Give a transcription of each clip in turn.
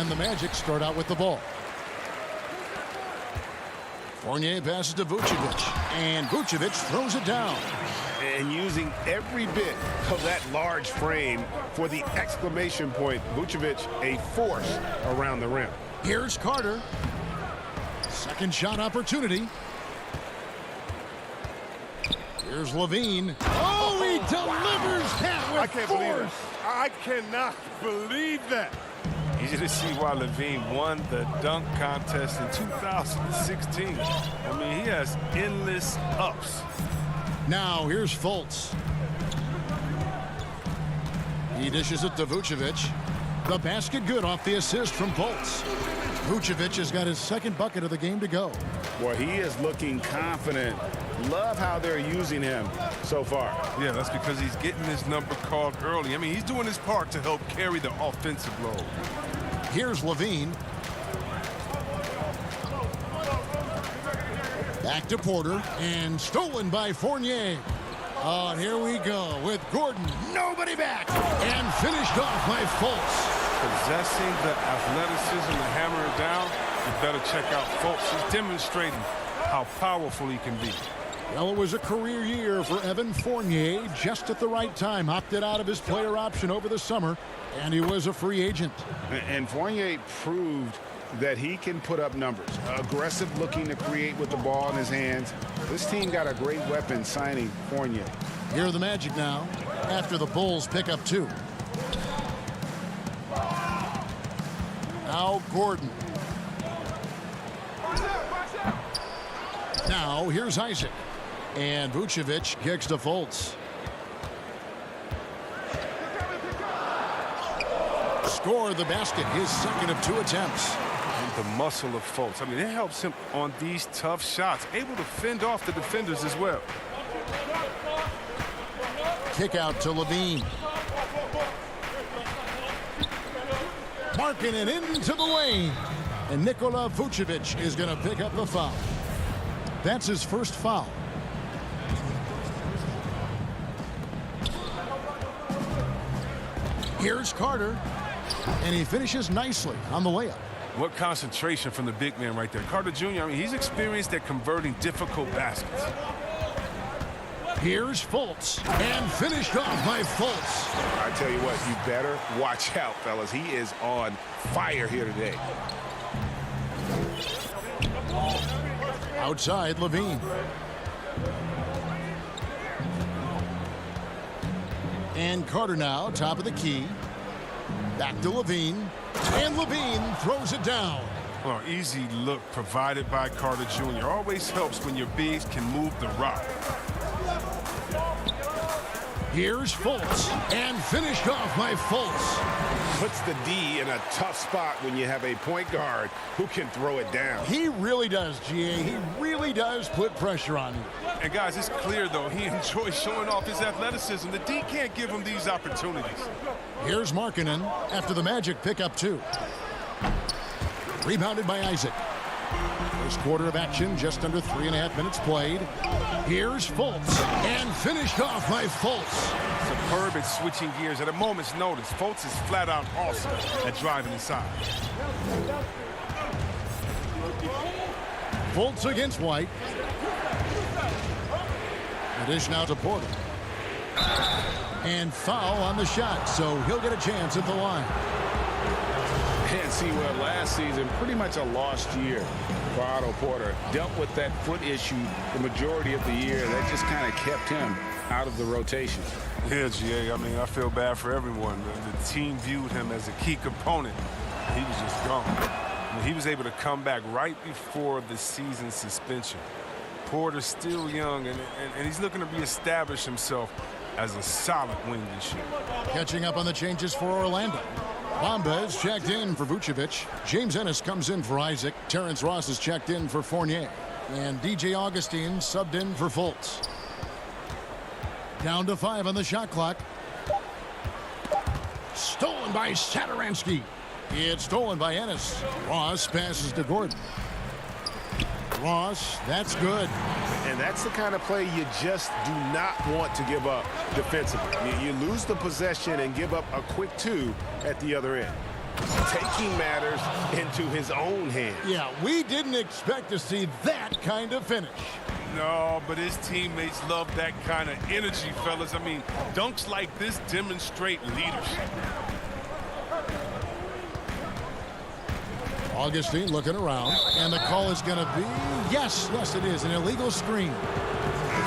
And the Magic start out with the ball. Fournier passes to Vucevic, and Vucevic throws it down. And using every bit of that large frame for the exclamation point, Vucevic a force around the rim. Here's Carter. Second shot opportunity. Here's Levine. Oh, he delivers that with force. I cannot believe that. Easy to see why Levine won the dunk contest in 2016. I mean, he has endless ups. Now here's Fultz. He dishes it to Vucevic. The basket good off the assist from Fultz. Vucevic has got his second bucket of the game to go. Boy, he is looking confident. Love how they're using him so far. Yeah, that's because he's getting his number called early. I mean, he's doing his part to help carry the offensive load. Here's Levine. Back to Porter, and stolen by Fournier. Oh, here we go with Gordon. Nobody back. And finished off by Fultz. Possessing the athleticism to hammer it down, you better check out Fultz. He's demonstrating how powerful he can be. Well, it was a career year for Evan Fournier. Just at the right time, opted out of his player option over the summer, and he was a free agent. And Fournier proved that he can put up numbers. Aggressive looking to create with the ball in his hands. This team got a great weapon signing Fournier. Here are the Magic now, after the Bulls pick up 2. Now Gordon. Now here's Isaac. And Vucevic kicks to Fultz. Score the basket, his second of 2 attempts. And the muscle of Fultz. I mean, it helps him on these tough shots. Able to fend off the defenders as well. Kick out to Levine. Marking it into the lane. And Nikola Vucevic is going to pick up the foul. That's his first foul. Here's Carter. And he finishes nicely on the layup. What concentration from the big man right there. Carter Jr., I mean, he's experienced at converting difficult baskets. Here's Fultz. And finished off by Fultz. I tell you what, you better watch out, fellas. He is on fire here today. Outside, Levine. And Carter now, top of the key. Back to Levine. And Levine throws it down. Well, easy look provided by Carter Jr. Always helps when your bigs can move the rock. Here's Fultz. And finished off by Fultz. Puts the D in a tough spot when you have a point guard who can throw it down. He really does, GA. He really does put pressure on you. And guys, it's clear, though, he enjoys showing off his athleticism. The D can't give him these opportunities. Here's Markkanen after the Magic pick up 2. Rebounded by Isaac. First quarter of action, just under 3.5 minutes played. Here's Fultz, and finished off by Fultz. Superb at switching gears at a moment's notice. Fultz is flat out awesome at driving inside. Fultz against White. The dish now to Porter. And foul on the shot, so he'll get a chance at the line. And see, well, last season, pretty much a lost year for Otto Porter. Dealt with that foot issue the majority of the year. That just kind of kept him out of the rotation. Yeah, GA, I mean, I feel bad for everyone. The team viewed him as a key component. He was just gone. I mean, he was able to come back right before the season suspension. Porter's still young, and he's looking to reestablish himself as a solid wing this year. Catching up on the changes for Orlando. Bamba is checked in for Vucevic. James Ennis comes in for Isaac. Terrence Ross is checked in for Fournier. And DJ Augustine subbed in for Fultz. Down to 5 on the shot clock. Stolen by Satoransky. It's stolen by Ennis. Ross passes to Gordon. Ross, that's good. And that's the kind of play you just do not want to give up defensively. You lose the possession and give up a quick 2 at the other end. taking matters into his own hands. Yeah, we didn't expect to see that kind of finish. No, but his teammates love that kind of energy, fellas. I mean, dunks like this demonstrate leadership. Augustine looking around, and the call is going to be, yes, it is, an illegal screen.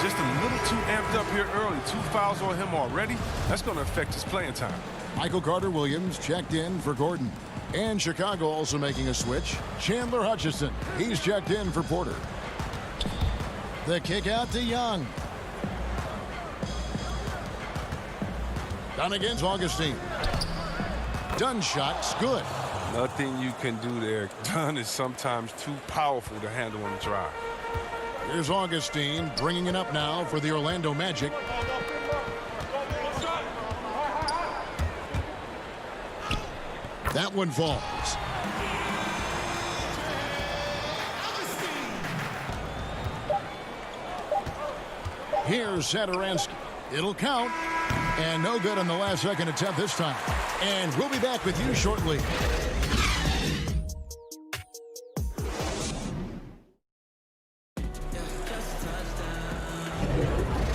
Just a little too amped up here early. 2 fouls on him already. That's going to affect his playing time. Michael Carter-Williams checked in for Gordon. And Chicago also making a switch. Chandler Hutchison, he's checked in for Porter. The kick out to Young. Done against Augustine. Dunn shot's good. Nothing you can do there. Dunn is sometimes too powerful to handle on the drive. Here's Augustine bringing it up now for the Orlando Magic. That one falls. Here's Satoransky. It'll count. And no good on the last second attempt this time. And we'll be back with you shortly.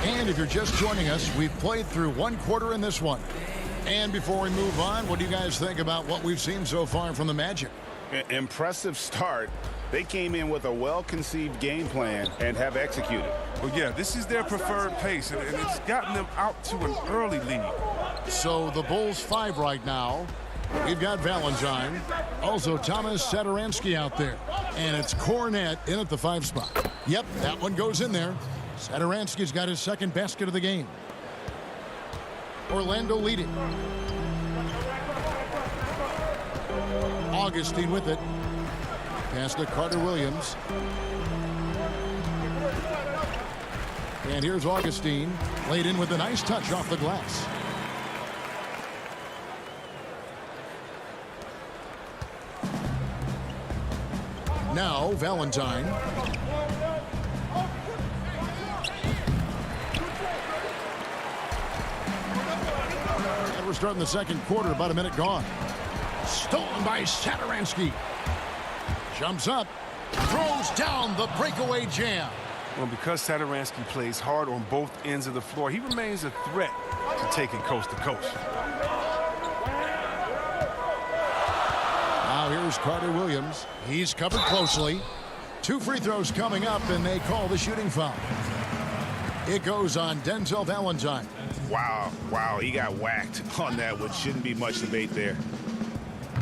And if you're just joining us, we've played through 1 quarter in this one. And before we move on, what do you guys think about what we've seen so far from the Magic? Impressive start. They came in with a well-conceived game plan and have executed. Well, yeah, this is their preferred pace, and it's gotten them out to an early lead. So the Bulls 5 right now. We've got Valentine. Also Thomas Satoransky out there. And it's Cornette in at the 5 spot. Yep, that one goes in there. Satoransky's got his second basket of the game. Orlando leading. Augustine with it. Pass to Carter-Williams. And here's Augustine. Laid in with a nice touch off the glass. Now Valentine. And we're starting the second quarter, about a minute gone. Stolen by Satoransky. Jumps up, throws down the breakaway jam. Well, because Satoransky plays hard on both ends of the floor, he remains a threat to taking coast to coast. Now here's Carter-Williams. He's covered closely. 2 free throws coming up, and they call the shooting foul. It goes on Denzel Valentine. Wow, he got whacked on that one. Shouldn't be much debate there.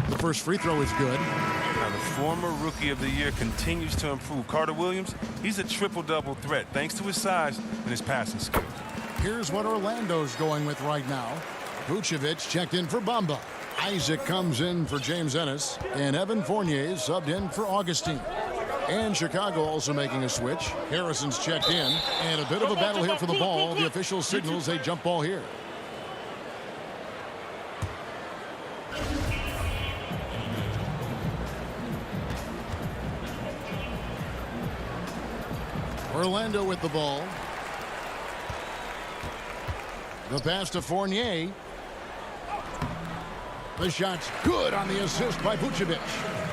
The first free throw is good. Now, the former Rookie of the Year continues to improve. Carter-Williams, he's a triple-double threat thanks to his size and his passing skills. Here's what Orlando's going with right now. Vucevic checked in for Bamba. Isaac comes in for James Ennis. And Evan Fournier subbed in for Augustine. And Chicago also making a switch. Harrison's checked in. And a bit of a battle here for the ball. The official signals a jump ball here. Orlando with the ball. The pass to Fournier. The shot's good on the assist by Vucevic.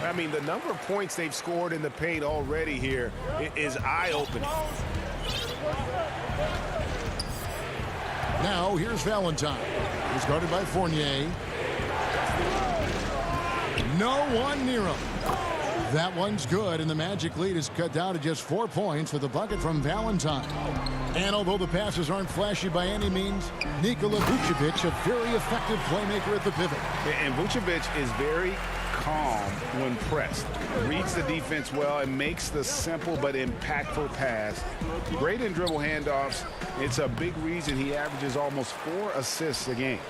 I mean, the number of points they've scored in the paint already here is eye-opening. Now here's Valentine. He's guarded by Fournier. No one near him. That one's good, and the Magic lead is cut down to just 4 points with a bucket from Valentine. And although the passes aren't flashy by any means, Nikola Vucevic, a very effective playmaker at the pivot. And Vucevic is very calm when pressed. Reads the defense well and makes the simple but impactful pass. Great in dribble handoffs. It's a big reason he averages almost 4 assists a game.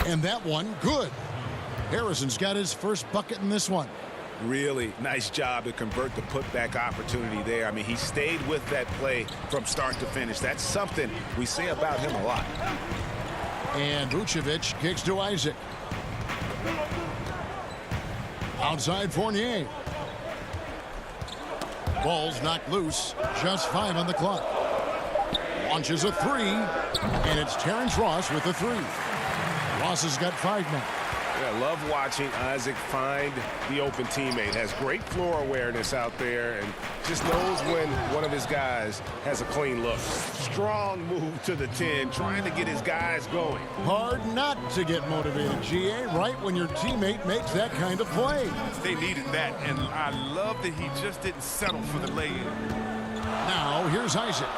And that one, good. Harrison's got his first bucket in this one. Really nice job to convert the putback opportunity there. I mean, he stayed with that play from start to finish. That's something we say about him a lot. And Vucevic kicks to Isaac. Outside Fournier. Ball's knocked loose. Just 5 on the clock. Launches a 3. And it's Terrence Ross with the 3. Ross has got 5 now. Yeah, love watching Isaac find the open teammate. Has great floor awareness out there and just knows when one of his guys has a clean look. Strong move to the 10, trying to get his guys going. Hard not to get motivated, GA, right when your teammate makes that kind of play. They needed that, and I love that he just didn't settle for the lay-in. Now, here's Isaac.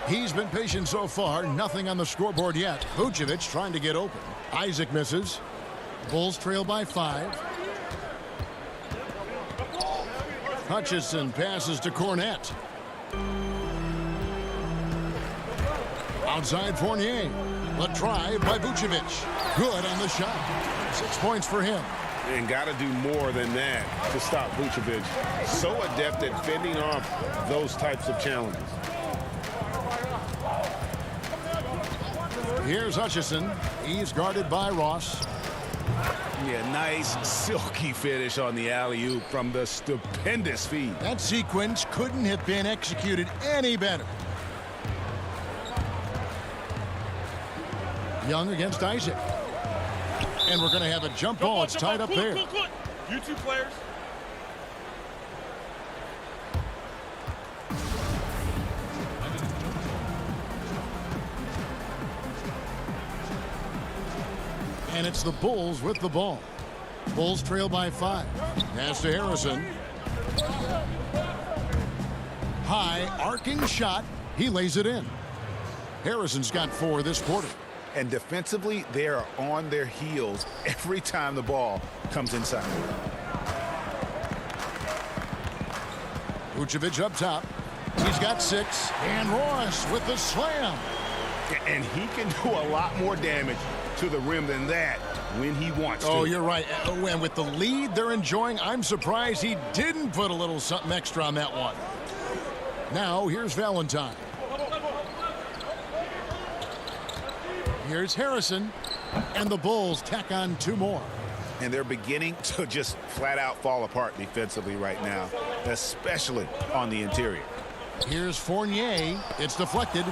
He's been patient so far, nothing on the scoreboard yet. Vucevic trying to get open. Isaac misses. Bulls trail by 5. Hutchison passes to Cornette. Outside Fournier. A drive by Vucevic. Good on the shot. 6 points for him. And got to do more than that to stop Vucevic. So adept at fending off those types of challenges. Here's Hutchison. He's guarded by Ross. Yeah, nice silky finish on the alley-oop from the stupendous feed. That sequence couldn't have been executed any better. Young against Isaac. And we're going to have a jump ball. It's tied up there. You two players. And it's the Bulls with the ball. Bulls trail by 5. Pass to Harrison. High arcing shot. He lays it in. Harrison's got 4 this quarter. And defensively, they are on their heels every time the ball comes inside. Vucevic up top. He's got 6. And Ross with the slam. And he can do a lot more damage to the rim than that when he wants to. Oh, you're right. And with the lead they're enjoying, I'm surprised he didn't put a little something extra on that one. Now, here's Valentine. Here's Harrison. And the Bulls tack on 2 more. And they're beginning to just flat out fall apart defensively right now, especially on the interior. Here's Fournier. It's deflected,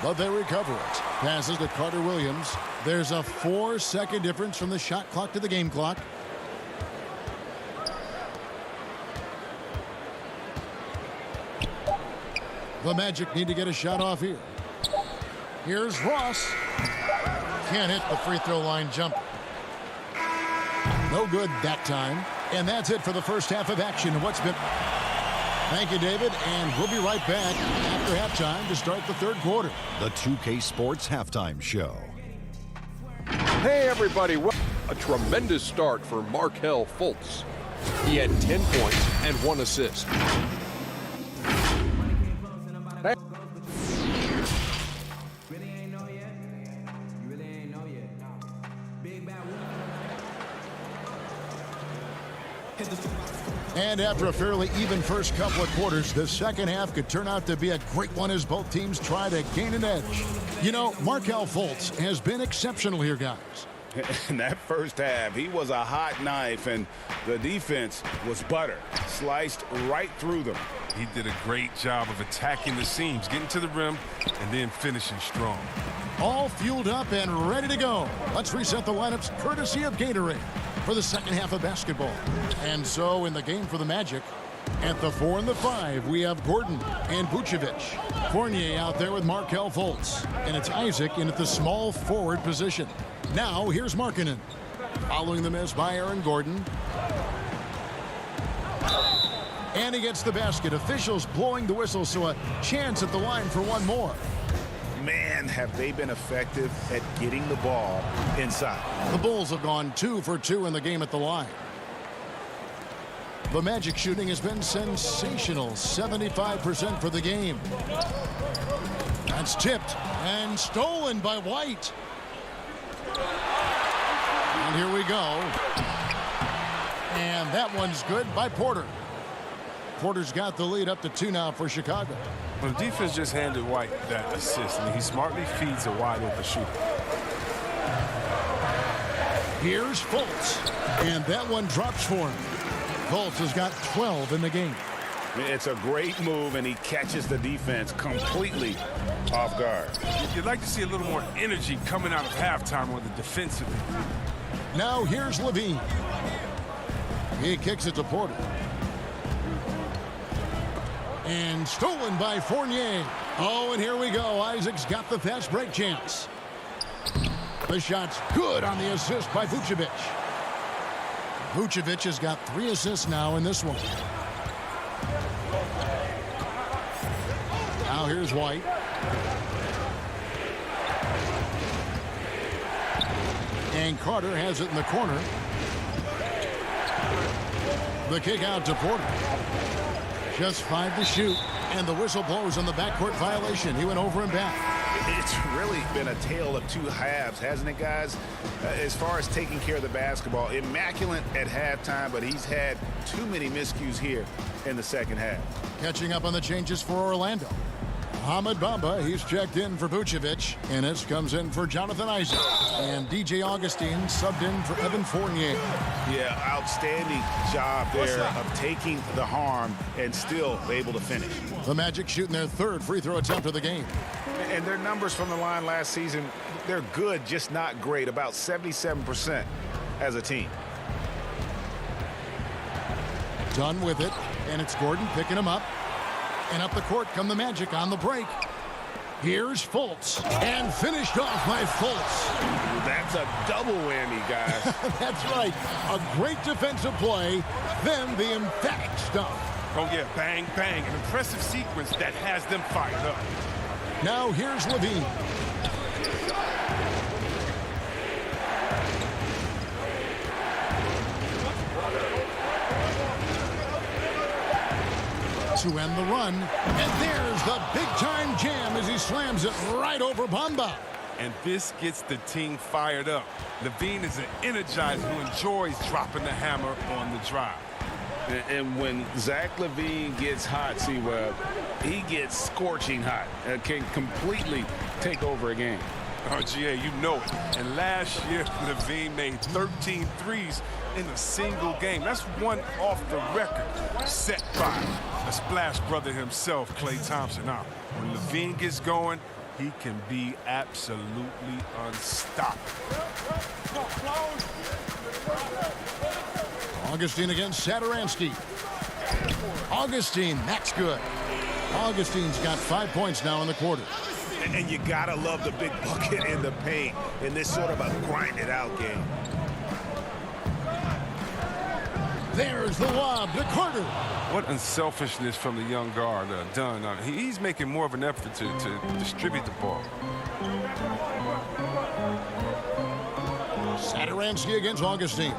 but they recover it. Passes to Carter Williams. There's a 4-second difference from the shot clock to the game clock. The Magic need to get a shot off here. Here's Ross. Can't hit the free throw line jumper. No good that time. And that's it for the first half of action. What's been... Thank you, David, and we'll be right back after halftime to start the third quarter. The 2K Sports Halftime Show. Hey, everybody. A tremendous start for Markelle Fultz. He had 10 points and 1 assist. And after a fairly even first couple of quarters, the second half could turn out to be a great one as both teams try to gain an edge. You know, Markelle Fultz has been exceptional here, guys. In that first half, he was a hot knife, and the defense was butter. Sliced right through them. He did a great job of attacking the seams, getting to the rim, and then finishing strong. All fueled up and ready to go. Let's reset the lineups courtesy of Gatorade for the second half of basketball. And so in the game for the Magic, at the 4 and the 5, we have Gordon and Vucevic. Fournier out there with Markelle Fultz. And it's Isaac in at the small forward position. Now here's Markkanen. Following the miss by Aaron Gordon. And he gets the basket. Officials blowing the whistle, so a chance at the line for one more. Man, have they been effective at getting the ball inside. The Bulls have gone 2 for 2 in the game at the line. The Magic shooting has been sensational, 75% for the game. That's tipped and stolen by White. And here we go. And that one's good by Porter. Porter's got the lead up to 2 now for Chicago. Well, the defense just handed White that assist. I mean, he smartly feeds a wide open shooter. Here's Fultz. And that one drops for him. Fultz has got 12 in the game. It's a great move, and he catches the defense completely off guard. You'd like to see a little more energy coming out of halftime on the defensive end. Now here's Levine. He kicks it to Porter. And stolen by Fournier. Oh, and here we go. Isaac's got the fast break chance. The shot's good on the assist by Vucevic. Vucevic has got 3 assists now in this one. Now here's White. And Carter has it in the corner. The kick out to Porter. Just 5 to shoot. And the whistle blows on the backcourt violation. He went over and back. It's really been a tale of 2 halves, hasn't it, guys? As far as taking care of the basketball, immaculate at halftime, but he's had too many miscues here in the second half. Catching up on the changes for Orlando. Ahmed Bamba, he's checked in for Vucevic. Ennis comes in for Jonathan Isaac. And DJ Augustine subbed in for Evan Fournier. Yeah, outstanding job there of taking the harm and still able to finish. The Magic shooting their 3rd free throw attempt of the game. And their numbers from the line last season, they're good, just not great. About 77% as a team. Done with it. And it's Gordon picking him up. And up the court come the Magic on the break. Here's Fultz. And finished off by Fultz. That's a double whammy, guys. That's right. A great defensive play. Then the emphatic stuff. Oh, yeah, bang, bang. An impressive sequence that has them fired up. Now here's Levine. To end the run. And there's the big-time jam as he slams it right over Bamba. And this gets the team fired up. Levine is an energizer who enjoys dropping the hammer on the drive. And when Zach LaVine gets hot, C-Web, he gets scorching hot. Can completely take over a game. Oh, GA, you know it. And last year, LaVine made 13 threes in a single game. That's one off the record set by a splash brother himself, Klay Thompson. Now, when LaVine gets going, he can be absolutely unstoppable. Augustine against Satoransky. Augustine, that's good. Augustine's got 5 points now in the quarter. And you gotta love the big bucket in the paint in this sort of a grind-it-out game. There's the lob to Carter. What unselfishness from the young guard, Dunn. He's making more of an effort to distribute the ball. Satoransky against Augustine.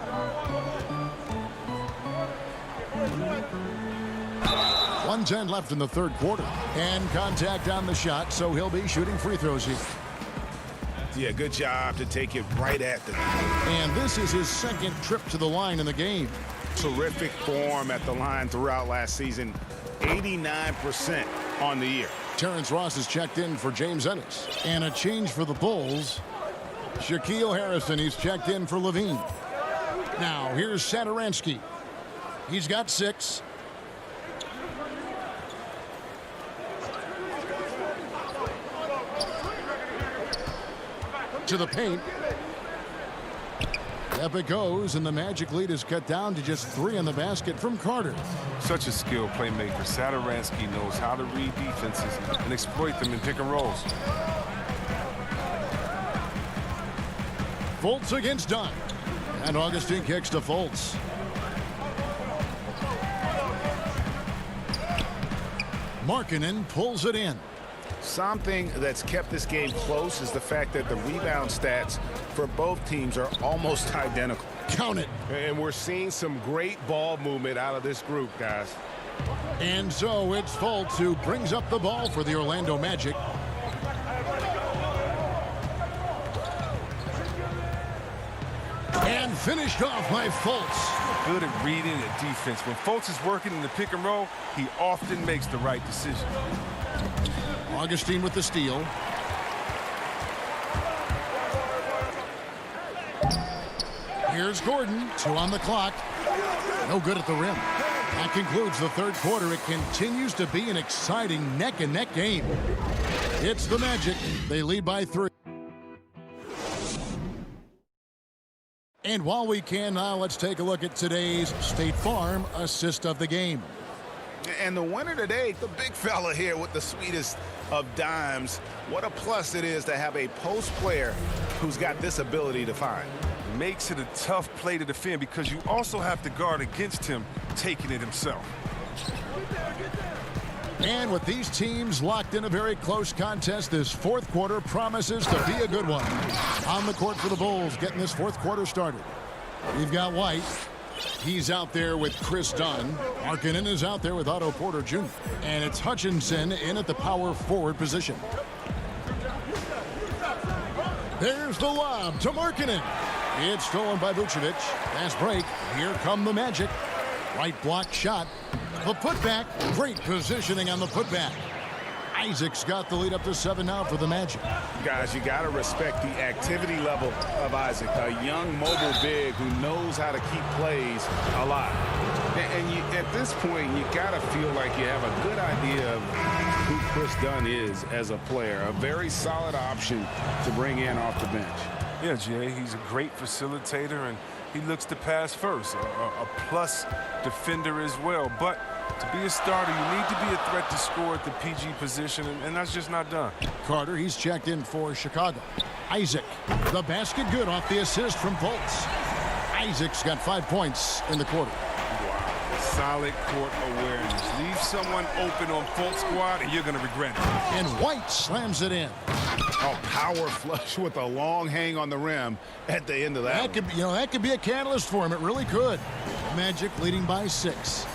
.110 left in the 3rd quarter. And contact on the shot, so he'll be shooting free throws here. Yeah, good job to take it right at the... And this is his 2nd trip to the line in the game. Terrific form at the line throughout last season. 89% on the year. Terrence Ross is checked in for James Ennis. And a change for the Bulls. Shaquille Harrison, he's checked in for Levine. Now, here's Satoransky. He's got 6. To the paint. Up it goes, and the Magic lead is cut down to just 3 in the basket from Carter. Such a skilled playmaker. Satoransky knows how to read defenses and exploit them in pick and rolls. Fultz against Dunn. And Augustine kicks to Fultz. Markkanen pulls it in. Something that's kept this game close is the fact that the rebound stats for both teams are almost identical. Count it. And we're seeing some great ball movement out of this group, guys. And so it's Fultz who brings up the ball for the Orlando Magic. And finished off by Fultz. Good at reading the defense. When Fultz is working in the pick and roll, he often makes the right decision. Augustine with the steal. Here's Gordon. 2 on the clock. No good at the rim. That concludes the 3rd quarter. It continues to be an exciting neck-and-neck game. It's the Magic. They lead by 3. And while we can now, let's take a look at today's State Farm assist of the game. And the winner today, the big fella here with the sweetest of dimes. What a plus it is to have a post player who's got this ability to find. Makes it a tough play to defend because you also have to guard against him taking it himself. And with these teams locked in a very close contest, this fourth quarter promises to be a good one. On the court for the Bulls, getting this fourth quarter started. We've got White. He's out there with Chris Dunn. Markkanen is out there with Otto Porter Jr. And it's Hutchinson in at the power forward position. There's the lob to Markkanen. It's stolen by Vucevic. Fast break. Here come the Magic. Right block shot. The putback. Great positioning on the putback. Isaac's got the lead up to 7 now for the Magic. Guys, you got to respect the activity level of Isaac, a young mobile big who knows how to keep plays alive. And at this point, you got to feel like you have a good idea of who Chris Dunn is as a player. A very solid option to bring in off the bench. Yeah, Jay, he's a great facilitator, and he looks to pass first. A plus defender as well. But to be a starter, you need to be a threat to score at the PG position, and that's just not done. Carter, he's checked in for Chicago. Isaac, the basket good off the assist from Fultz. Isaac's got 5 points in the quarter. Wow, solid court awareness. Leave someone open on Fultz squad, and you're going to regret it. And White slams it in. Oh, power flush with a long hang on the rim at the end of that. That could be a catalyst for him. It really could. Magic leading by 6.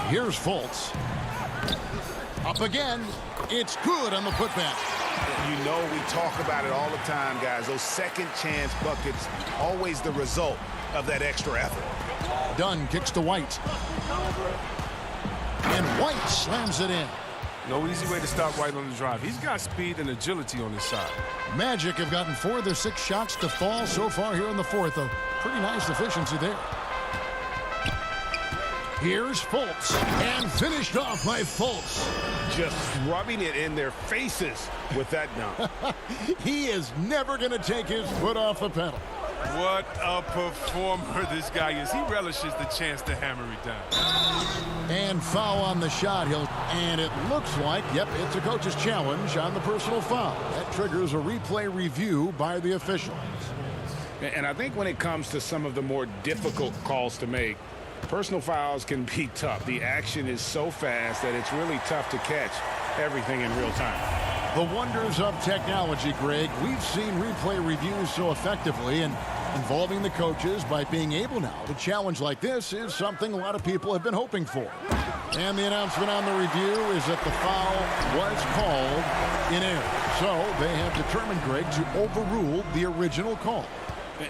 Here's Fultz. Up again. It's good on the putback. You know we talk about it all the time, guys. Those second chance buckets, always the result of that extra effort. Dunn kicks to White. And White slams it in. No easy way to stop White on the drive. He's got speed and agility on his side. Magic have gotten 4 of their 6 shots to fall so far here in the fourth. A pretty nice efficiency there. Here's Fultz, and finished off by Fultz. Just rubbing it in their faces with that dunk. He is never going to take his foot off the pedal. What a performer this guy is. He relishes the chance to hammer it down. And foul on the shot. And it looks like, yep, it's a coach's challenge on the personal foul. That triggers a replay review by the officials. And I think when it comes to some of the more difficult calls to make, personal fouls can be tough. The action is so fast that it's really tough to catch everything in real time. The wonders of technology, Greg. We've seen replay reviews so effectively, and involving the coaches by being able now to challenge like this is something a lot of people have been hoping for. And the announcement on the review is that the foul was called in error. So they have determined, Greg, to overrule the original call.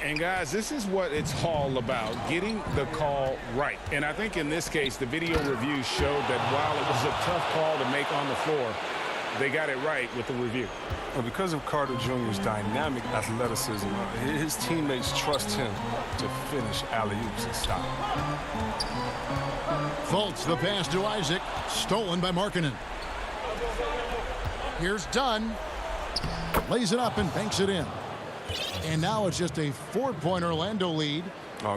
And guys, this is what it's all about, getting the call right. And I think in this case, the video review showed that while it was a tough call to make on the floor, they got it right with the review. Well, because of Carter Jr.'s dynamic athleticism, his teammates trust him to finish alley-oops and stop. Fultz, the pass to Isaac, stolen by Markkanen. Here's Dunn. Lays it up and banks it in. And now it's just a 4-point Orlando lead.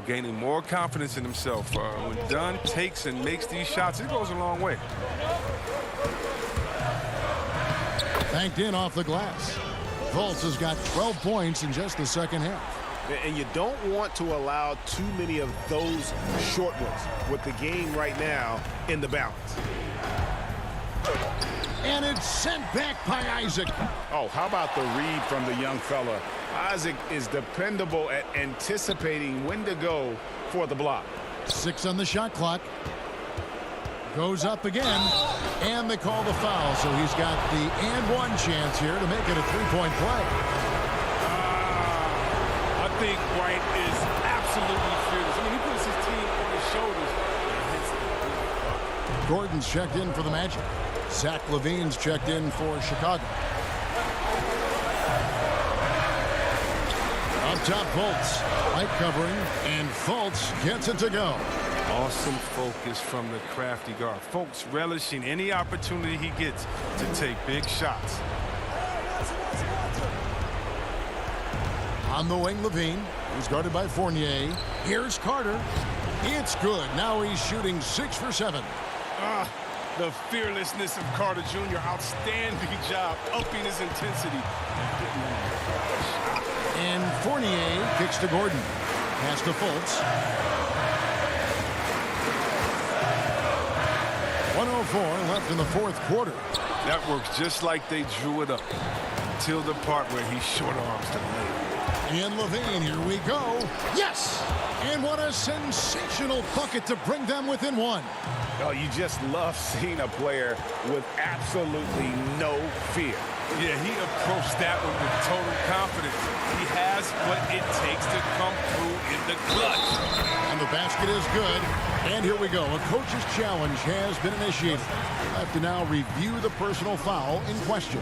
Gaining more confidence in himself. When Dunn takes and makes these shots, it goes a long way. Banked in off the glass. Fultz has got 12 points in just the second half. And you don't want to allow too many of those short ones with the game right now in the balance. And it's sent back by Isaac. Oh, how about the read from the young fella? Isaac is dependable at anticipating when to go for the block. 6 on the shot clock. Goes up again, and they call the foul. So he's got the and-one chance here to make it a 3-point play. I think White is absolutely fearless. I mean, he puts his team on his shoulders. Gordon's checked in for the Magic. Zach LaVine's checked in for Chicago. Up top, Fultz. White covering, and Fultz gets it to go. Awesome focus from the crafty guard. Folks relishing any opportunity he gets to take big shots. On the wing, Levine. He's guarded by Fournier. Here's Carter. It's good. Now he's shooting 6 for 7. The fearlessness of Carter Jr. Outstanding job upping his intensity. And Fournier kicks to Gordon. Pass to Fultz. 1:04 left in the fourth quarter. That works just like they drew it up until the part where he short arms the lane. And Levine, here we go. Yes! And what a sensational bucket to bring them within one. Oh, you just love seeing a player with absolutely no fear. Yeah, he approached that one with total confidence. He has what it takes to come through in the clutch. And the basket is good. And here we go. A coach's challenge has been initiated. I have to now review the personal foul in question.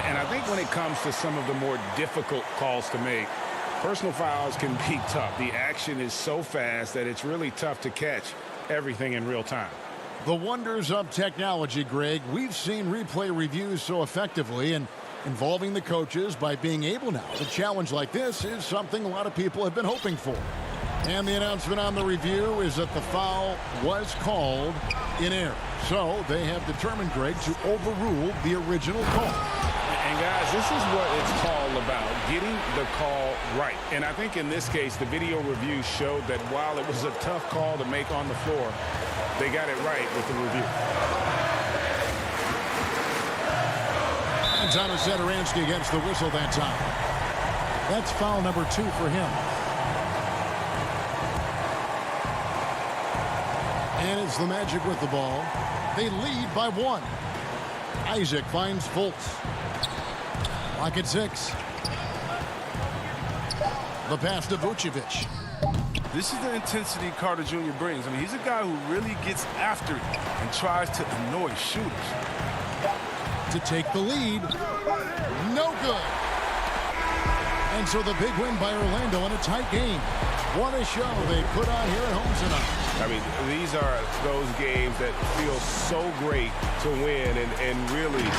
And I think when it comes to some of the more difficult calls to make, personal fouls can be tough. The action is so fast that it's really tough to catch everything in real time. The wonders of technology, Greg. We've seen replay reviews so effectively, and involving the coaches by being able now to challenge like this is something a lot of people have been hoping for. And the announcement on the review is that the foul was called in error. So they have determined, Greg, to overrule the original call. And guys, this is what it's all about, getting the call right. And I think in this case, the video review showed that while it was a tough call to make on the floor, they got it right with the review. And Thomas Satoransky gets the whistle that time. That's foul number 2 for him. And it's the Magic with the ball. They lead by 1. Isaac finds Fultz. Lock at 6. The pass to Vucevic. This is the intensity Carter Jr. brings. I mean, he's a guy who really gets after it and tries to annoy shooters. To take the lead. No good. And so the big win by Orlando in a tight game. What a show they put on here at home tonight. I mean, these are those games that feel so great to win and really...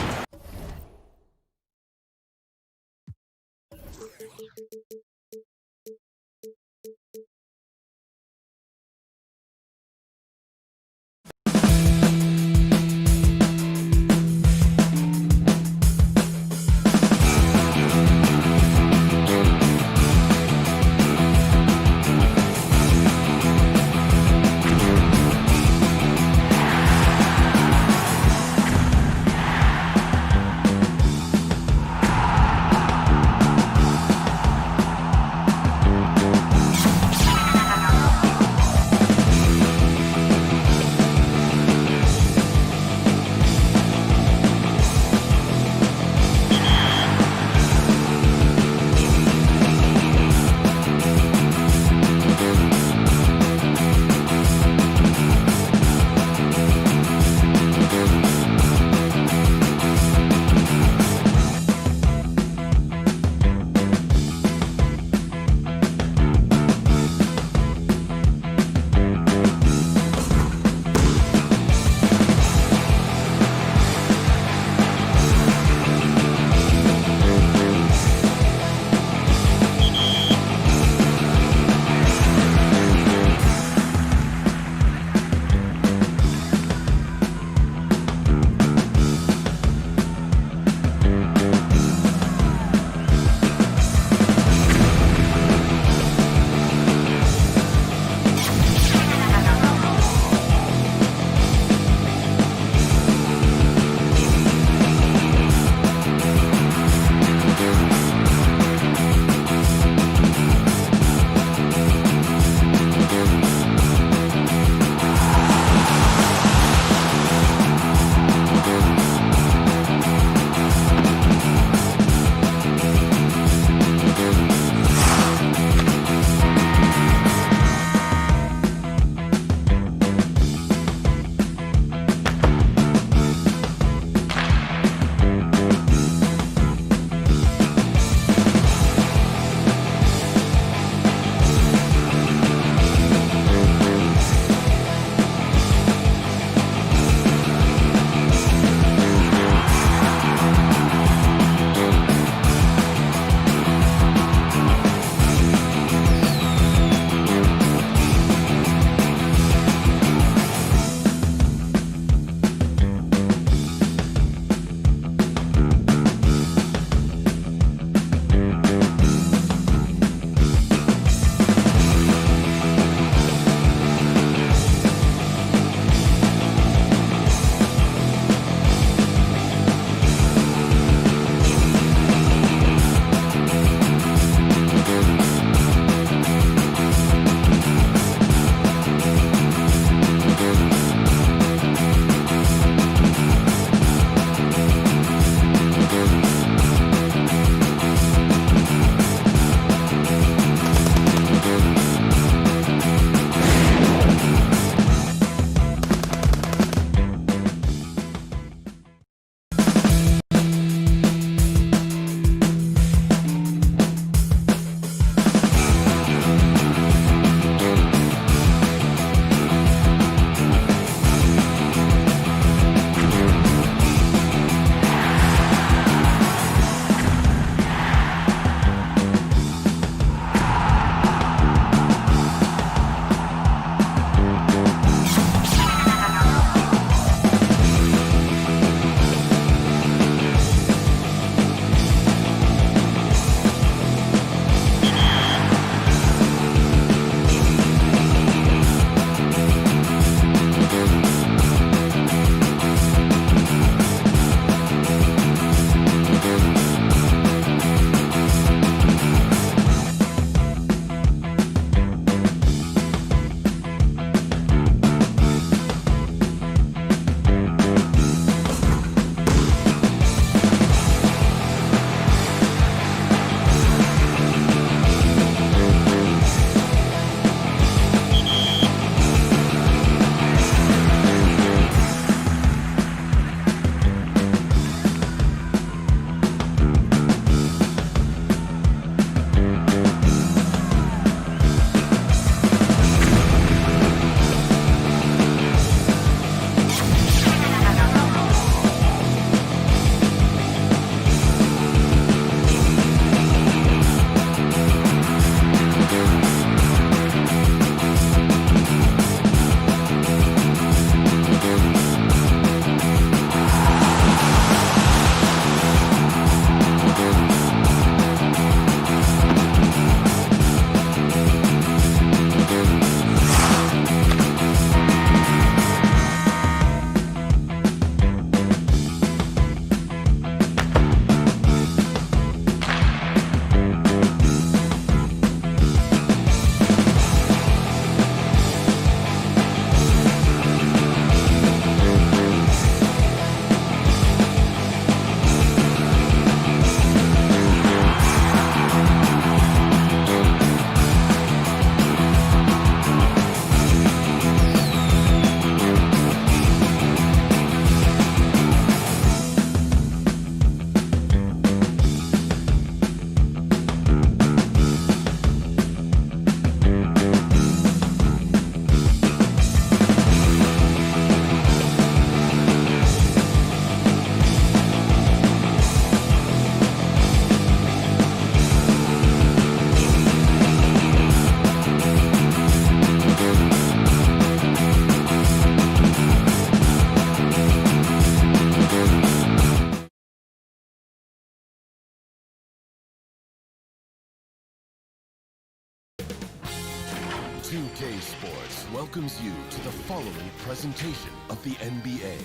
2K Sports welcomes you to the following presentation of the NBA.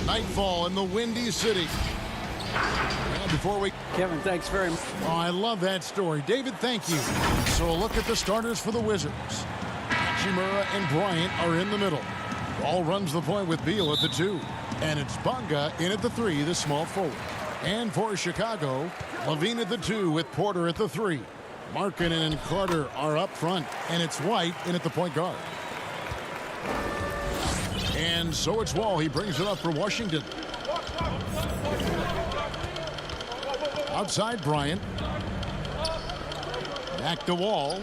Nightfall in the Windy City. And before we... Kevin, thanks very much. Oh, I love that story. David, thank you. So a look at the starters for the Wizards. Hachimura and Bryant are in the middle. Ball runs the point with Beal at the 2. And it's Bonga in at the 3, the small forward. And for Chicago, Levine at the 2 with Porter at the 3. Markkanen and Carter are up front. And it's White in at the point guard. And so it's Wall. He brings it up for Washington. Outside Bryant. Back to Wall.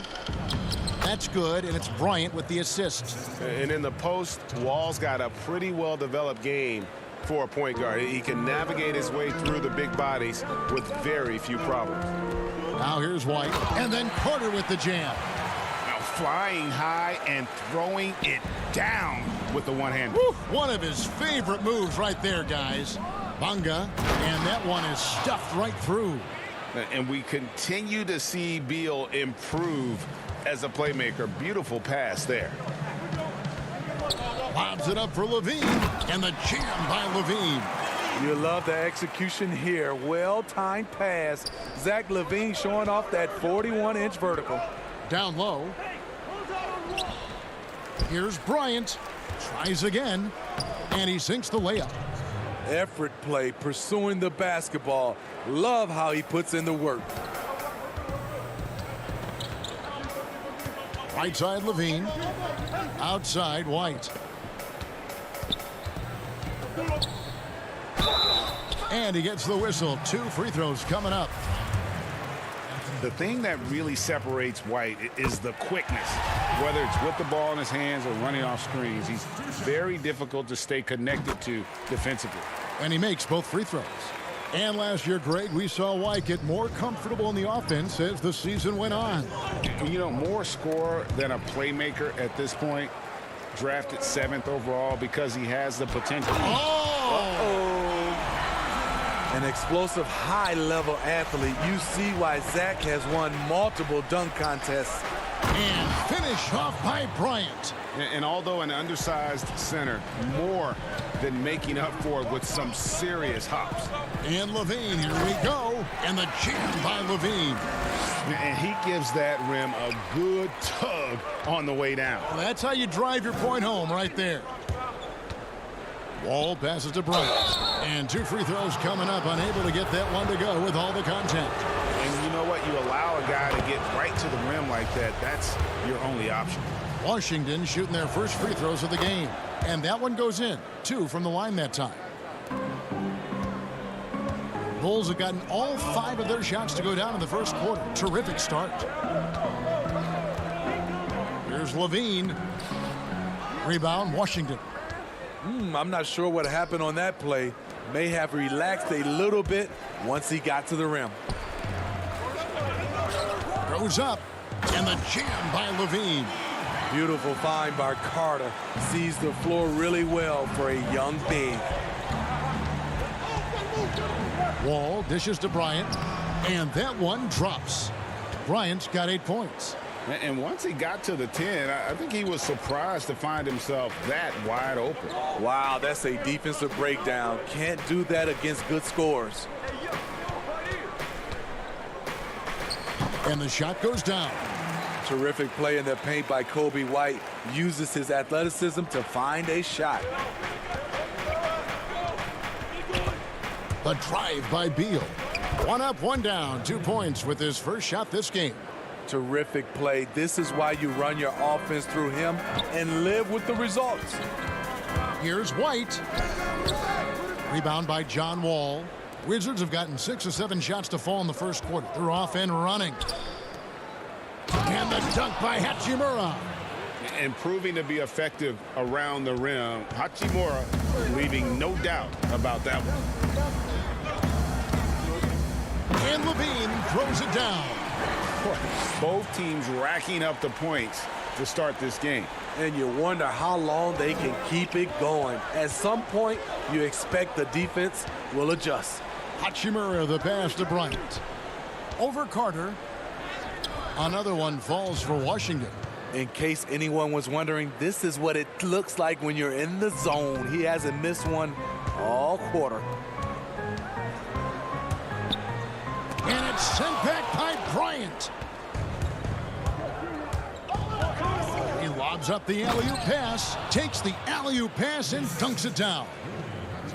That's good, and it's Bryant with the assist. And in the post, Wall's got a pretty well-developed game for a point guard. He can navigate his way through the big bodies with very few problems. Now here's White, and then Carter with the jam. Now flying high and throwing it down with the one hand. One of his favorite moves right there, guys. Bonga, and that one is stuffed right through. And we continue to see Beal improve as a playmaker. Beautiful pass there. Lobs it up for Levine, and the jam by Levine. You love the execution here. Well-timed pass. Zach LaVine showing off that 41-inch vertical. Down low. Here's Bryant. Tries again, and he sinks the layup. Effort play, pursuing the basketball. Love how he puts in the work. Right side Levine. Outside White. And he gets the whistle. 2 free throws coming up. The thing that really separates White is the quickness. Whether it's with the ball in his hands or running off screens, he's very difficult to stay connected to defensively. And he makes both free throws. And last year, Greg, we saw White get more comfortable in the offense as the season went on. You know, more scorer than a playmaker at this point. Drafted 7th overall because he has the potential. An explosive, high-level athlete. You see why Zach has won multiple dunk contests. And finish off by Bryant. And although an undersized center, more than making up for it with some serious hops. And Levine, here we go. And the jam by Levine. And he gives that rim a good tug on the way down. Well, that's how you drive your point home right there. Wall passes to Bryant. And 2 free throws coming up, unable to get that one to go with all the contact. And you know what? You allow a guy to get right to the rim like that. That's your only option. Washington shooting their first free throws of the game. And that one goes in. 2 from the line that time. Bulls have gotten all 5 of their shots to go down in the first quarter. Terrific start. Here's Levine. Rebound, Washington. I'm not sure what happened on that play. May have relaxed a little bit once he got to the rim. Goes up, and the jam by Levine. Beautiful find by Carter. Sees the floor really well for a young big. Wall dishes to Bryant, and that one drops. Bryant's got 8 points. And once he got to the 10, I think he was surprised to find himself that wide open. Wow, that's a defensive breakdown. Can't do that against good scores. And the shot goes down. Terrific play in the paint by Kobe White. Uses his athleticism to find a shot. The drive by Beal. 1 up, 1 down. 2 points with his first shot this game. Terrific play. This is why you run your offense through him and live with the results. Here's White. Rebound by John Wall. Wizards have gotten 6 or 7 shots to fall in the first quarter. They're off and running. And the dunk by Hachimura. And proving to be effective around the rim. Hachimura leaving no doubt about that one. And Levine throws it down. Both teams racking up the points to start this game. And you wonder how long they can keep it going. At some point, you expect the defense will adjust. Hachimura the pass to Bryant. Over Carter. Another one falls for Washington. In case anyone was wondering, this is what it looks like when you're in the zone. He hasn't missed one all quarter. And it's sent back by Bryant. He lobs up the alley-oop pass, takes the alley-oop pass and dunks it down.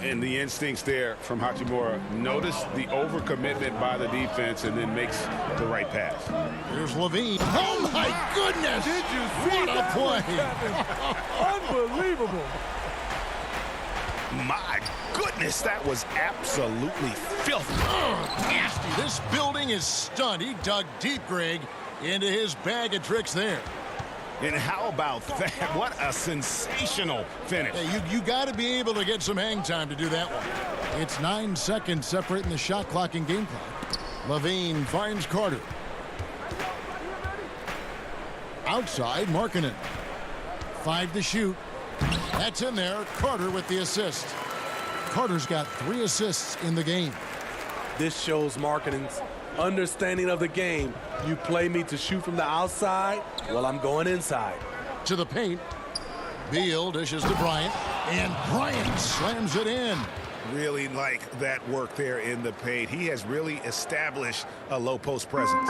And the instincts there from Hachimura. Notice the overcommitment by the defense and then makes the right pass. Here's Levine. Oh, my goodness. Did you see what that a play. Unbelievable. My goodness, that was absolutely filthy. Nasty. This building is stunned. He dug deep, Greg, into his bag of tricks there. And how about that? What a sensational finish. Hey, you got to be able to get some hang time to do that one. It's 9 seconds separating the shot clock and game clock. Levine finds Carter. Outside, Markkanen. 5 to shoot. That's in there. Carter with the assist. Carter's got 3 assists in the game. This shows Markkanen's understanding of the game. You play me to shoot from the outside, well, I'm going inside. To the paint. Beal dishes to Bryant. And Bryant slams it in. Really like that work there in the paint. He has really established a low post presence.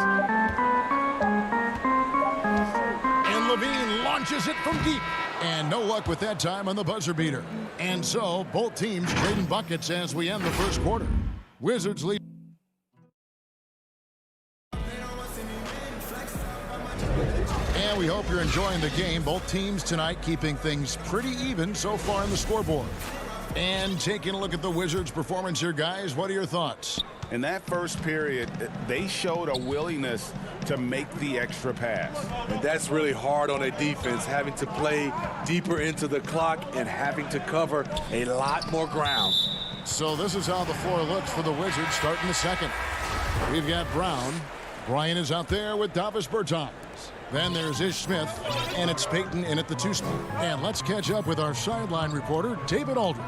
And Levine launches it from deep. And no luck with that time on the buzzer beater. And so both teams trading buckets as we end the first quarter. Wizards lead. And we hope you're enjoying the game. Both teams tonight keeping things pretty even so far on the scoreboard. And taking a look at the Wizards' performance here, guys, what are your thoughts? In that first period, they showed a willingness to make the extra pass. And that's really hard on a defense, having to play deeper into the clock and having to cover a lot more ground. So this is how the floor looks for the Wizards starting the second. We've got Brown. Bryant is out there with Davis Bertans. Then there's Ish Smith, and it's Payton in at the 2 spot. And let's catch up with our sideline reporter, David Aldridge.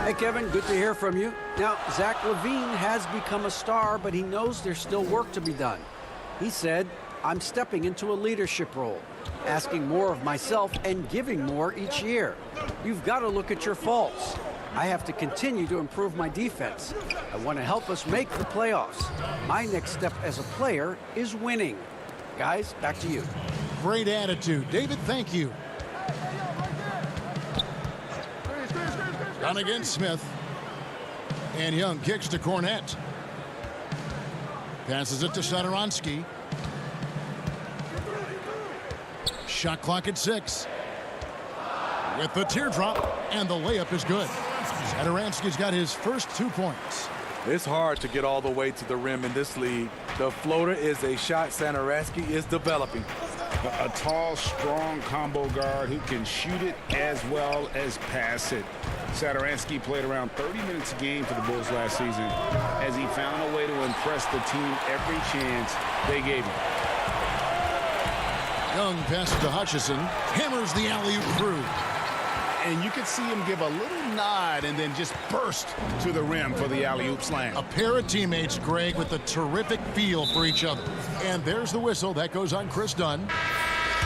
Hey, Kevin, good to hear from you. Now, Zach LaVine has become a star, but he knows there's still work to be done. He said, I'm stepping into a leadership role, asking more of myself and giving more each year. You've got to look at your faults. I have to continue to improve my defense. I want to help us make the playoffs. My next step as a player is winning. Guys, back to you. Great attitude. David, thank you. Down against Smith. And Young kicks to Cornette. Passes it to Satoransky. Shot clock at 6. With the teardrop, and the layup is good. Satoransky's got his first 2 points. It's hard to get all the way to the rim in this league. The floater is a shot Satoransky is developing. A tall, strong combo guard who can shoot it as well as pass it. Satoransky played around 30 minutes a game for the Bulls last season as he found a way to impress the team every chance they gave him. Young passes to Hutchison, hammers the alley-oop through. And you could see him give a little nod and then just burst to the rim for the alley-oop slam. A pair of teammates, Greg, with a terrific feel for each other. And there's the whistle. That goes on Chris Dunn.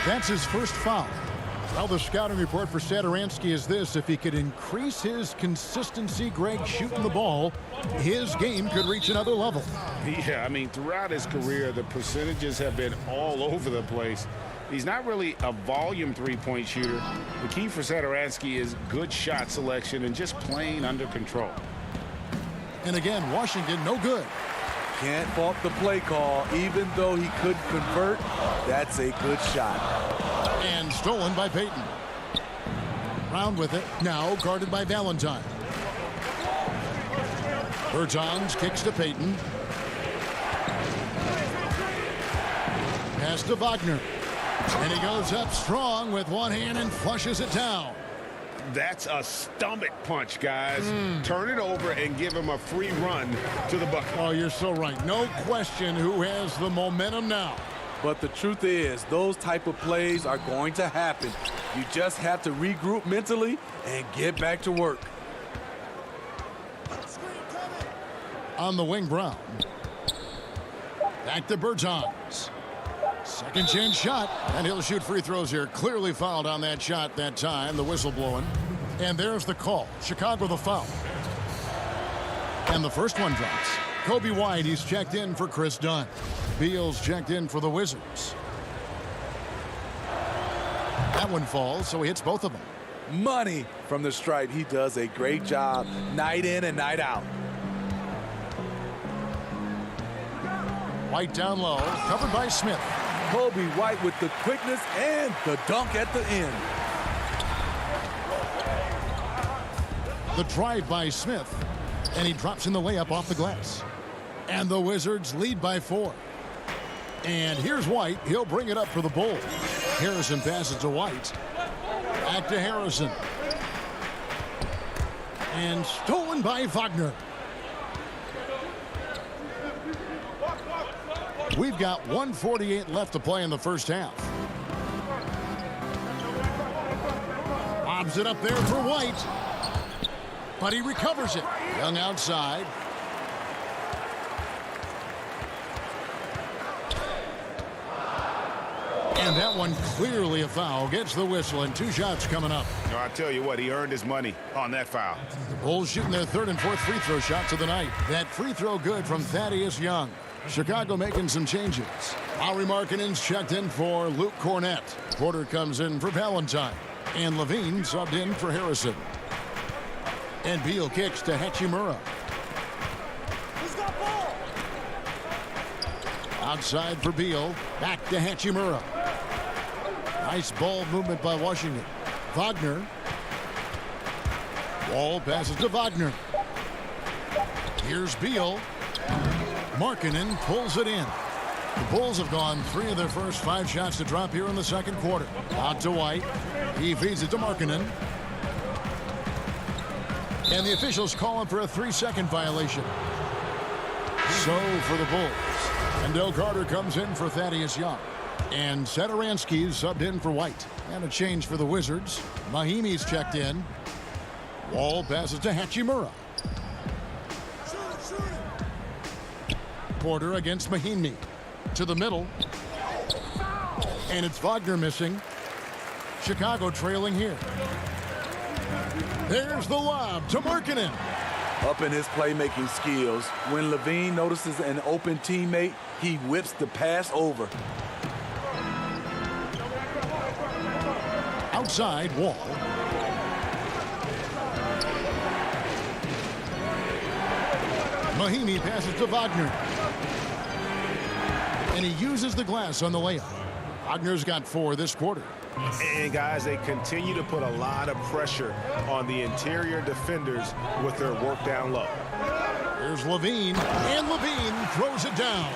That's his first foul. Well, the scouting report for Satoransky is this. If he could increase his consistency, Greg, shooting the ball, his game could reach another level. Yeah, I mean, throughout his career, the percentages have been all over the place. He's not really a volume three-point shooter. The key for Satoransky is good shot selection and just playing under control. And again, Washington, no good. Can't fault the play call. Even though he couldn't convert, that's a good shot. And stolen by Payton. Round with it, now guarded by Valentine. Bertans kicks to Payton. Pass to Wagner. And he goes up strong with one hand and flushes it down. That's a stomach punch, guys. Turn it over and give him a free run to the bucket. Oh, you're so right. No question who has the momentum now. But the truth is, those type of plays are going to happen. You just have to regroup mentally and get back to work. On the wing, Brown. Back to Bertans. Second chance shot, and he'll shoot free throws here. Clearly fouled on that shot that time. The whistle blowing. And there's the call. Chicago the foul. And the first one drops. Kobe White, he's checked in for Chris Dunn. Beal's checked in for the Wizards. That one falls, so he hits both of them. Money from the stripe. He does a great job night in and night out. White down low, covered by Smith. Kobe White with the quickness and the dunk at the end. The drive by Smith, and he drops in the layup off the glass. And the Wizards lead by 4. And here's White. He'll bring it up for the Bulls. Harrison passes to White. Back to Harrison. And stolen by Wagner. We've got 1:48 left to play in the first half. Lobs it up there for White. But he recovers it. Young outside. And that one clearly a foul. Gets the whistle, and 2 shots coming up. No, I tell you what, he earned his money on that foul. The Bulls shooting their 3rd and 4th free throw shots of the night. That free throw good from Thaddeus Young. Chicago making some changes. Lauri Markkanen's checked in for Luke Cornett. Porter comes in for Valentine. And Levine subbed in for Harrison. And Beal kicks to Hachimura. Outside for Beal. Back to Hachimura. Nice ball movement by Washington. Wagner. Wall passes to Wagner. Here's Beal. Markkanen pulls it in. The Bulls have gone 3 of their first 5 shots to drop here in the second quarter. Out to White. He feeds it to Markkanen. And the officials calling for a 3-second violation. So for the Bulls. Wendell Carter comes in for Thaddeus Young. And Satoransky's subbed in for White. And a change for the Wizards. Mahimi's checked in. Wall passes to Hachimura. Porter against Mahimi. To the middle. And it's Wagner missing. Chicago trailing here. There's the lob to Markkanen. Up in his playmaking skills. When Levine notices an open teammate, he whips the pass over. Outside, Wall. Mahimi passes to Wagner. And he uses the glass on the layup. Wagner's got 4 this quarter. And guys, they continue to put a lot of pressure on the interior defenders with their work down low. Here's Levine, and Levine throws it down.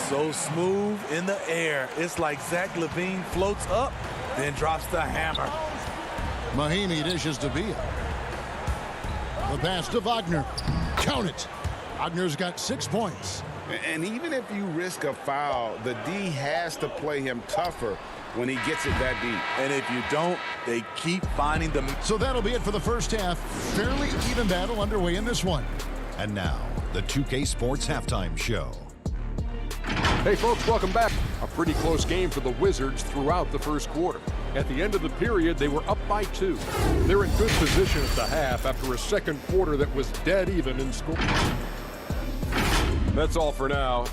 So smooth in the air. It's like Zach LaVine floats up, then drops the hammer. Mahimi dishes to Beal. The pass to Wagner. Count it. Wagner's got 6 points. And even if you risk a foul, the D has to play him tougher when he gets it that deep. And if you don't, they keep finding them. So that'll be it for the first half. Fairly even battle underway in this one. And now, the 2K Sports Halftime Show. Hey folks, welcome back. A pretty close game for the Wizards throughout the first quarter. At the end of the period, they were up by 2. They're in good position at the half after a second quarter that was dead even in score. That's all for now.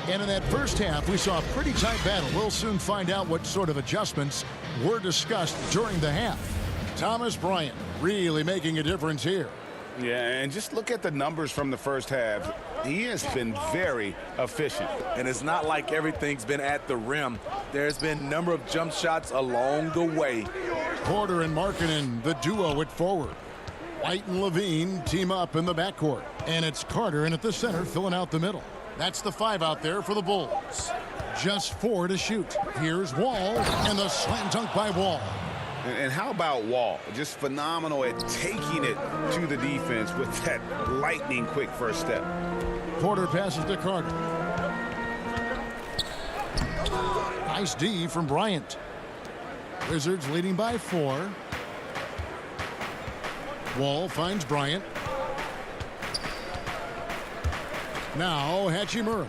And in that first half, we saw a pretty tight battle. We'll soon find out what sort of adjustments were discussed during the half. Thomas Bryant really making a difference here. Yeah, and just look at the numbers from the first half. He has been very efficient. And it's not like everything's been at the rim. There's been a number of jump shots along the way. Porter and Markkanen, the duo at forward. White and Levine team up in the backcourt. And it's Carter in at the center filling out the middle. That's the 5 out there for the Bulls. Just 4 to shoot. Here's Wall, and the slam dunk by Wall. And how about Wall? Just phenomenal at taking it to the defense with that lightning quick first step. Porter passes to Carter. Nice D from Bryant. Wizards leading by 4. Wall finds Bryant. Now Hachimura.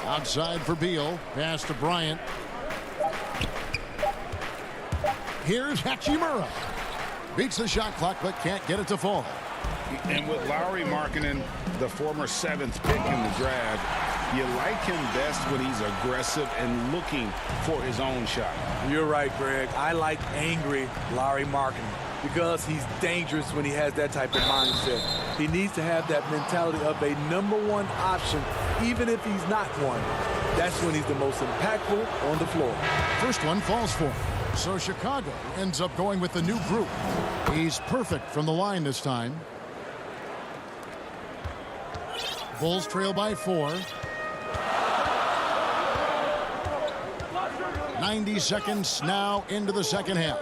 Outside for Beal. Pass to Bryant. Here's Hachimura. Beats the shot clock but can't get it to fall. And with Lowry Markkanen, the former 7th pick in the draft, you like him best when he's aggressive and looking for his own shot. You're right, Greg. I like angry Lowry Markkanen because he's dangerous when he has that type of mindset. He needs to have that mentality of a #1 option, even if he's not one. That's when he's the most impactful on the floor. First one falls for him. So Chicago ends up going with the new group. He's perfect from the line this time. Bulls trail by 4. 90 seconds now into the second half.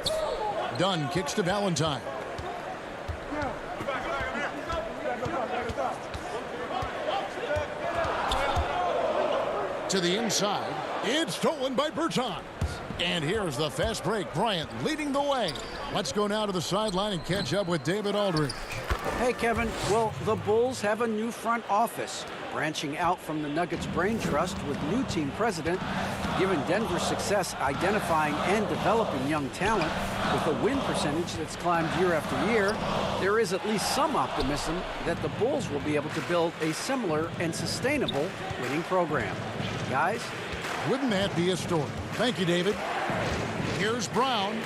Dunn kicks to Valentine. To the inside. It's stolen by Bertans. And here's the fast break. Bryant leading the way. Let's go now to the sideline and catch up with David Aldridge. Hey, Kevin. Well, the Bulls have a new front office, branching out from the Nuggets brain trust with new team president. Given Denver's success identifying and developing young talent with a win percentage that's climbed year after year, there is at least some optimism that the Bulls will be able to build a similar and sustainable winning program. Guys? Wouldn't that be a story? Thank you, David. Here's Brown.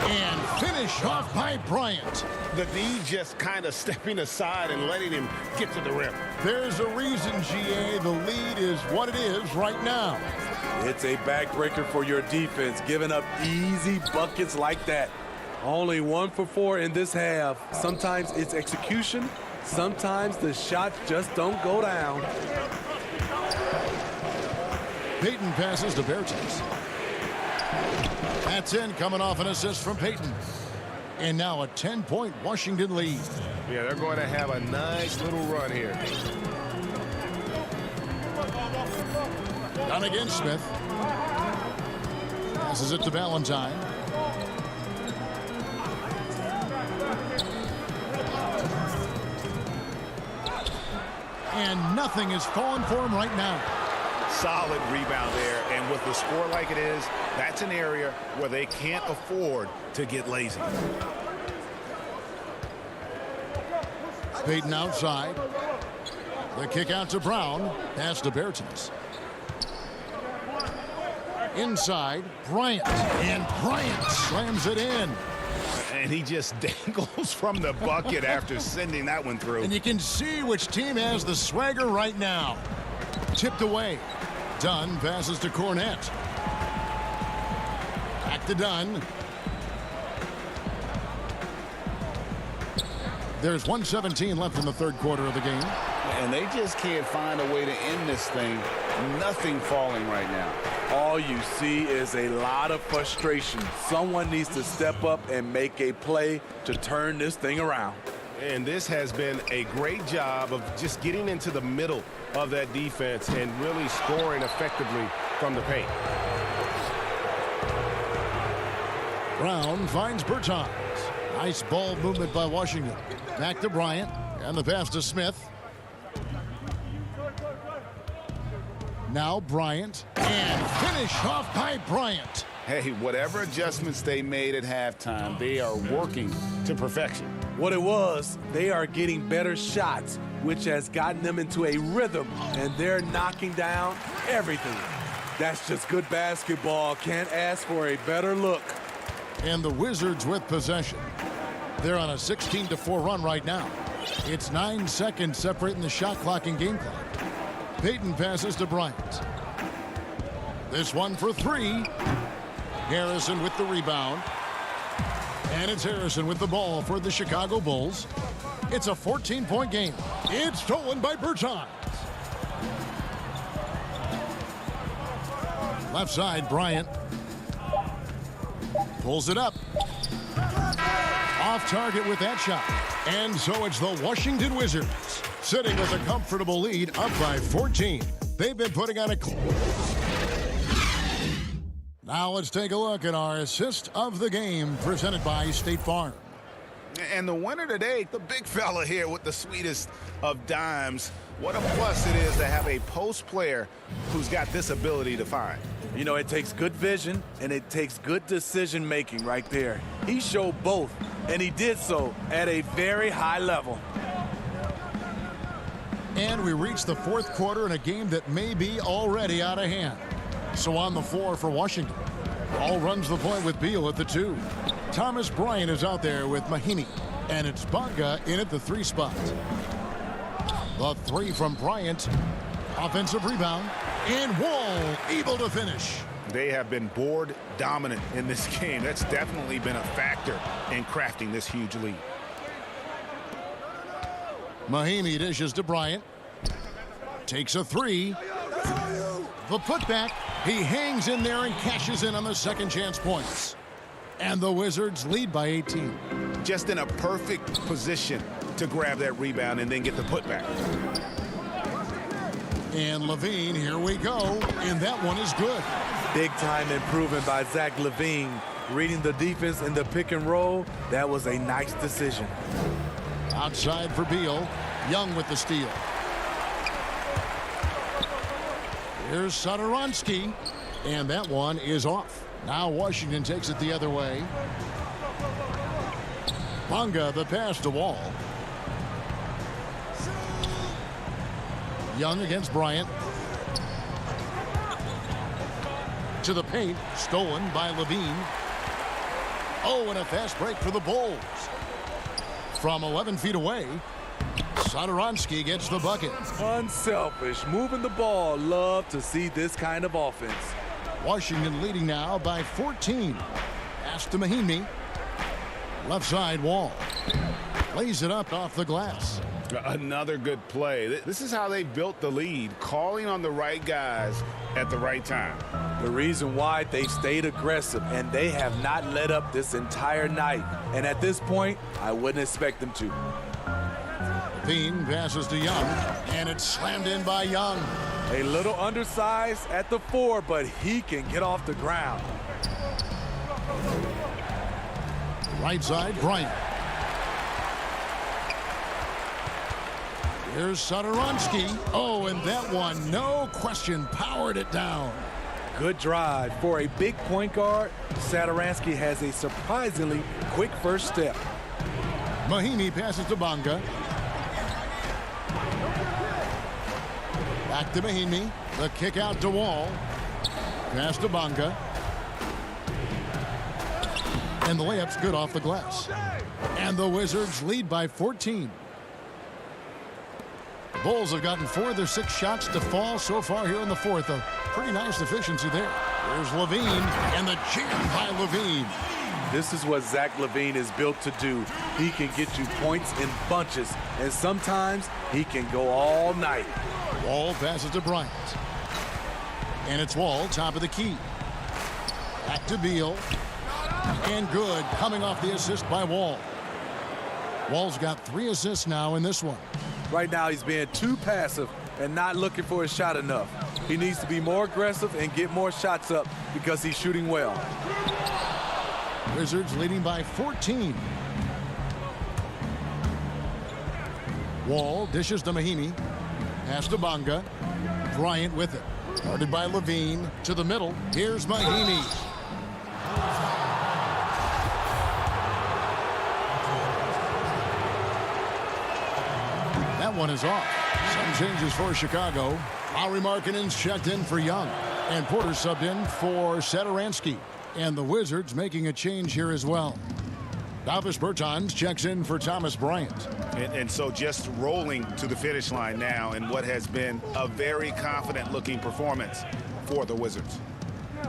And finish off by Bryant. The D just kind of stepping aside and letting him get to the rim. There's a reason, GA, the lead is what it is right now. It's a backbreaker for your defense, giving up easy buckets like that. Only 1 for 4 in this half. Sometimes it's execution. Sometimes the shots just don't go down. Payton passes to Bertans. That's in, coming off an assist from Payton. And now a 10-point Washington lead. Yeah, they're going to have a nice little run here. Done against Smith. Passes it to Valentine. And nothing is falling for him right now. Solid rebound there, and with the score like it is, that's an area where they can't afford to get lazy. Payton outside. The kick out to Brown. Pass to Bertans. Inside, Bryant. And Bryant slams it in. And he just dangles from the bucket after sending that one through. And you can see which team has the swagger right now. Tipped away. Dunn passes to Cornette. Back to Dunn. There's 1:17 left in the third quarter of the game. And they just can't find a way to end this thing. Nothing falling right now. All you see is a lot of frustration. Someone needs to step up and make a play to turn this thing around. And this has been a great job of just getting into the middle of that defense and really scoring effectively from the paint. Brown finds Bertans. Nice ball movement by Washington. Back to Bryant. And the pass to Smith. Now Bryant. And finish off by Bryant. Hey, whatever adjustments they made at halftime, they are working to perfection. What it was, they are getting better shots, which has gotten them into a rhythm, and they're knocking down everything. That's just good basketball. Can't ask for a better look. And the Wizards with possession. They're on a 16-4 run right now. It's 9 seconds separating the shot clock and game clock. Payton passes to Bryant. This one for 3. Harrison with the rebound. And it's Harrison with the ball for the Chicago Bulls. It's a 14-point game. It's stolen by Bertans. Left side, Bryant. Pulls it up. Off target with that shot. And so it's the Washington Wizards Sitting with a comfortable lead, up by 14. They've been putting on a... Now let's take a look at our assist of the game, presented by State Farm. And the winner today, the big fella here with the sweetest of dimes. What a plus it is to have a post player who's got this ability to find. You know, it takes good vision and it takes good decision making right there. He showed both, and he did so at a very high level. And we reach the fourth quarter in a game that may be already out of hand. So on the floor for Washington. Ball runs the point with Beal at the 2. Thomas Bryant is out there with Mahinmi. And it's Bonga in at the 3 spot. The 3 from Bryant. Offensive rebound. And Wall able to finish. They have been board dominant in this game. That's definitely been a factor in crafting this huge lead. Mahinmi dishes to Bryant. Takes a 3. The putback. He hangs in there and cashes in on the second chance points. And the Wizards lead by 18. Just in a perfect position to grab that rebound and then get the putback. And LaVine, here we go. And that one is good. Big time improvement by Zach LaVine. Reading the defense in the pick and roll, that was a nice decision. Outside for Beal. Young with the steal. Here's Satoransky. And that one is off. Now Washington takes it the other way. Bonga, the pass to Wall. Young against Bryant. To the paint. Stolen by LaVine. Oh, and a fast break for the Bulls. From 11 feet away, Satoransky gets the bucket. Unselfish, moving the ball. Love to see this kind of offense. Washington leading now by 14. Pass to Mahinmi. Left side Wall. Lays it up off the glass. Another good play. This is how they built the lead, calling on the right guys at the right time. The reason why they stayed aggressive, and they have not let up this entire night. And at this point, I wouldn't expect them to. Bean passes to Young, and it's slammed in by Young. A little undersized at the 4, but he can get off the ground. Right side, Bryant. Here's Satoransky. Oh, and that one, no question, powered it down. Good drive. For a big point guard, Satoransky has a surprisingly quick first step. Mahinmi passes to Bonga. Back to Mahinmi. The kick out to Wall. Pass to Bonga. And the layup's good off the glass. And the Wizards lead by 14. The Bulls have gotten 4 of their 6 shots to fall so far here in the fourth. A pretty nice efficiency there. Here's LaVine, and the jam by LaVine. This is what Zach LaVine is built to do. He can get you points in bunches, and sometimes he can go all night. Wall passes to Bryant. And it's Wall, top of the key. Back to Beal. And good, coming off the assist by Wall. Wall's got 3 assists now in this one. Right now he's being too passive and not looking for his shot enough. He needs to be more aggressive and get more shots up because he's shooting well. Wizards leading by 14. Wall dishes to Mahinmi. Pass to Bonga. Bryant with it. Guarded by LaVine. To the middle. Here's Mahinmi. That one is off. Some changes for Chicago. Lauri Markkanen's checked in for Young. And Porter subbed in for Satoransky. And the Wizards making a change here as well. Davis Bertans checks in for Thomas Bryant. And so just rolling to the finish line now in what has been a very confident-looking performance for the Wizards.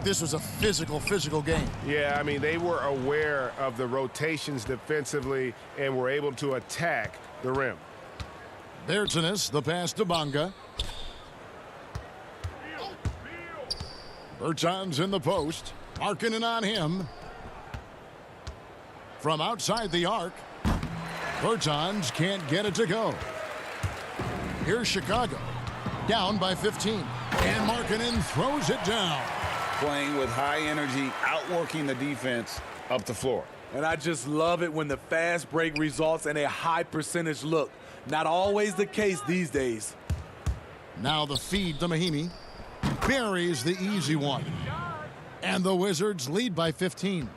This was a physical game. Yeah, I mean, they were aware of the rotations defensively and were able to attack the rim. Bertans, the pass to Bonga. Bertans in the post. Markkanen on him. From outside the arc. Bertans can't get it to go. Here's Chicago, down by 15. And Markkanen throws it down. Playing with high energy, outworking the defense up the floor. And I just love it when the fast break results in a high percentage look. Not always the case these days. Now the feed to Mahinmi. Buries the easy one. And the Wizards lead by 15.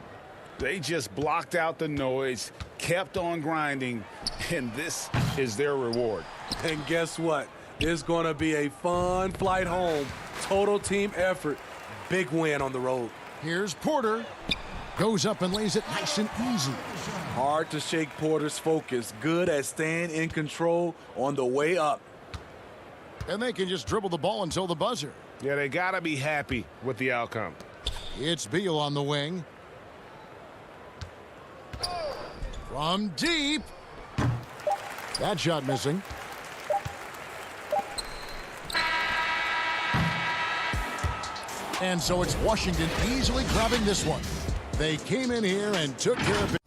They just blocked out the noise, kept on grinding, and this is their reward. And guess what? It's going to be a fun flight home. Total team effort. Big win on the road. Here's Porter. Goes up and lays it nice and easy. Hard to shake Porter's focus. Good at staying in control on the way up. And they can just dribble the ball until the buzzer. Yeah, they got to be happy with the outcome. It's Beal on the wing. From deep. That shot missing. And so it's Washington easily grabbing this one. They came in here and took care of it.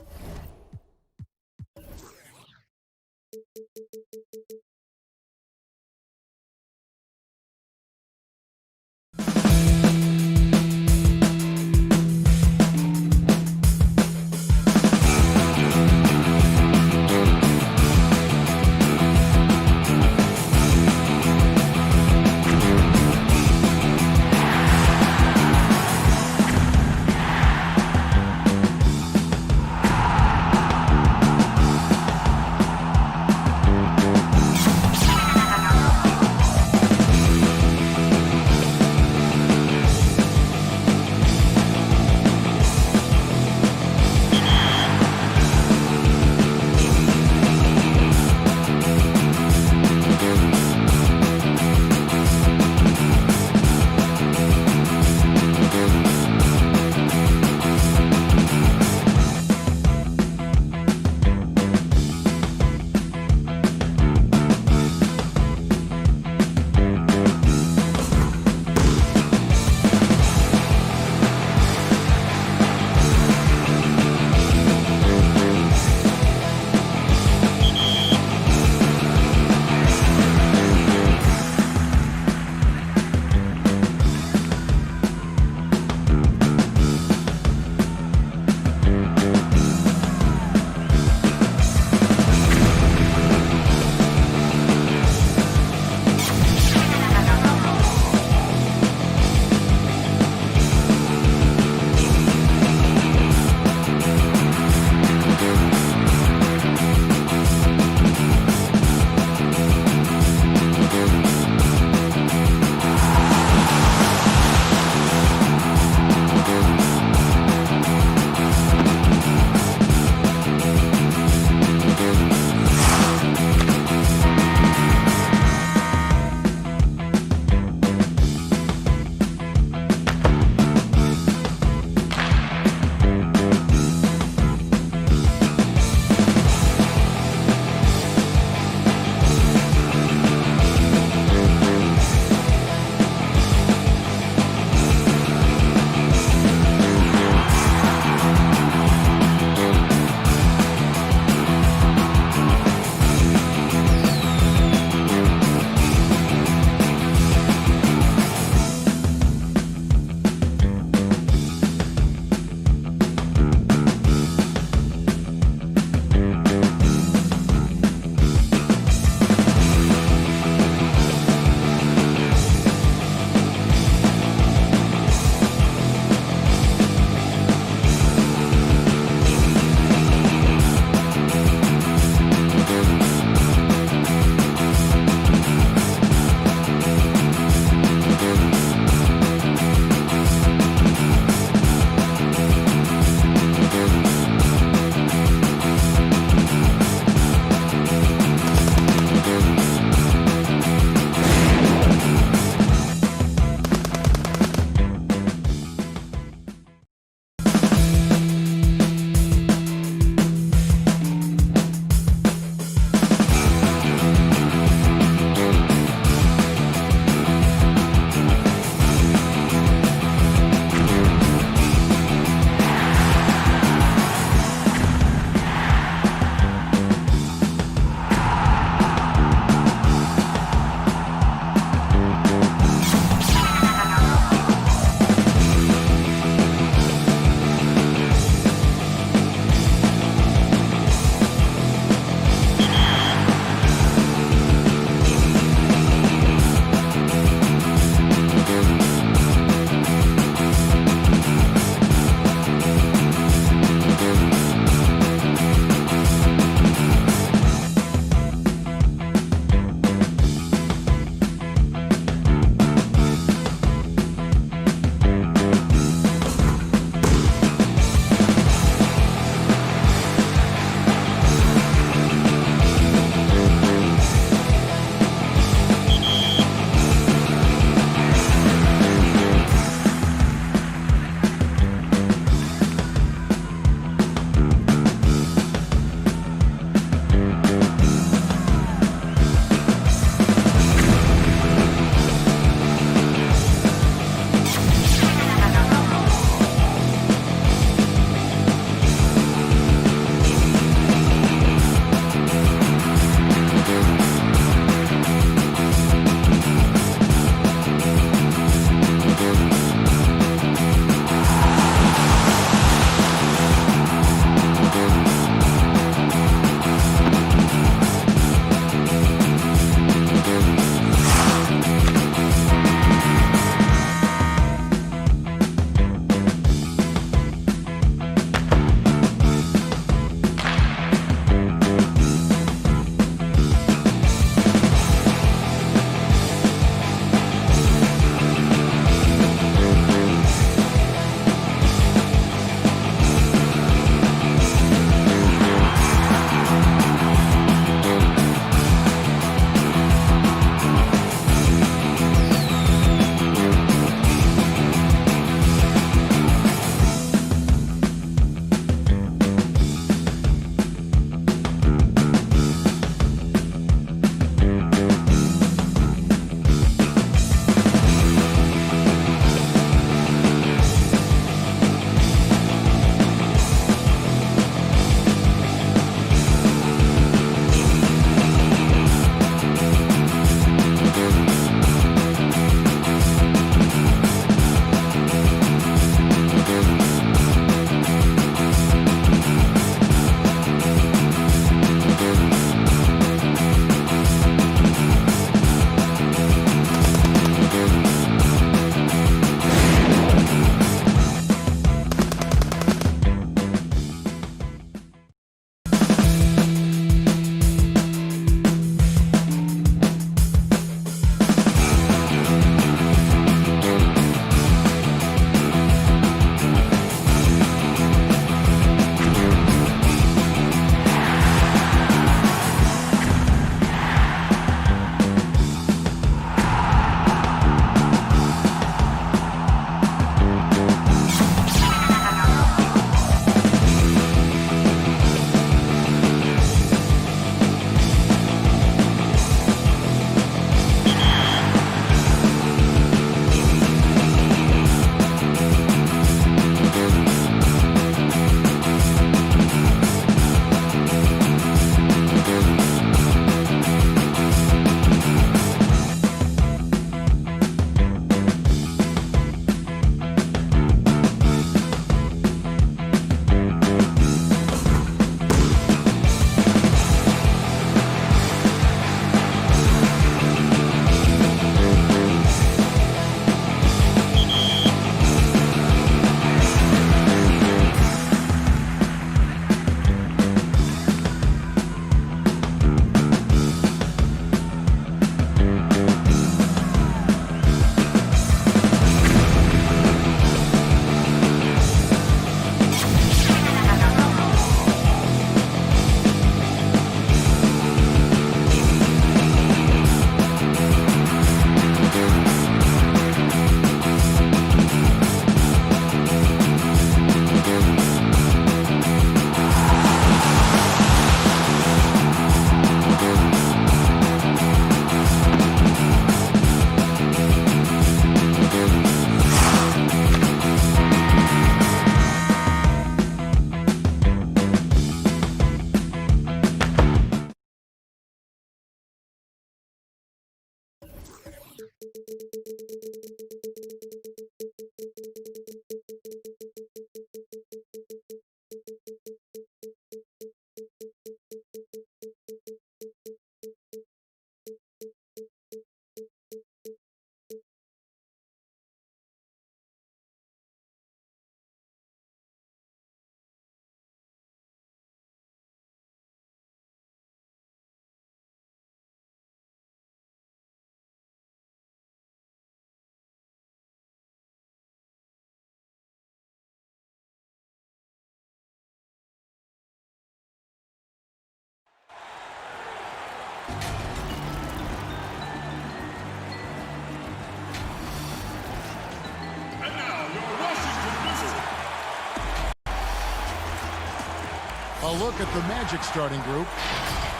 A look at the Magic starting group.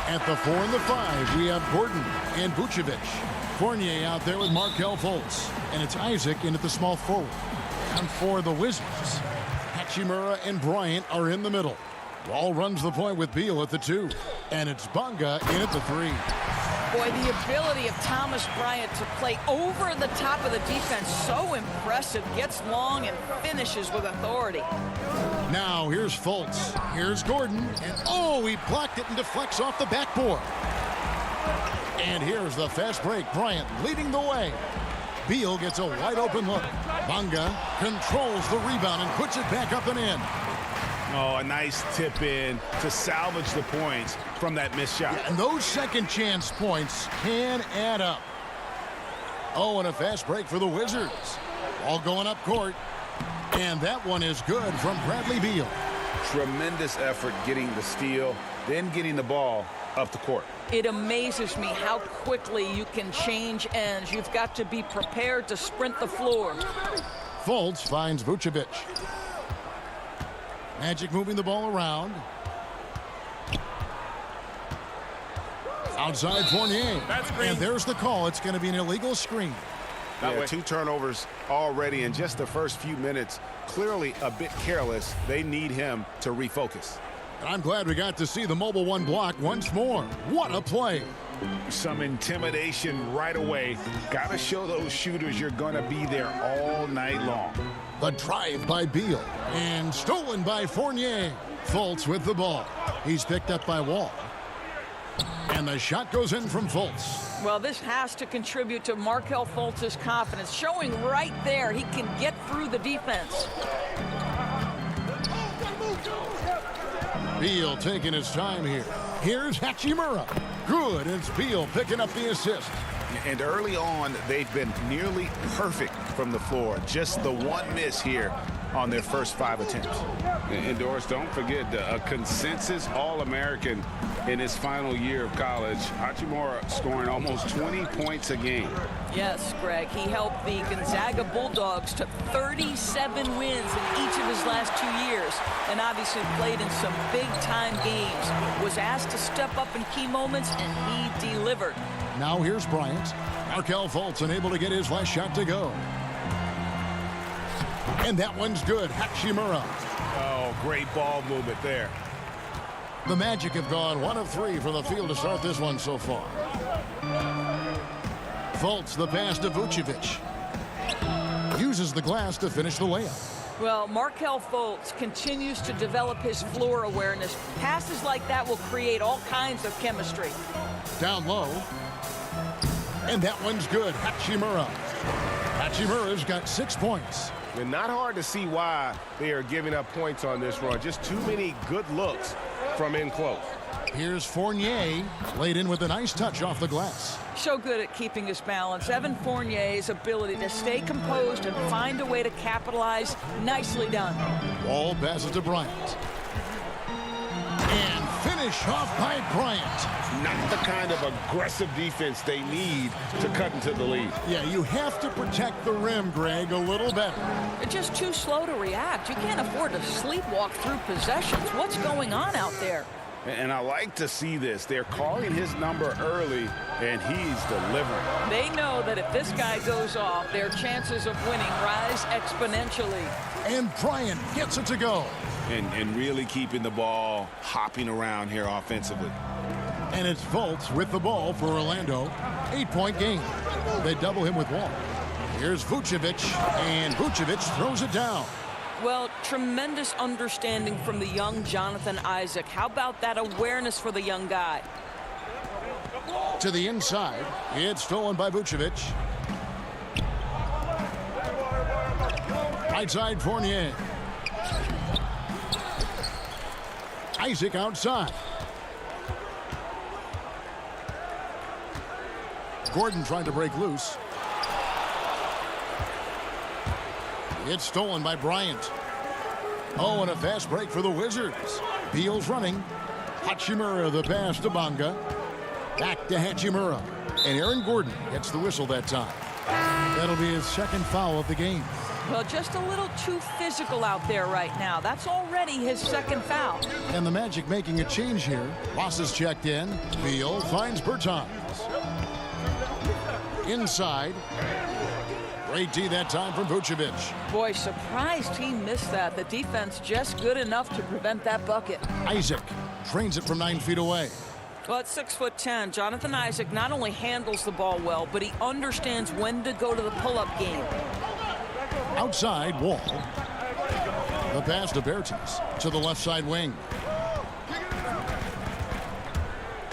At the 4 and the 5, we have Gordon and Vucevic. Fournier out there with Markelle Fultz. And it's Isaac in at the small forward. And for the Wizards, Hachimura and Bryant are in the middle. Wall runs the point with Beal at the 2. And it's Bonga in at the 3. Boy, the ability of Thomas Bryant to play over the top of the defense, so impressive. Gets long and finishes with authority. Now here's Fultz. Here's Gordon. And oh, he blocked it and deflects off the backboard. And here's the fast break. Bryant leading the way. Beal gets a wide open look. Bonga controls the rebound and puts it back up and in. Oh, a nice tip in to salvage the points from that missed shot. Yeah, and those second chance points can add up. Oh, and a fast break for the Wizards. All going up court. And that one is good from Bradley Beal. Tremendous effort getting the steal, then getting the ball up the court. It amazes me how quickly you can change ends. You've got to be prepared to sprint the floor. Fultz finds Vucevic. Magic moving the ball around. Outside Fournier. And there's the call. It's going to be an illegal screen. Yeah, 2 turnovers already in just the first few minutes. Clearly a bit careless. They need him to refocus. And I'm glad we got to see the mobile 1 block once more. What a play. Some intimidation right away. Got to show those shooters you're going to be there all night long. The drive by Beal. And stolen by Fournier. Fultz with the ball. He's picked up by Wall. And the shot goes in from Fultz. Well, this has to contribute to Markelle Fultz's confidence. Showing right there he can get through the defense. Beal taking his time here. Here's Hachimura. Good. It's Beal picking up the assist. And early on, they've been nearly perfect from the floor. Just the one miss here on their first 5 attempts. And Doris, don't forget a consensus All-American in his final year of college. Hachimura scoring almost 20 points a game. Yes, Greg. He helped the Gonzaga Bulldogs to 37 wins in each of his last 2 years, and obviously played in some big-time games. Was asked to step up in key moments, and he delivered. Now here's Bryant. Markelle Fultz unable to get his last shot to go. And that one's good. Hachimura. Oh, great ball movement there. The Magic have gone 1 of 3 from the field to start this one so far. Fultz the pass to Vucevic. Uses the glass to finish the layup. Well, Markelle Fultz continues to develop his floor awareness. Passes like that will create all kinds of chemistry. Down low. And that one's good. Hachimura. Hachimura's got 6 points. And not hard to see why they are giving up points on this run. Just too many good looks from in close. Here's Fournier, laid in with a nice touch off the glass. So good at keeping his balance. Evan Fournier's ability to stay composed and find a way to capitalize, nicely done. Wall passes to Bryant. And finish off by Bryant. Not the kind of aggressive defense they need to cut into the lead. Yeah, you have to protect the rim, Greg, a little better. They're just too slow to react. You can't afford to sleepwalk through possessions. What's going on out there? And I like to see this. They're calling his number early, and he's delivering. They know that if this guy goes off, their chances of winning rise exponentially. And Bryant gets it to go. And really keeping the ball hopping around here offensively. And it's Fultz with the ball for Orlando. 8-point game. They double him with Wall. Here's Vucevic, and Vucevic throws it down. Well, tremendous understanding from the young Jonathan Isaac. How about that awareness for the young guy? To the inside. It's stolen by Vucevic. Right side Fournier. Isaac outside. Gordon trying to break loose. It's stolen by Bryant. Oh, and a fast break for the Wizards. Beal's running. Hachimura the pass to Bonga. Back to Hachimura. And Aaron Gordon gets the whistle that time. That'll be his second foul of the game. Well, just a little too physical out there right now. That's already his second foul. And the Magic making a change here. Ross is checked in. Beal finds Bertans. Inside. Great D that time from Vucevic. Boy, surprised he missed that. The defense just good enough to prevent that bucket. Isaac trains it from 9 feet away. Well, at 6'10", Jonathan Isaac not only handles the ball well, but he understands when to go to the pull-up game. Outside, Wall. The pass to Bertans to the left side wing.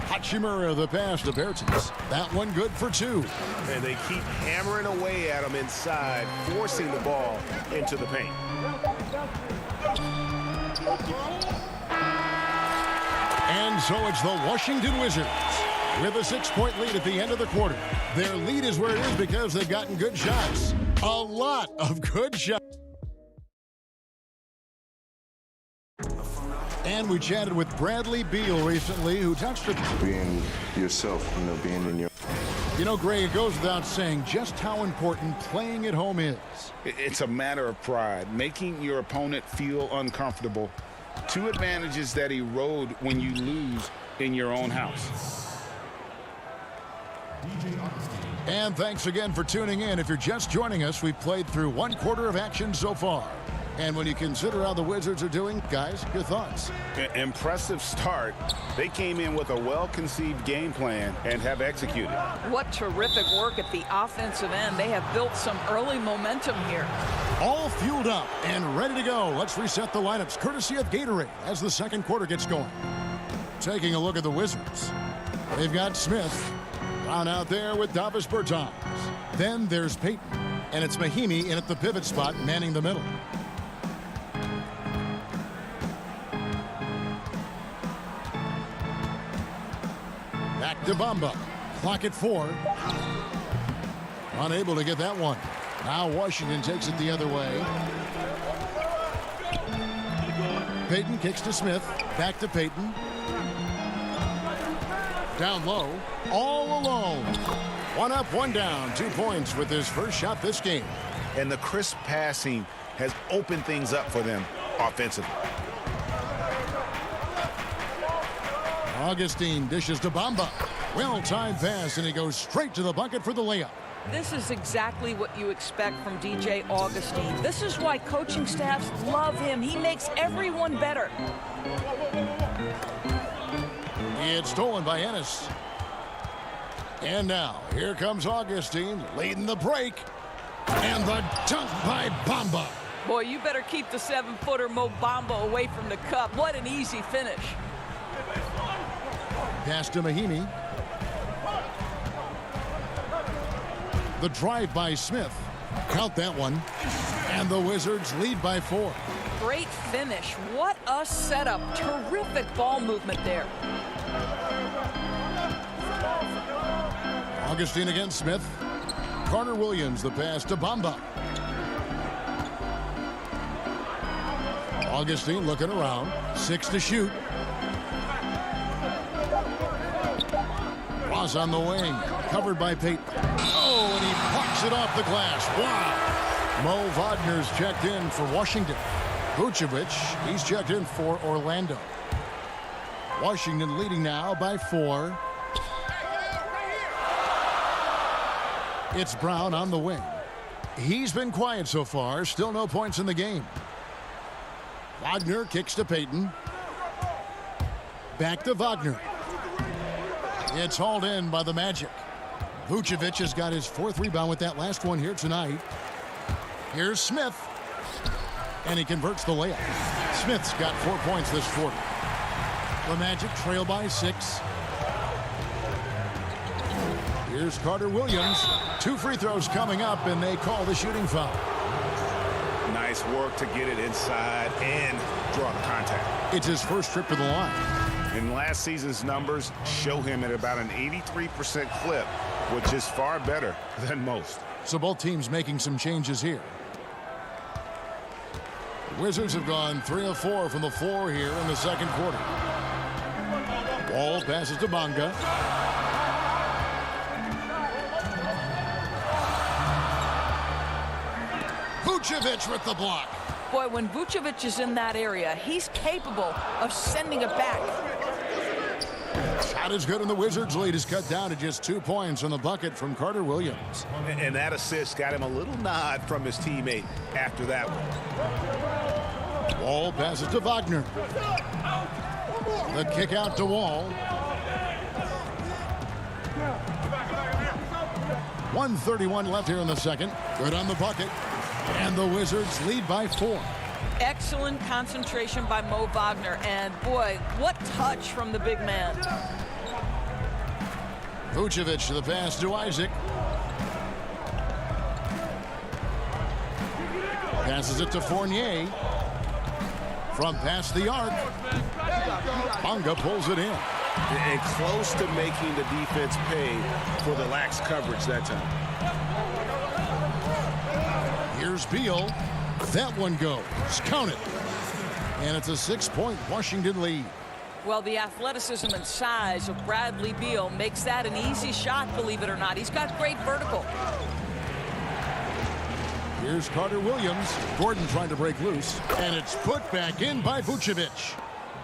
Hachimura, the pass to Bertans. That one good for 2. And they keep hammering away at him inside, forcing the ball into the paint. And so it's the Washington Wizards with a 6-point lead at the end of the quarter. Their lead is where it is because they've gotten good shots. A lot of good shots. And we chatted with Bradley Beal recently, who touched it. Being yourself, being in your... You know, Greg, it goes without saying just how important playing at home is. It's a matter of pride, making your opponent feel uncomfortable. 2 advantages that erode when you lose in your own house. And thanks again for tuning in. If you're just joining us, we've played through 1 quarter of action so far. And when you consider how the Wizards are doing, guys, your thoughts? Impressive start. They came in with a well-conceived game plan and have executed. What terrific work at the offensive end. They have built some early momentum here. All fueled up and ready to go. Let's reset the lineups courtesy of Gatorade as the second quarter gets going. Taking a look at the Wizards. They've got Smith down out there with Davis Bertans. Then there's Payton. And it's Mahimi in at the pivot spot, manning the middle. Back to Bamba. Clock at 4. Unable to get that one. Now Washington takes it the other way. Payton kicks to Smith. Back to Payton. Down low. All alone. 1 up, 1 down. 2 points with his first shot this game. And the crisp passing has opened things up for them offensively. Augustine dishes to Bamba. Well-timed pass, and he goes straight to the bucket for the layup. This is exactly what you expect from DJ Augustine. This is why coaching staffs love him. He makes everyone better. It's stolen by Ennis. And now, here comes Augustine leading the break. And the dunk by Bamba. Boy, you better keep the 7-footer Mo Bamba away from the cup. What an easy finish. Pass to Mahimi. The drive by Smith. Count that one. And the Wizards lead by 4. Great finish. What a setup. Terrific ball movement there. Augustine against Smith. Carter Williams, the pass to Bamba. Augustine looking around. 6 to shoot. Ross on the wing. Covered by Payton. Oh, and he pucks it off the glass. Wow. Mo Wagner's checked in for Washington. Vucevic, he's checked in for Orlando. Washington leading now by 4. It's Brown on the wing. He's been quiet so far. Still no points in the game. Wagner kicks to Payton. Back to Wagner. It's hauled in by the Magic. Vucevic has got his 4th rebound with that last one here tonight. Here's Smith. And he converts the layup. Smith's got 4 points this quarter. The Magic trail by 6. Here's Carter Williams. 2 free throws coming up, and they call the shooting foul. Nice work to get it inside and draw the contact. It's his first trip to the line. And last season's numbers show him at about an 83% clip, which is far better than most. So both teams making some changes here. The Wizards have gone 3 of 4 from the floor here in the second quarter. Wall passes to Bonga. Vucevic with the block. Boy, when Vucevic is in that area, he's capable of sending it back. Shot is good, and the Wizards' lead is cut down to just 2 points on the bucket from Carter Williams. And that assist got him a little nod from his teammate after that one. Wall passes to Wagner. The kick out to Wall. 1:31 left here in the second. Good on the bucket. And the Wizards lead by 4. Excellent concentration by Mo Wagner. And boy, what touch from the big man. Vucevic to the pass to Isaac. Passes it to Fournier. From past the arc. Bonga pulls it in. And close to making the defense pay for the lax coverage that time. Here's Beal. That one goes. Count it. And it's a 6-point Washington lead. Well, the athleticism and size of Bradley Beal makes that an easy shot, believe it or not. He's got great vertical. Here's Carter Williams. Gordon trying to break loose. And it's put back in by Vucevic.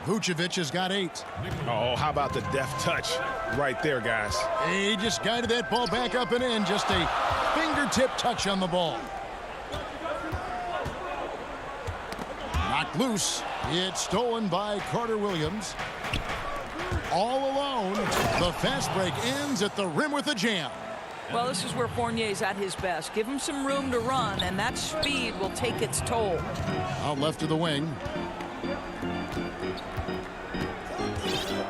Vucevic has got 8. Oh, how about the deft touch right there, guys? He just guided that ball back up and in. Just a fingertip touch on the ball. Knocked loose. It's stolen by Carter Williams. All alone. The fast break ends at the rim with a jam. Well, this is where Fournier's at his best. Give him some room to run, and that speed will take its toll. Out left to the wing.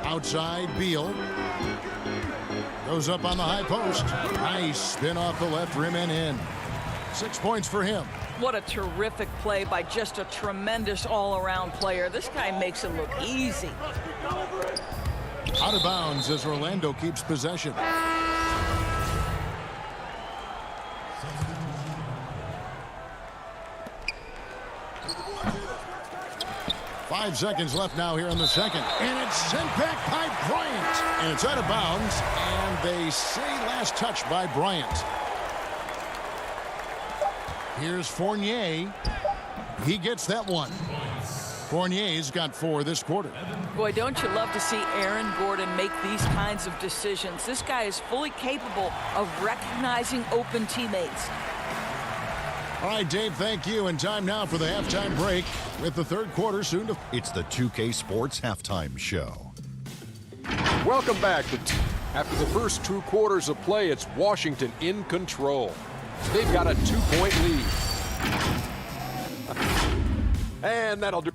Outside, Beal. Goes up on the high post. Nice spin off the left rim and in. 6 points for him. What a terrific play by just a tremendous all-around player. This guy makes it look easy. Out of bounds as Orlando keeps possession. 5 seconds left now here in the second. And it's sent back by Bryant. And it's out of bounds. And they say last touch by Bryant. Here's Fournier. He gets that one. Fournier's got 4 this quarter. Boy, don't you love to see Aaron Gordon make these kinds of decisions. This guy is fully capable of recognizing open teammates. All right, Dave, thank you. And time now for the halftime break with the third quarter soon to... It's the 2K Sports Halftime Show. Welcome back. After the first 2 quarters of play, it's Washington in control. They've got a 2-point lead. And that'll do.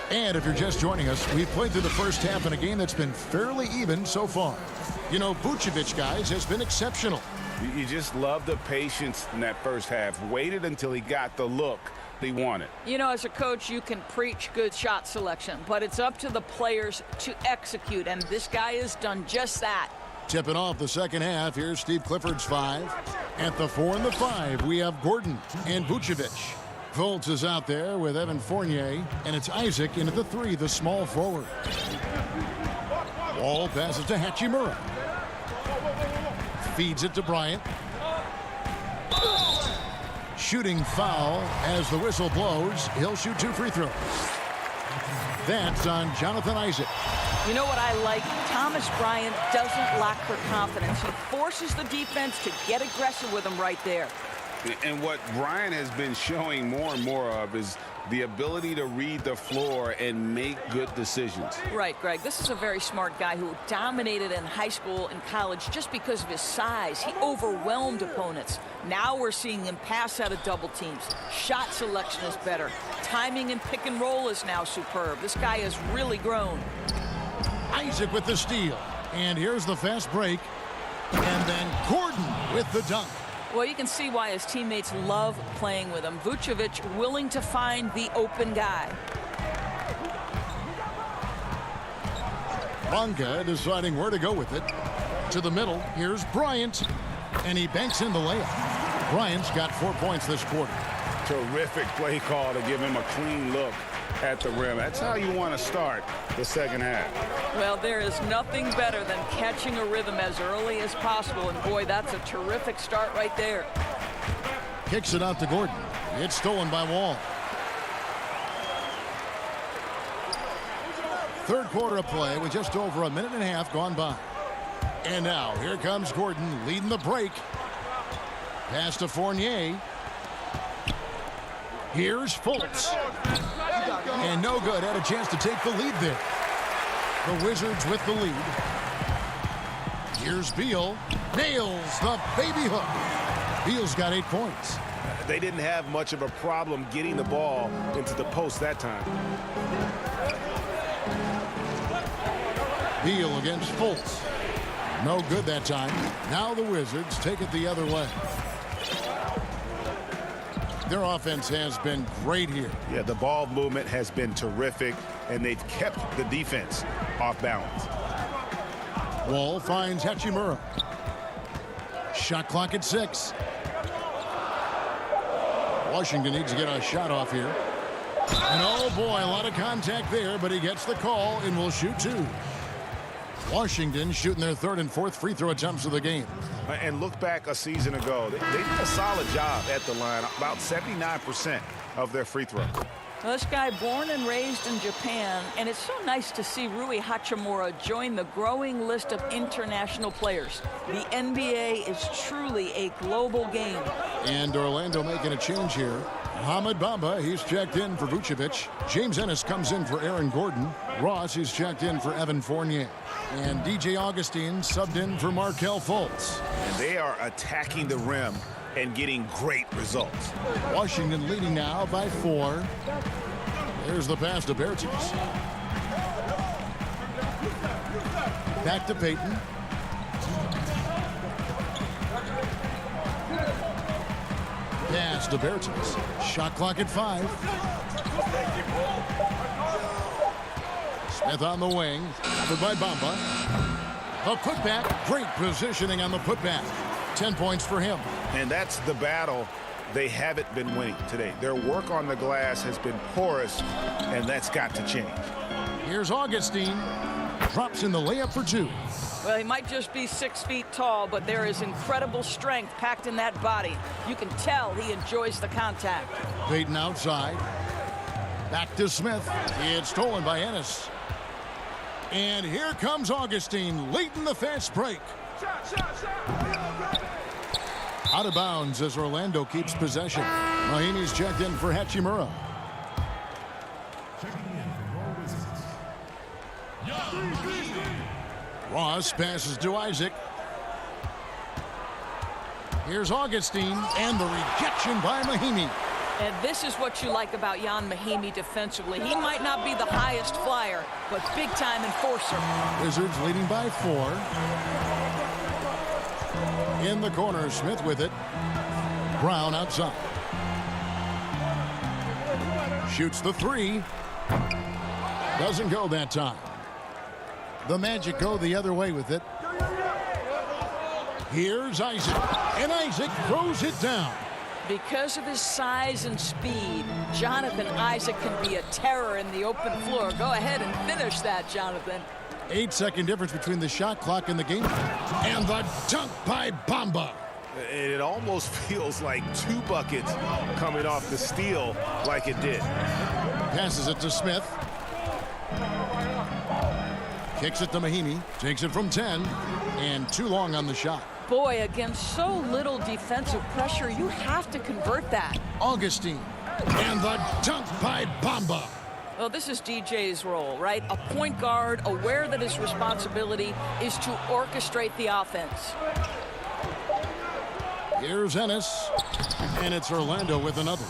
And if you're just joining us, we've played through the first half in a game that's been fairly even so far. You know, Vucevic, guys, has been exceptional. You just love the patience in that first half. Waited until he got the look he wanted. You know, as a coach, you can preach good shot selection, but it's up to the players to execute, and this guy has done just that. Tipping off the second half, here's Steve Clifford's 5. At the 4 and the 5, we have Gordon and Vucevic. Fultz is out there with Evan Fournier, and it's Isaac into the 3, the small forward. Wall passes to Hachimura. Feeds it to Bryant. Shooting foul as the whistle blows. He'll shoot 2 free throws. That's on Jonathan Isaac. You know what I like? Thomas Bryant doesn't lack for confidence. He forces the defense to get aggressive with him right there. And what Bryant has been showing more and more of is the ability to read the floor and make good decisions. Right, Greg. This is a very smart guy who dominated in high school and college just because of his size. He overwhelmed opponents. Now we're seeing him pass out of double teams. Shot selection is better. Timing and pick and roll is now superb. This guy has really grown. Isaac with the steal. And here's the fast break. And then Gordon with the dunk. Well, you can see why his teammates love playing with him. Vucevic willing to find the open guy. Bonga deciding where to go with it. To the middle, here's Bryant. And he banks in the layup. Bryant's got 4 points this quarter. Terrific play call to give him a clean look at the rim. That's how you want to start the second half. Well, there is nothing better than catching a rhythm as early as possible, and boy, that's a terrific start right there. Kicks it out to Gordon. It's stolen by Wall. Third quarter of play with just over a minute and a half gone by. And now here comes Gordon leading the break. Pass to Fournier. Here's Fultz. And no good. Had a chance to take the lead there. The Wizards with the lead. Here's Beal. Nails the baby hook. Beal's got 8 points. They didn't have much of a problem getting the ball into the post that time. Beal against Fultz. No good that time. Now the Wizards take it the other way. Their offense has been great here. Yeah, the ball movement has been terrific, and they've kept the defense off balance. Wall finds Hachimura. Shot clock at 6. Washington needs to get a shot off here. And oh boy, a lot of contact there, but he gets the call and will shoot 2. Washington shooting their 3rd and 4th free throw attempts of the game. And look back a season ago. They did a solid job at the line, about 79% of their free throw. Well, this guy born and raised in Japan, and it's so nice to see Rui Hachimura join the growing list of international players. The NBA is truly a global game. And Orlando making a change here. Mohamed Bamba, he's checked in for Vucevic. James Ennis comes in for Aaron Gordon. Ross, he's checked in for Evan Fournier. And DJ Augustine subbed in for Markelle Fultz. And they are attacking the rim and getting great results. Washington leading now by 4. There's the pass to Bertans. Back to Payton. Pass to Bertans. Shot clock at 5. Smith on the wing. Covered by Bamba. A putback. Great positioning on the putback. 10 points for him. And that's the battle they haven't been winning today. Their work on the glass has been porous, and that's got to change. Here's Augustine. Drops in the layup for 2. Well, he might just be 6 feet tall, but there is incredible strength packed in that body. You can tell he enjoys the contact. Payton outside. Back to Smith. It's stolen by Ennis. And here comes Augustine late in the fast break. Out of bounds as Orlando keeps possession. Mahinmi's checked in for Hachimura. Ross passes to Isaac. Here's Augustine, and the rejection by Mahinmi. And this is what you like about Ian Mahinmi defensively. He might not be the highest flyer, but big-time enforcer. Wizards leading by 4. In the corner, Smith with it. Brown outside. Shoots the 3. Doesn't go that time. The Magic go the other way with it. Here's Isaac. And Isaac throws it down. Because of his size and speed, Jonathan Isaac can be a terror in the open floor. Go ahead and finish that, Jonathan. 8-second difference between the shot clock and the game. And the dunk by Bamba. It almost feels like 2 buckets coming off the steal like it did. Passes it to Smith. Kicks it to Mahinmi. Takes it from 10. And too long on the shot. Boy, against so little defensive pressure, you have to convert that. Augustine. And the dunk by Bamba. Well, this is DJ's role, right? A point guard aware that his responsibility is to orchestrate the offense. Here's Ennis. And it's Orlando with another.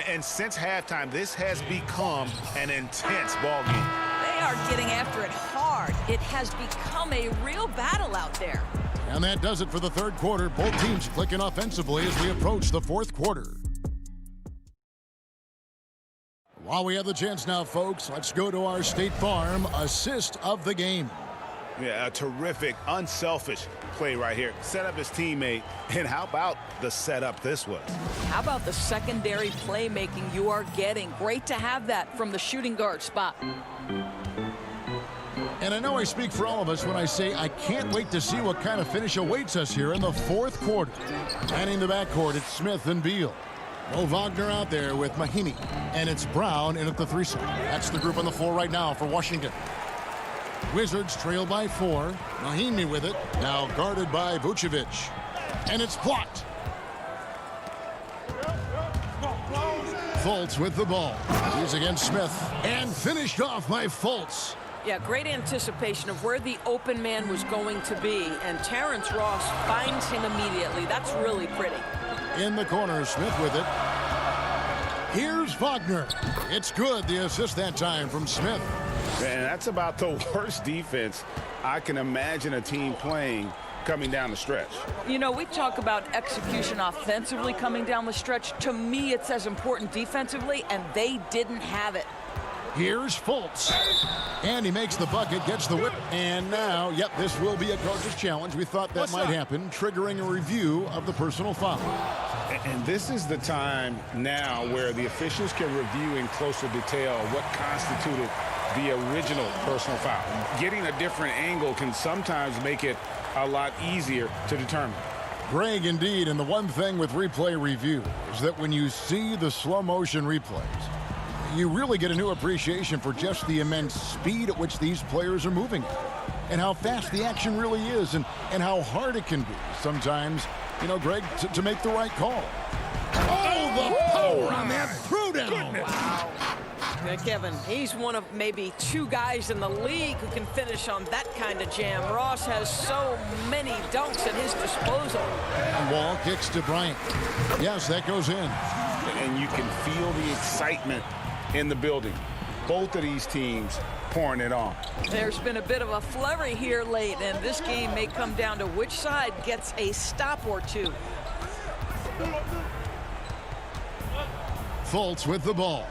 And since halftime, this has become an intense ball game. They are getting after it hard. It has become a real battle out there. And that does it for the third quarter. Both teams clicking offensively as we approach the fourth quarter. While we have the chance now, folks, let's go to our State Farm assist of the game. Yeah, a terrific, unselfish play right here. Set up his teammate, and how about the setup this was? How about the secondary playmaking you are getting? Great to have that from the shooting guard spot. And I know I speak for all of us when I say I can't wait to see what kind of finish awaits us here in the fourth quarter. Manning the backcourt, it's Smith and Beal. Mo Wagner out there with Mahimi. And it's Brown in at the threesome. That's the group on the floor right now for Washington. Wizards trail by 4. Mahimi with it. Now guarded by Vucevic. And it's blocked. Fultz with the ball. He's against Smith. And finished off by Fultz. Yeah, great anticipation of where the open man was going to be. And Terrence Ross finds him immediately. That's really pretty. In the corner, Smith with it. Here's Wagner. It's good. The assist that time from Smith. And that's about the worst defense I can imagine a team playing coming down the stretch. You know, we talk about execution offensively coming down the stretch. To me, it's as important defensively, and they didn't have it. Here's Fultz. And he makes the bucket, gets the whip. And now, yep, this will be a coach's challenge. We thought that might happen, triggering a review of the personal foul. And this is the time now where the officials can review in closer detail what constituted the original personal foul. Getting a different angle can sometimes make it a lot easier to determine. Greg, indeed, and the one thing with replay review is that when you see the slow motion replays, you really get a new appreciation for just the immense speed at which these players are moving and how fast the action really is and how hard it can be sometimes, you know, Greg, to make the right call. Oh, the power on that throwdown. Wow. Now, Kevin, he's one of maybe 2 guys in the league who can finish on that kind of jam. Ross has so many dunks at his disposal. And Wall kicks to Bryant. Yes, that goes in. And you can feel the excitement in the building. Both of these teams pouring it on. There's been a bit of a flurry here late, and this game may come down to which side gets a stop or two. Fultz with the ball.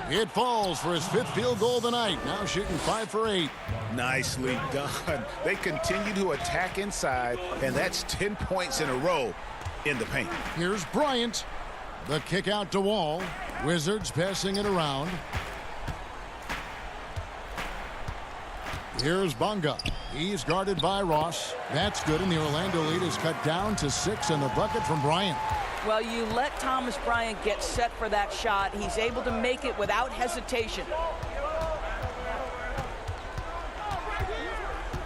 It falls for his 5th field goal tonight. Now shooting 5 for 8. Nicely done. They continue to attack inside, and that's 10 points in a row in the paint. Here's Bryant. The kick out to Wall. Wizards passing it around. Here's Bonga. He's guarded by Ross. That's good, and the Orlando lead is cut down to 6, and the bucket from Bryant. Well, you let Thomas Bryant get set for that shot. He's able to make it without hesitation.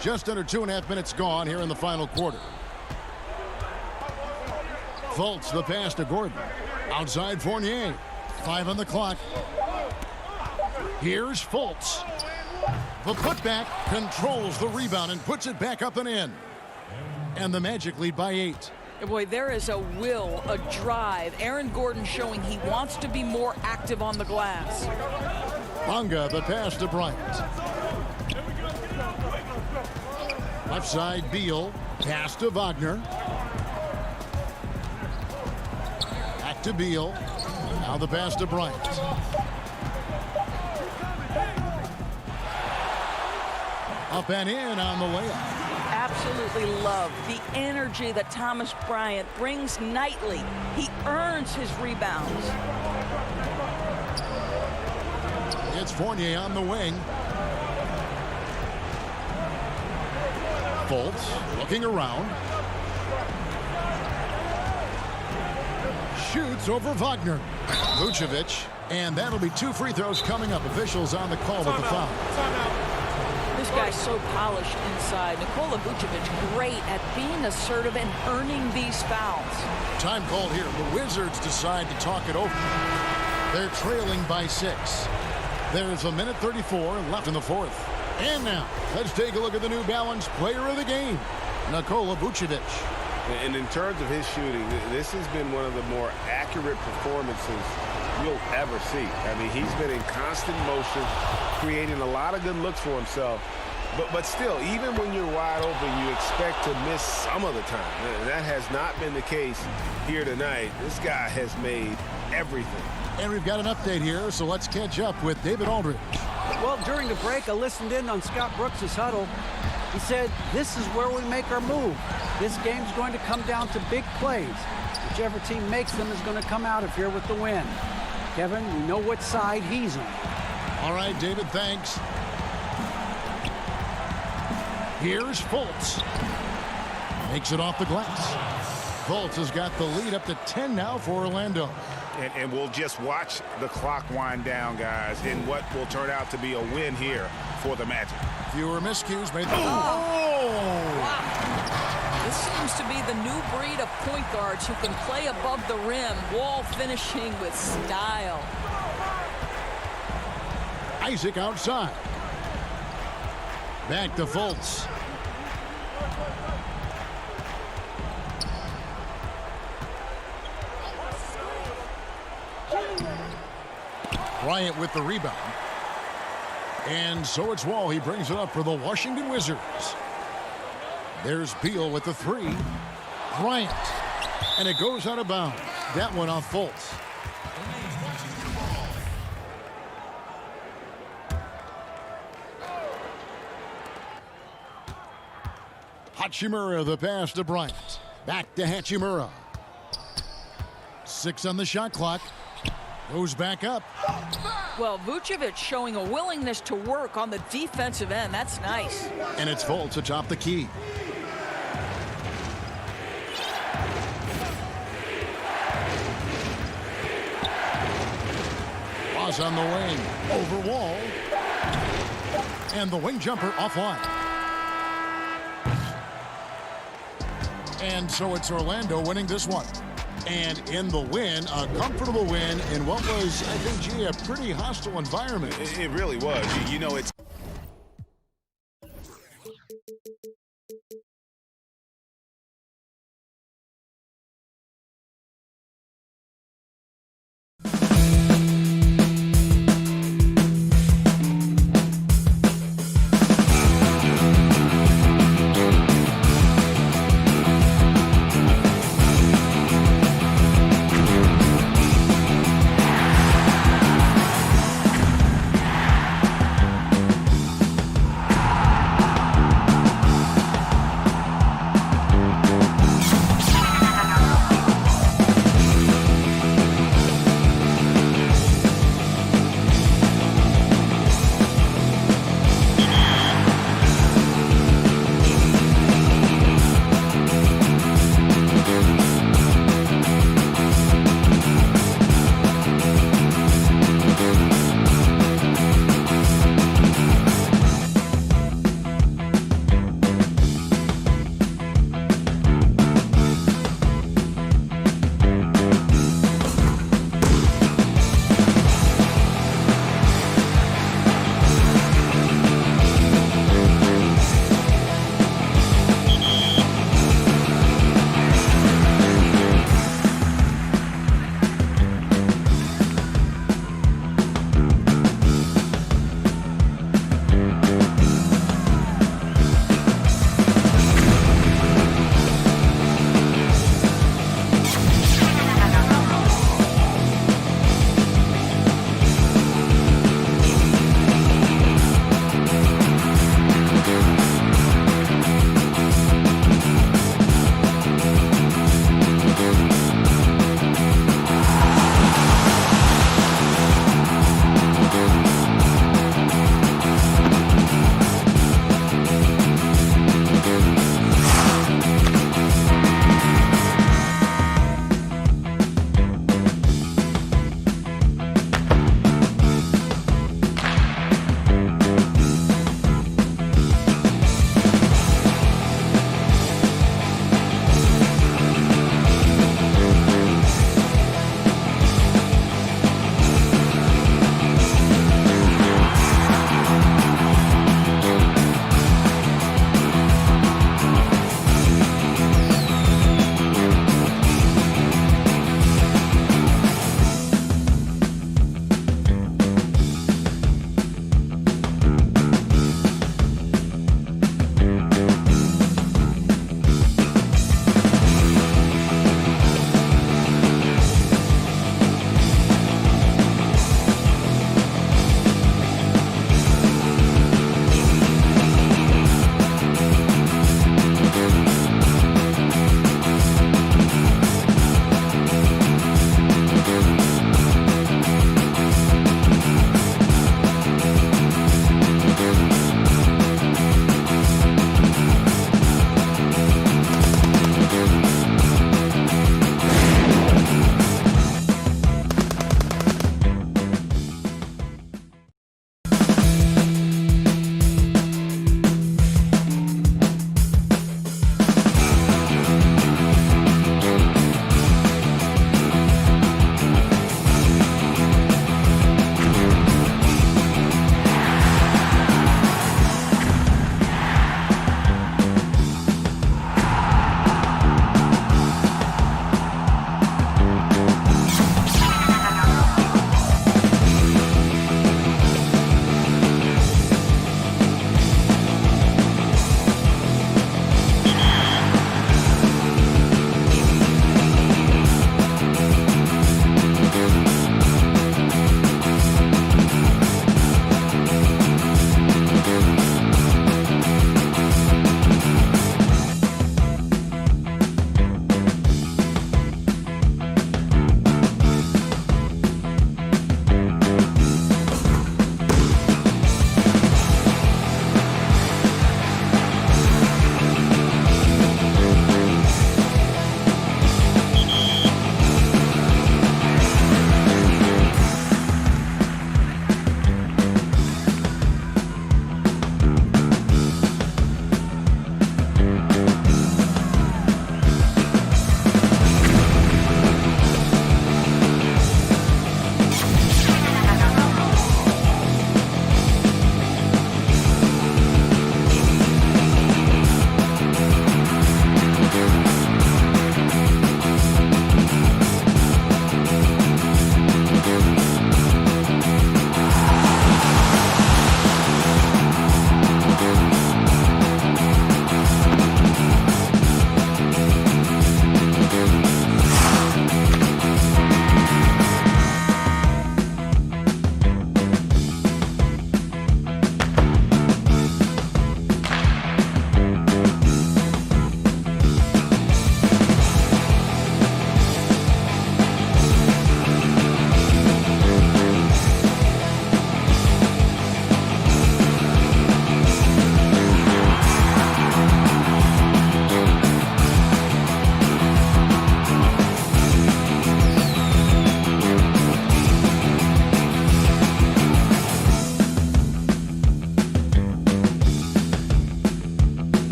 Just under 2.5 minutes gone here in the final quarter. Fultz the pass to Gordon. Outside Fournier. 5 on the clock. Here's Fultz. The putback controls the rebound and puts it back up and in. And the Magic lead by 8. Boy, there is a will, a drive. Aaron Gordon showing he wants to be more active on the glass. Bonga, the pass to Bryant. Left side, Beal. Pass to Wagner. Back to Beal. Now the pass to Bryant. Up and in on the layup. Absolutely love the energy that Thomas Bryant brings nightly. He earns his rebounds. It's Fournier on the wing. Fultz looking around. Shoots over Wagner. Vucevic. And that'll be 2 free throws coming up. Officials on the call with the foul. This guy's so polished inside. Nikola Vucevic great at being assertive and earning these fouls. Time called here. The Wizards decide to talk it over. They're trailing by 6. There's 1:34 left in the 4th. And now, let's take a look at the New Balance player of the game, Nikola Vucevic. And in terms of his shooting, this has been one of the more accurate performances you'll ever see. I mean, he's been in constant motion, creating a lot of good looks for himself. But still, even when you're wide open, you expect to miss some of the time. And that has not been the case here tonight. This guy has made everything. And we've got an update here, so let's catch up with David Aldridge. Well, during the break, I listened in on Scott Brooks' huddle. He said, this is where we make our move. This game's going to come down to big plays. Whichever team makes them is going to come out of here with the win. Kevin, we know what side he's on. All right, David, thanks. Here's Fultz. Makes it off the glass. Fultz has got the lead up to 10 now for Orlando. And we'll just watch the clock wind down, guys, in what will turn out to be a win here for the Magic. Fewer miscues made the... Wow. This seems to be the new breed of point guards who can play above the rim, wall finishing with style. Isaac outside. Back to Fultz. Bryant with the rebound. And so it's Wall. He brings it up for the Washington Wizards. There's Beal with the three. Bryant. And it goes out of bounds. That one off Fultz. Hachimura the pass to Bryant. Back to Hachimura. 6 on the shot clock. Goes back up. Well, Vucevic showing a willingness to work on the defensive end. That's nice. And it's Fultz atop the key. Ross on the wing. Over Wall. And the wing jumper offline. And so it's Orlando winning this one. And in the win, a comfortable win in what was, I think, G, a pretty hostile environment. It really was. You know, it's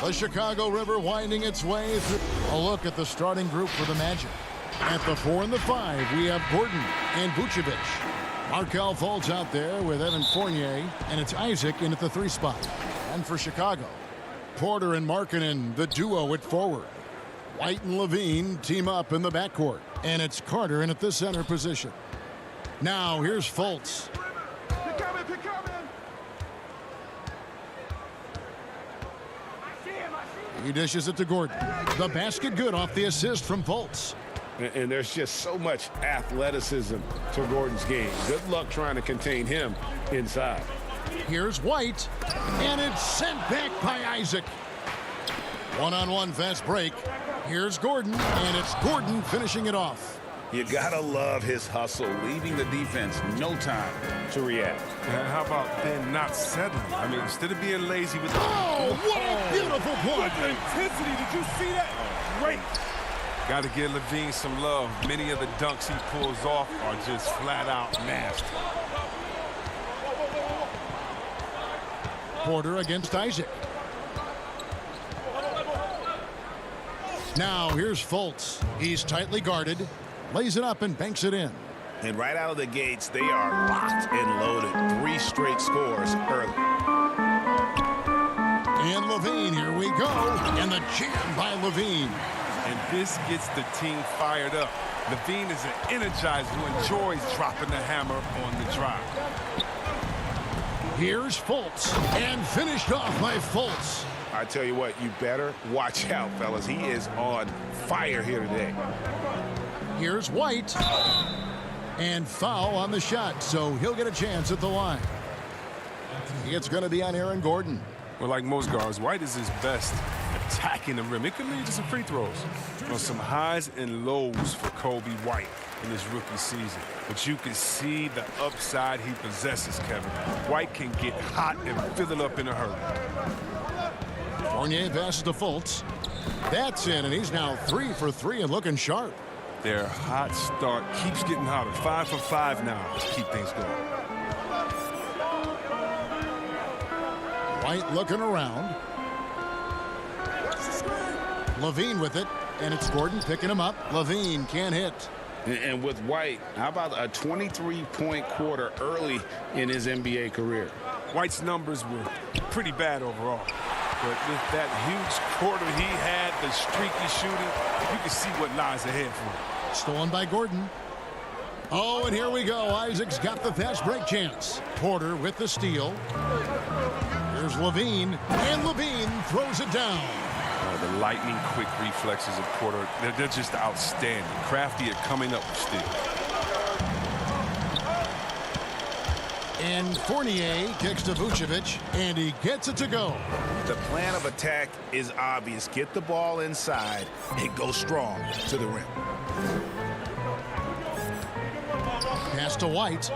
The Chicago River winding its way through. A look at the starting group for the Magic. At the 4 and the 5, we have Gordon and Vucevic. Markelle Fultz out there with Evan Fournier, and it's Isaac in at the 3 spot. And for Chicago, Porter and Markkanen, the duo at forward. White and Levine team up in the backcourt, and it's Carter in at the center position. Now here's Fultz. He dishes it to Gordon. The basket good off the assist from Fultz. And there's just so much athleticism to Gordon's game. Good luck trying to contain him inside. Here's White, and it's sent back by Isaac. One-on-one fast break. Here's Gordon, and it's Gordon finishing it off. You gotta love his hustle, leaving the defense no time to react. And how about then not settling? I mean, instead of being lazy with the... Oh, what a beautiful point! What intensity, did you see that? Great. Got to give Levine some love. Many of the dunks he pulls off are just flat out nasty. Porter against Isaac. Now here's Fultz. He's tightly guarded, lays it up and banks it in. And right out of the gates, they are locked and loaded. 3 straight scores early. And Levine, here we go. And the jam by Levine. And this gets the team fired up. Levine is an energizer who enjoys dropping the hammer on the drive. Here's Fultz, and finished off by Fultz. I tell you what, you better watch out, fellas. He is on fire here today. Here's White, and foul on the shot, so he'll get a chance at the line. It's going to be on Aaron Gordon. Well, like most guards, White is his best attacking the rim. It could lead to some free throws. Some highs and lows for Kobe White in his rookie season. But you can see the upside he possesses, Kevin. White can get hot and fill it up in a hurry. Fournier passes to Fultz. That's in, and he's now 3 for 3 and looking sharp. Their hot start keeps getting hotter. 5 for 5 now to keep things going. White looking around. Levine with it, and it's Gordon picking him up. Levine can't hit. And with White, how about a 23-point quarter early in his NBA career? White's numbers were pretty bad overall. But with that huge quarter he had, the streaky shooting, you can see what lies ahead for him. Stolen by Gordon. Oh, and here we go. Isaac's got the fast break chance. Porter with the steal. Here's Levine, and Levine throws it down. The lightning quick reflexes of Porter, they're just outstanding. Crafty at coming up with steals. And Fournier kicks to Vucevic, and he gets it to go. The plan of attack is obvious. Get the ball inside and go strong to the rim. Pass to White.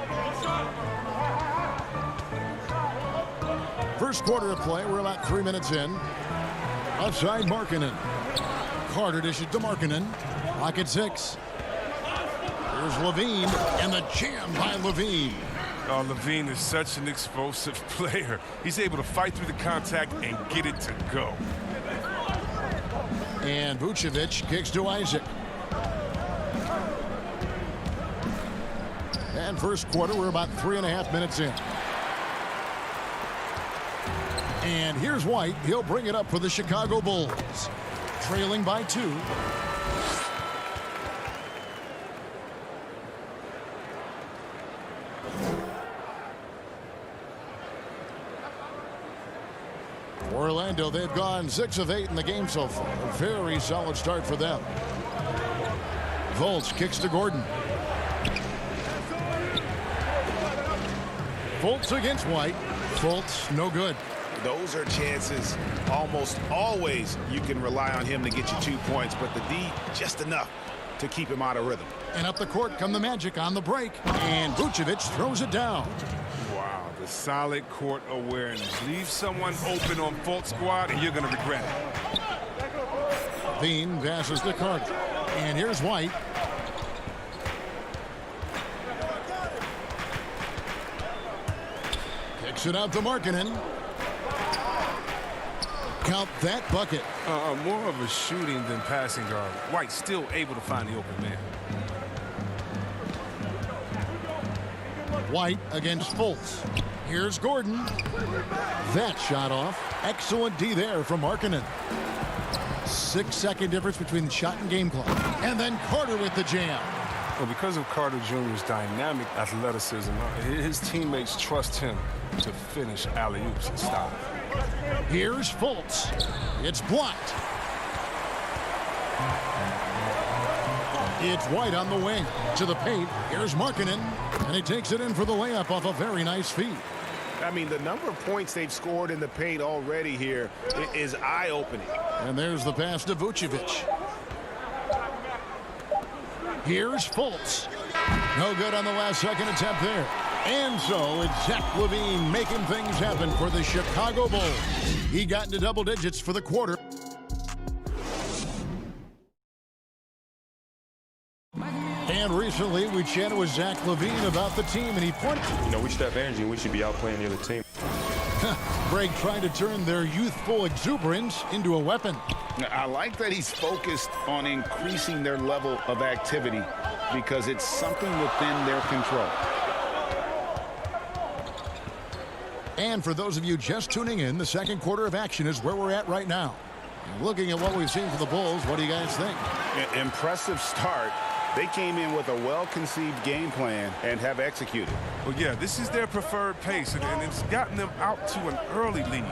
First quarter of play, we're about 3 minutes in. Outside Markkanen. Carter dishes to Markkanen. Pocket 6. Here's Levine, and the jam by Levine. Oh, Levine is such an explosive player. He's able to fight through the contact and get it to go. And Vucevic kicks to Isaac. And first quarter, we're about 3.5 minutes in. And here's White. He'll bring it up for the Chicago Bulls. Trailing by 2. For Orlando, they've gone 6 of 8 in the game so far. A very solid start for them. Fultz kicks to Gordon. Fultz against White. Fultz, no good. Those are chances almost always you can rely on him to get you 2 points, but the D just enough to keep him out of rhythm. And up the court come the Magic on the break, and Vucevic throws it down. Wow, the solid court awareness. Leave someone open on Fultz squad, and you're going to regret it. Levine passes to Carter, and here's White. Kicks it out to Markkanen. Count that bucket. More of a shooting than passing guard. White still able to find the open man. White against Fultz. Here's Gordon. That shot off. Excellent D there from Markkanen. 6-second difference between the shot and game clock. And then Carter with the jam. Well, because of Carter Jr.'s dynamic athleticism, his teammates trust him to finish alley-oops and stop. Here's Fultz. It's blocked. It's White on the wing. To the paint. Here's Markkanen. And he takes it in for the layup off a very nice feed. I mean, the number of points they've scored in the paint already here is eye-opening. And there's the pass to Vucevic. Here's Fultz. No good on the last second attempt there. And so it's Zach LaVine making things happen for the Chicago Bulls. He got into double digits for the quarter. And recently we chatted with Zach LaVine about the team, and he pointed. You know, we should have energy and we should be out playing the other team. Greg trying to turn their youthful exuberance into a weapon. I like that he's focused on increasing their level of activity because it's something within their control. And for those of you just tuning in, the second quarter of action is where we're at right now. And looking at what we've seen for the Bulls, what do you guys think? Impressive start. They came in with a well-conceived game plan and have executed. Well, yeah, this is their preferred pace, and it's gotten them out to an early lead.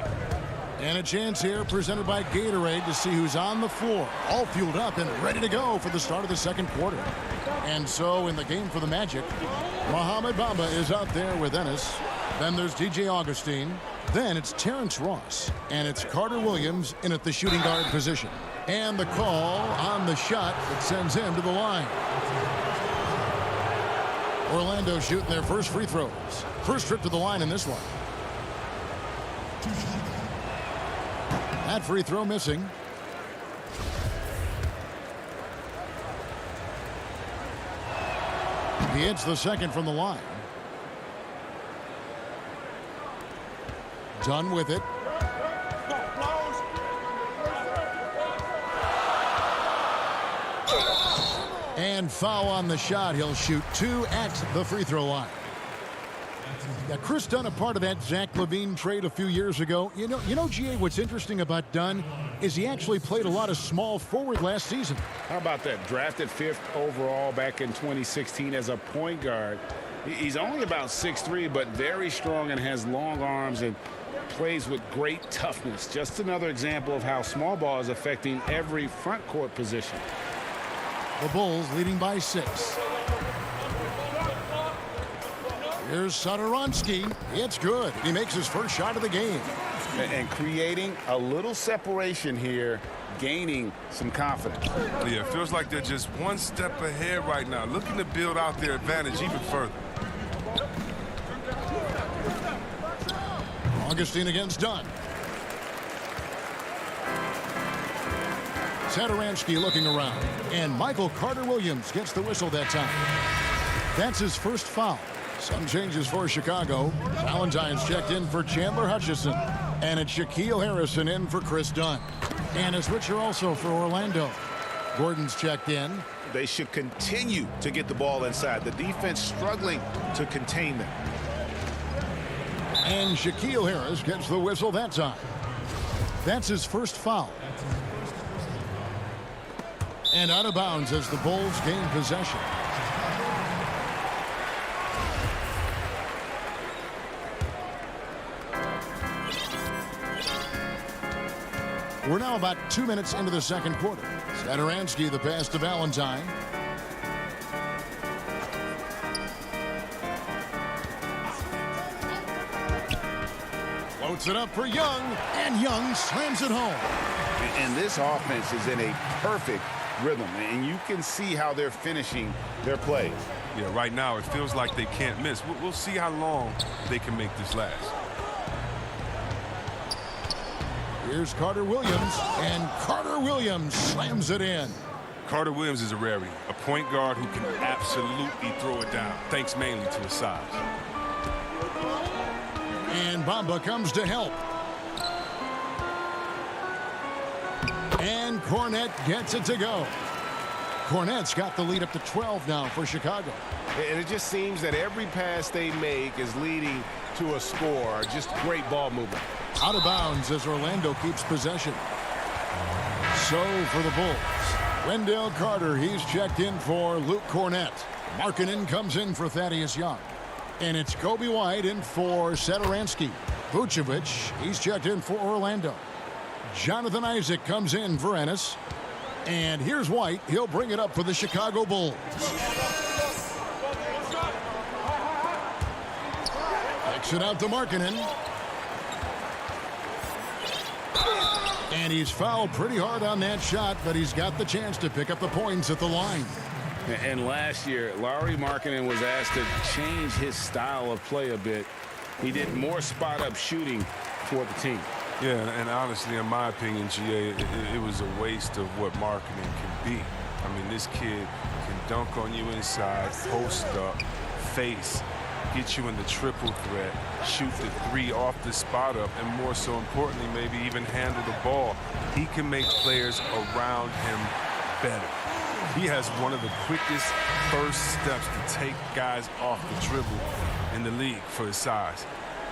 And a chance here presented by Gatorade to see who's on the floor, all fueled up and ready to go for the start of the second quarter. And so in the game for the Magic, Mohamed Bamba is out there with Ennis. Then there's DJ Augustine. Then it's Terrence Ross. And it's Carter Williams in at the shooting guard position. And the call on the shot that sends him to the line. Orlando shooting their first free throws. First trip to the line in this one. That free throw missing. He hits the second from the line. Done with it. And foul on the shot. He'll shoot 2 at the free throw line. Yeah, Chris Dunn, a part of that Zach LaVine trade a few years ago. You know, GA, what's interesting about Dunn is he actually played a lot of small forward last season. How about that? Drafted 5th overall back in 2016 as a point guard. He's only about 6'3", but very strong and has long arms and plays with great toughness. Just another example of how small ball is affecting every front court position. The Bulls leading by 6. Here's Satoransky. It's good. He makes his first shot of the game. And creating a little separation here, gaining some confidence. Yeah, it feels like they're just one step ahead right now, looking to build out their advantage even further. Augustine against Dunn. Satoransky looking around. And Michael Carter-Williams gets the whistle that time. That's his first foul. Some changes for Chicago. Valentine's checked in for Chandler Hutchison. And it's Shaquille Harrison in for Chris Dunn. And a switcher also for Orlando. Gordon's checked in. They should continue to get the ball inside. The defense struggling to contain them. And Shaquille Harris gets the whistle that time. That's his first foul. And out of bounds as the Bulls gain possession. We're now about 2 minutes into the second quarter. Satoransky the pass to Valentine. Floats it up for Young, and Young slams it home. And this offense is in a perfect rhythm, and you can see how they're finishing their plays. Yeah, right now it feels like they can't miss. We'll see how long they can make this last. Here's Carter Williams, and Carter Williams slams it in. Carter Williams is a rarity, a point guard who can absolutely throw it down, thanks mainly to his size. And Bamba comes to help. Cornette gets it to go. Cornette's got the lead up to 12 now for Chicago. And it just seems that every pass they make is leading to a score. Just great ball movement. Out of bounds as Orlando keeps possession. So for the Bulls, Wendell Carter, he's checked in for Luke Cornette. Markkanen comes in for Thaddeus Young. And it's Kobe White in for Satoransky. Vucevic, he's checked in for Orlando. Jonathan Isaac comes in for Ennis. And here's White. He'll bring it up for the Chicago Bulls. Kicks it out to Markkanen. And he's fouled pretty hard on that shot, but he's got the chance to pick up the points at the line. And last year, Lauri Markkanen was asked to change his style of play a bit. He did more spot-up shooting for the team. Yeah, and honestly, in my opinion, GA, it was a waste of what Markkanen can be. I mean, this kid can dunk on you inside, post up, face, get you in the triple threat, shoot the three off the spot up, and more so importantly, maybe even handle the ball. He can make players around him better. He has one of the quickest first steps to take guys off the dribble in the league for his size.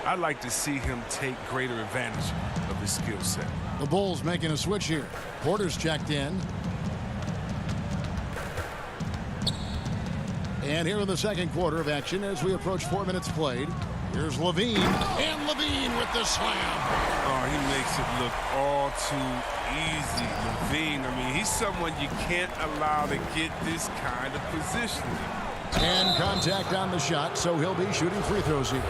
I'd like to see him take greater advantage of his skill set. The Bulls making a switch here. Porter's checked in. And here in the second quarter of action as we approach 4 minutes played. Here's Levine. And Levine with the slam. Oh, he makes it look all too easy. Levine, I mean, he's someone you can't allow to get this kind of positioning. And contact on the shot, so he'll be shooting free throws here.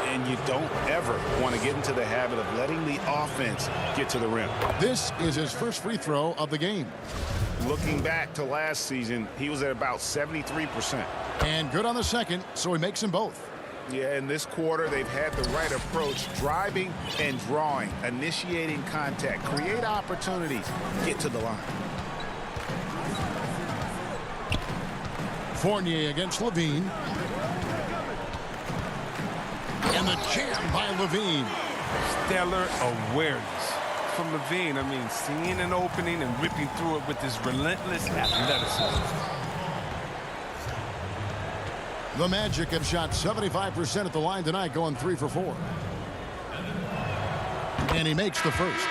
And you don't ever want to get into the habit of letting the offense get to the rim. This is his first free throw of the game. Looking back to last season, he was at about 73%. And good on the second, so he makes them both. Yeah, in this quarter, they've had the right approach, driving and drawing, initiating contact, create opportunities, get to the line. Fournier against Levine. And the jam by Levine. Stellar awareness from Levine. I mean, seeing an opening and ripping through it with his relentless athleticism. The Magic have shot 75% at the line tonight, going 3 for 4. And he makes the first.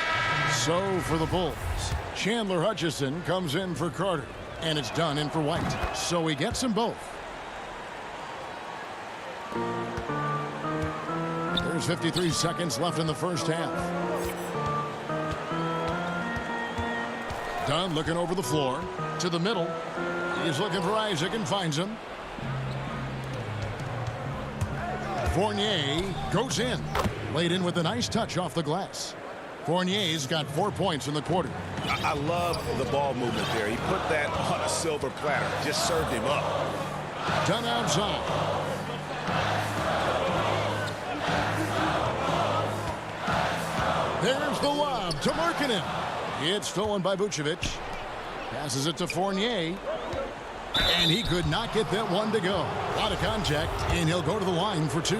So for the Bulls, Chandler Hutchison comes in for Carter. And it's done in for White. So he gets them both. There's 53 seconds left in the first half. Dunn looking over the floor to the middle. He's looking for Isaac and finds him. Fournier goes in. Laid in with a nice touch off the glass. Fournier's got 4 points in the quarter. I love the ball movement there. He put that on a silver platter. Just served him up. Dunn outside. There's the lob to Markkanen. It's stolen by Vucevic. Passes it to Fournier. And he could not get that one to go. Out of contact, and he'll go to the line for 2.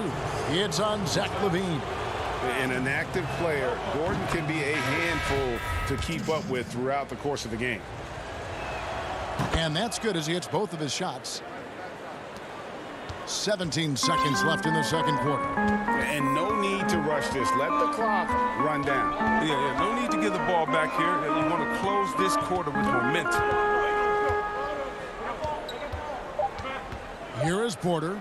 It's on Zach LaVine. And an active player, Gordon can be a handful to keep up with throughout the course of the game. And that's good as he hits both of his shots. 17 seconds left in the second quarter. And no need to rush this. Let the clock run down. Yeah, no need to give the ball back here. You want to close this quarter with momentum. Here is Porter.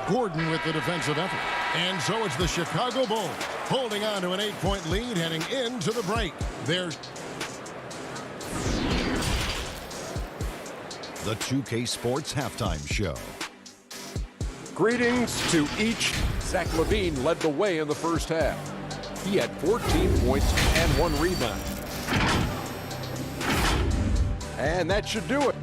Gordon with the defensive effort. And so it's the Chicago Bulls holding on to an 8-point lead heading into the break. There's the 2K Sports Halftime Show. Greetings to each. Zach LaVine led the way in the first half. He had 14 points and 1 rebound. And that should do it.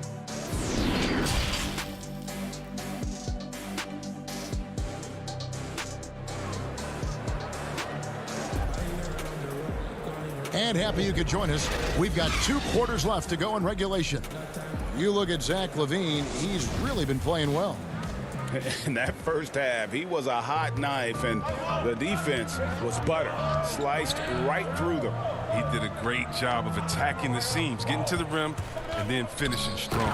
And happy you could join us. We've got 2 quarters left to go in regulation. You look at Zach LaVine, he's really been playing well. In that first half, he was a hot knife, and the defense was butter. Sliced right through them. He did a great job of attacking the seams, getting to the rim, and then finishing strong.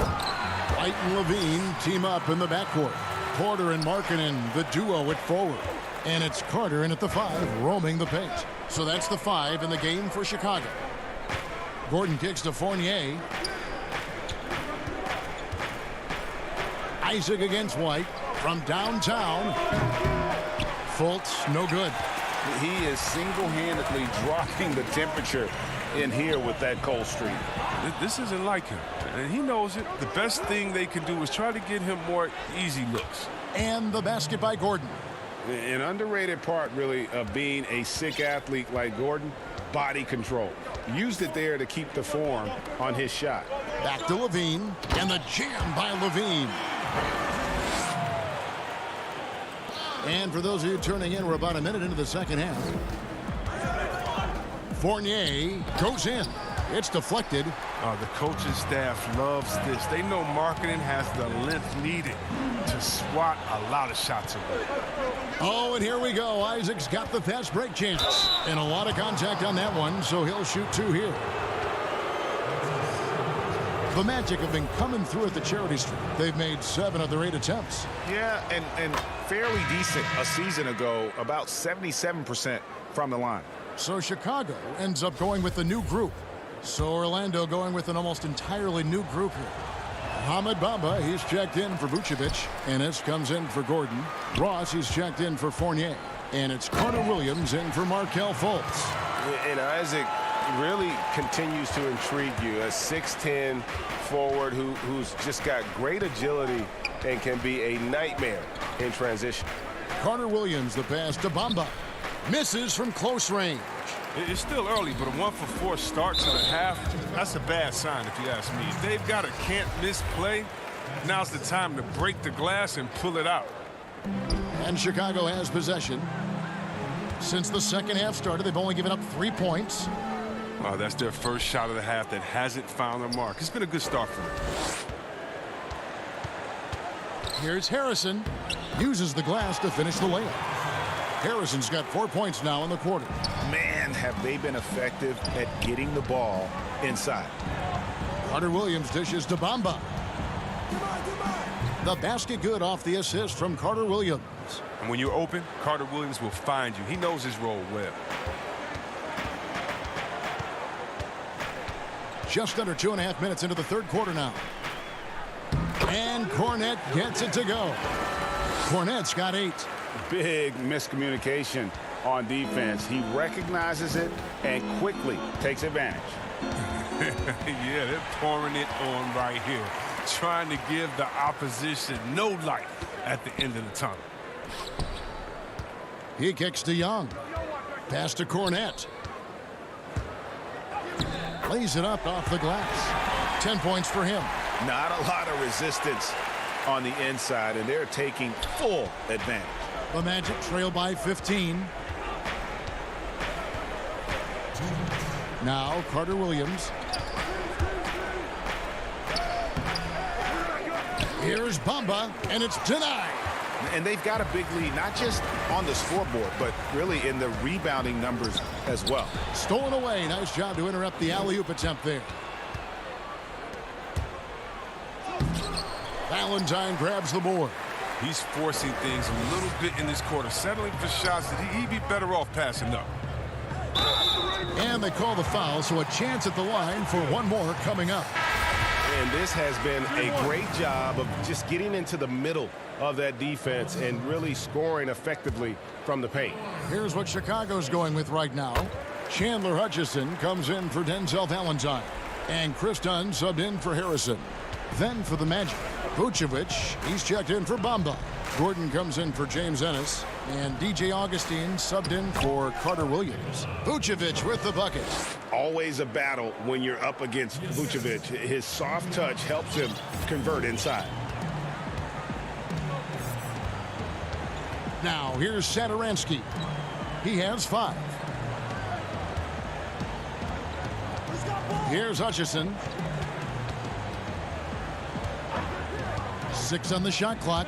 White and Levine team up in the backcourt. Porter and Markkanen, the duo at forward. And it's Carter in at the 5, roaming the paint. So that's the 5 in the game for Chicago. Gordon kicks to Fournier. Isaac against White from downtown. Fultz, no good. He is single-handedly dropping the temperature in here with that cold streak. This isn't like him, and he knows it. The best thing they can do is try to get him more easy looks. And the basket by Gordon. An underrated part, really, of being a sick athlete like Gordon, body control. Used it there to keep the form on his shot. Back to Levine, and the jam by Levine. And for those of you turning in, we're about a minute into the second half. Fournier goes in. It's deflected. The coaching staff loves this. They know Markkanen has the length needed to swat a lot of shots away. Oh, and here we go. Isaac's got the fast break chances. And a lot of contact on that one, so he'll shoot 2 here. The Magic have been coming through at the charity streak. They've made 7 of their 8 attempts. Yeah, and fairly decent a season ago, about 77% from the line. So Chicago ends up going with the new group. So Orlando going with an almost entirely new group here. Ahmed Bamba, he's checked in for Vucevic. Ennis comes in for Gordon. Ross, he's checked in for Fournier. And it's Carter Williams in for Markelle Fultz. And Isaac really continues to intrigue you. A 6'10" forward who's just got great agility and can be a nightmare in transition. Carter Williams, the pass to Bamba. Misses from close range. It's still early, but a 1-for-4 start to the half, that's a bad sign if you ask me. If they've got a can't-miss play, now's the time to break the glass and pull it out. And Chicago has possession. Since the second half started, they've only given up 3 points. That's their first shot of the half that hasn't found their mark. It's been a good start for them. Here's Harrison. Uses the glass to finish the layup. Harrison's got 4 points now in the quarter. Man, have they been effective at getting the ball inside. Carter Williams dishes to Bamba. The basket good off the assist from Carter Williams. And when you're open, Carter Williams will find you. He knows his role well. Just under 2.5 minutes into the third quarter now. And Cornette gets it to go. Cornette's got 8. Big miscommunication on defense. He recognizes it and quickly takes advantage. Yeah, they're pouring it on right here. Trying to give the opposition no light at the end of the tunnel. He kicks to Young. Pass to Cornette. Lays it up off the glass. 10 points for him. Not a lot of resistance on the inside, and they're taking full advantage. The Magic trail by 15. Now Carter Williams. Here's Bamba, and it's denied. And they've got a big lead, not just on the scoreboard, but really in the rebounding numbers as well. Stolen away. Nice job to interrupt the alley-oop attempt there. Valentine grabs the board. He's forcing things a little bit in this quarter, settling for shots that he'd be better off passing up. And they call the foul, so a chance at the line for one more coming up. And this has been a great job of just getting into the middle of that defense and really scoring effectively from the paint. Here's what Chicago's going with right now. Chandler Hutchison comes in for Denzel Valentine. And Chris Dunn subbed in for Harrison. Then for the Magic, Vucevic, he's checked in for Bamba. Gordon comes in for James Ennis. And DJ Augustine subbed in for Carter Williams. Vucevic with the bucket. Always a battle when you're up against Vucevic. His soft touch helps him convert inside. Now here's Satoransky. He has 5. Here's Hutchison. 6 on the shot clock.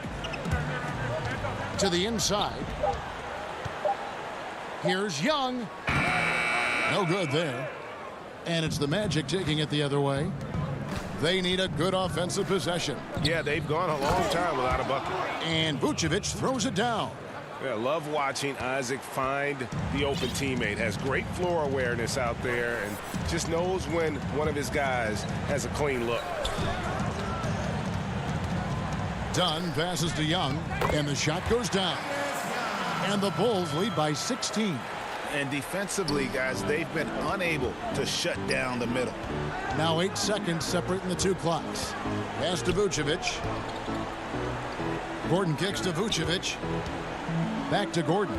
To the inside. Here's Young. No good there. And it's the Magic taking it the other way. They need a good offensive possession. Yeah, they've gone a long time without a bucket. And Vucevic throws it down. Yeah, love watching Isaac find the open teammate. Has great floor awareness out there and just knows when one of his guys has a clean look. Dunn passes to Young, and the shot goes down. And the Bulls lead by 16. And defensively, guys, they've been unable to shut down the middle. Now 8 seconds separating the two clocks. Pass to Vucevic. Gordon kicks to Vucevic. Back to Gordon.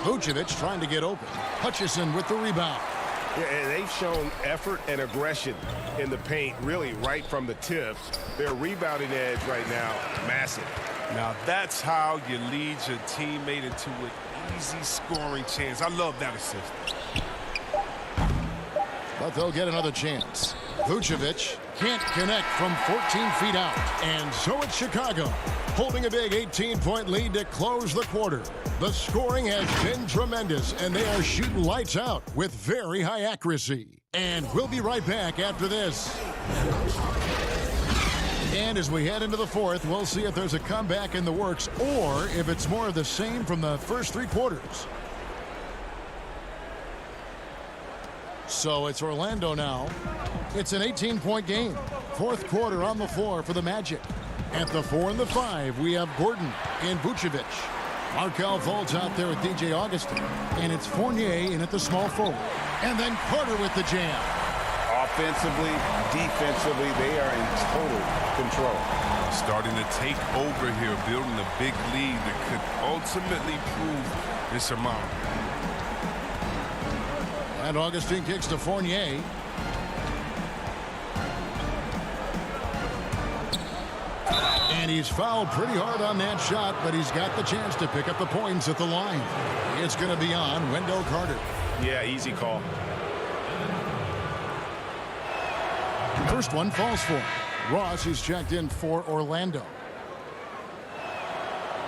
Vucevic trying to get open. Hutchison with the rebound. Yeah, and they've shown effort and aggression in the paint, really right from the tip. Their rebounding edge right now, massive. Now that's how you lead your teammate into an easy scoring chance. I love that assist. But they'll get another chance. Vucevic can't connect from 14 feet out. And so it's Chicago, holding a big 18-point lead to close the quarter. The scoring has been tremendous, and they are shooting lights out with very high accuracy. And we'll be right back after this. And as we head into the fourth, we'll see if there's a comeback in the works or if it's more of the same from the first 3 quarters. So it's Orlando now. It's an 18-point game. Fourth quarter on the floor for the Magic. At the 4 and the 5, we have Gordon and Vucevic. Markelle Fultz out there with DJ Augustin. And it's Fournier in at the small forward. And then Carter with the jam. Offensively, defensively, they are in total control. Starting to take over here, building a big lead that could ultimately prove insurmountable. And Augustin kicks to Fournier. And he's fouled pretty hard on that shot, but he's got the chance to pick up the points at the line. It's going to be on Wendell Carter. Yeah, easy call. First one falls for him. Ross is checked in for Orlando.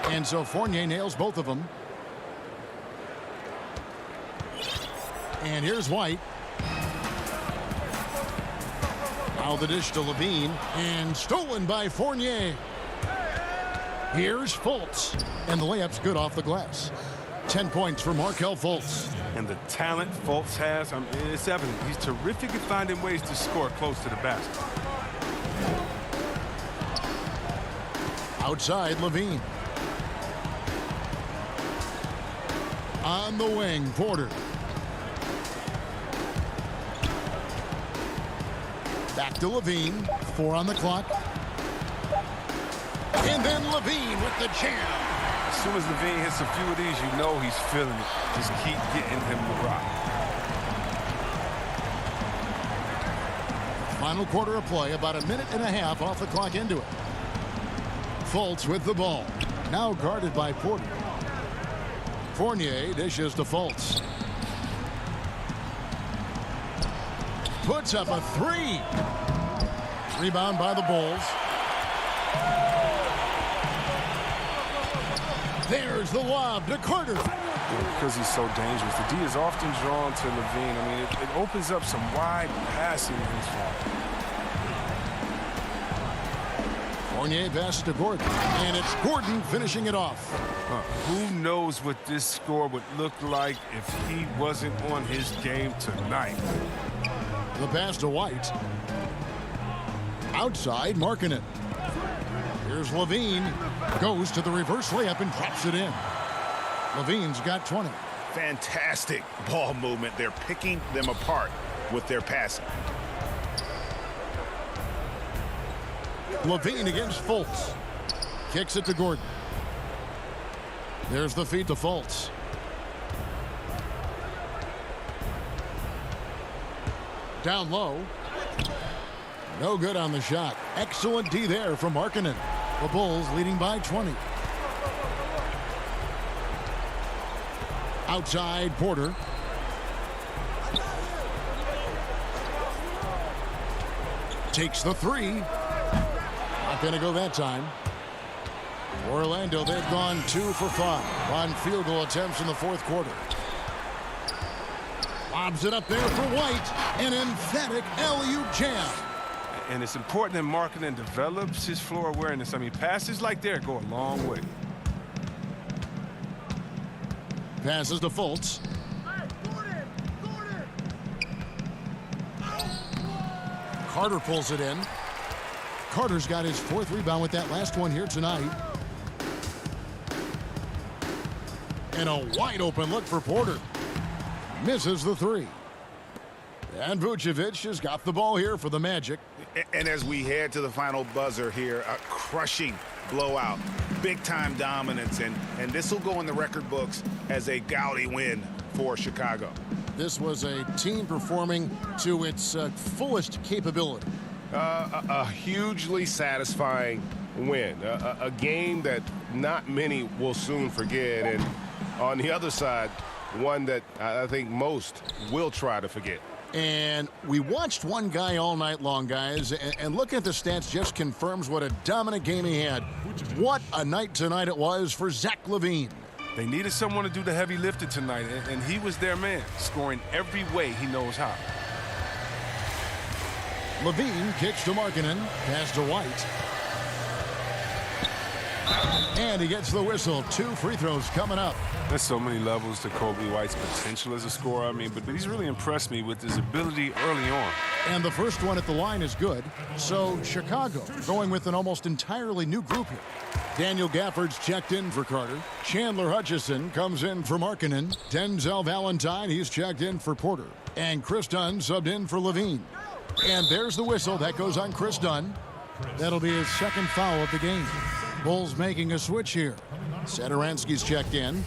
And so Fournier nails both of them. And here's White. Now the dish to Levine. And stolen by Fournier. Here's Fultz. And the layup's good off the glass. 10 points for Markelle Fultz. And the talent Fultz has, it's evident. He's terrific at finding ways to score close to the basket. Outside, Levine. On the wing, Porter. Back to Levine. 4 on the clock. And then Levine with the jam. As soon as Levine hits a few of these, you know he's feeling it. Just keep getting him the rock. Final quarter of play, about a minute and a half off the clock into it. Fultz with the ball. Now guarded by Porter. Fournier dishes to Fultz. Puts up a 3. Rebound by the Bulls. There's the lob to Carter. Because he's so dangerous, the D is often drawn to Levine. I mean, it opens up some wide passing lanes for him. Fournier passes to Gordon, and it's Gordon finishing it off. Who knows what this score would look like if he wasn't on his game tonight? The pass to White. Outside, marking it. Here's Levine. Goes to the reverse layup and drops it in. Levine's got 20. Fantastic ball movement. They're picking them apart with their passing. Levine against Fultz. Kicks it to Gordon. There's the feed to Fultz. Down low. No good on the shot. Excellent D there from Markkanen. The Bulls leading by 20. Outside, Porter. Takes the 3. Not going to go that time. Orlando, they've gone 2 for 5 on field goal attempts in the fourth quarter. Lobs it up there for White. An emphatic alley-oop jam. And it's important that Markkanen develops his floor awareness. I mean, passes like that go a long way. Passes to Fultz. Carter pulls it in. Carter's got his 4th rebound with that last one here tonight. And a wide open look for Porter. Misses the 3. And Vucevic has got the ball here for the Magic. And as we head to the final buzzer here, a crushing blowout, big-time dominance, and this will go in the record books as a gaudy win for Chicago. This was a team performing to its fullest capability. A hugely satisfying win, a game that not many will soon forget, and on the other side, one that I think most will try to forget. And we watched one guy all night long, guys, and looking at the stats just confirms what a dominant game he had. What a night tonight it was for Zach LaVine. They needed someone to do the heavy lifting tonight, and he was their man, scoring every way he knows how. LaVine kicks to Markkanen, pass to White. And he gets the whistle. 2 free throws coming up. There's so many levels to Kobe White's potential as a scorer. I mean, but he's really impressed me with his ability early on. And the first one at the line is good. So Chicago going with an almost entirely new group here. Daniel Gafford's checked in for Carter. Chandler Hutchison comes in for Markkanen. Denzel Valentine, he's checked in for Porter. And Chris Dunn subbed in for LaVine. And there's the whistle. That goes on Chris Dunn. That'll be his 2nd foul of the game. Bulls making a switch here. Satoransky's checked in.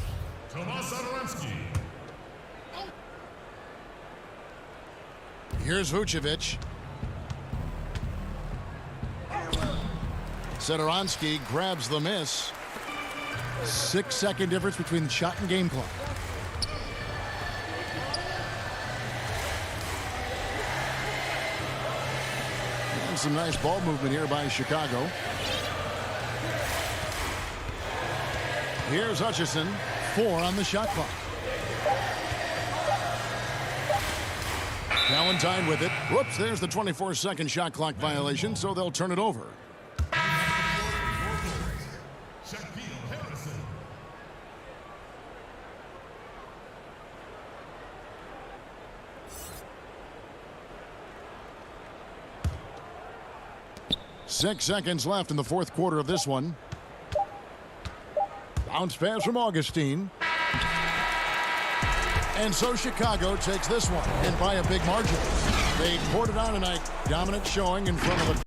Here's Vucevic. Satoransky grabs the miss. 6-second difference between the shot and game clock. And some nice ball movement here by Chicago. Here's Hutchison. 4 on the shot clock. Valentine with it. Whoops, there's the 24-second shot clock violation, so they'll turn it over. Six seconds left in the 4th quarter of this one. Bounce pass from Augustine. And so Chicago takes this one, and by a big margin. They poured it on tonight. Dominant showing in front of the...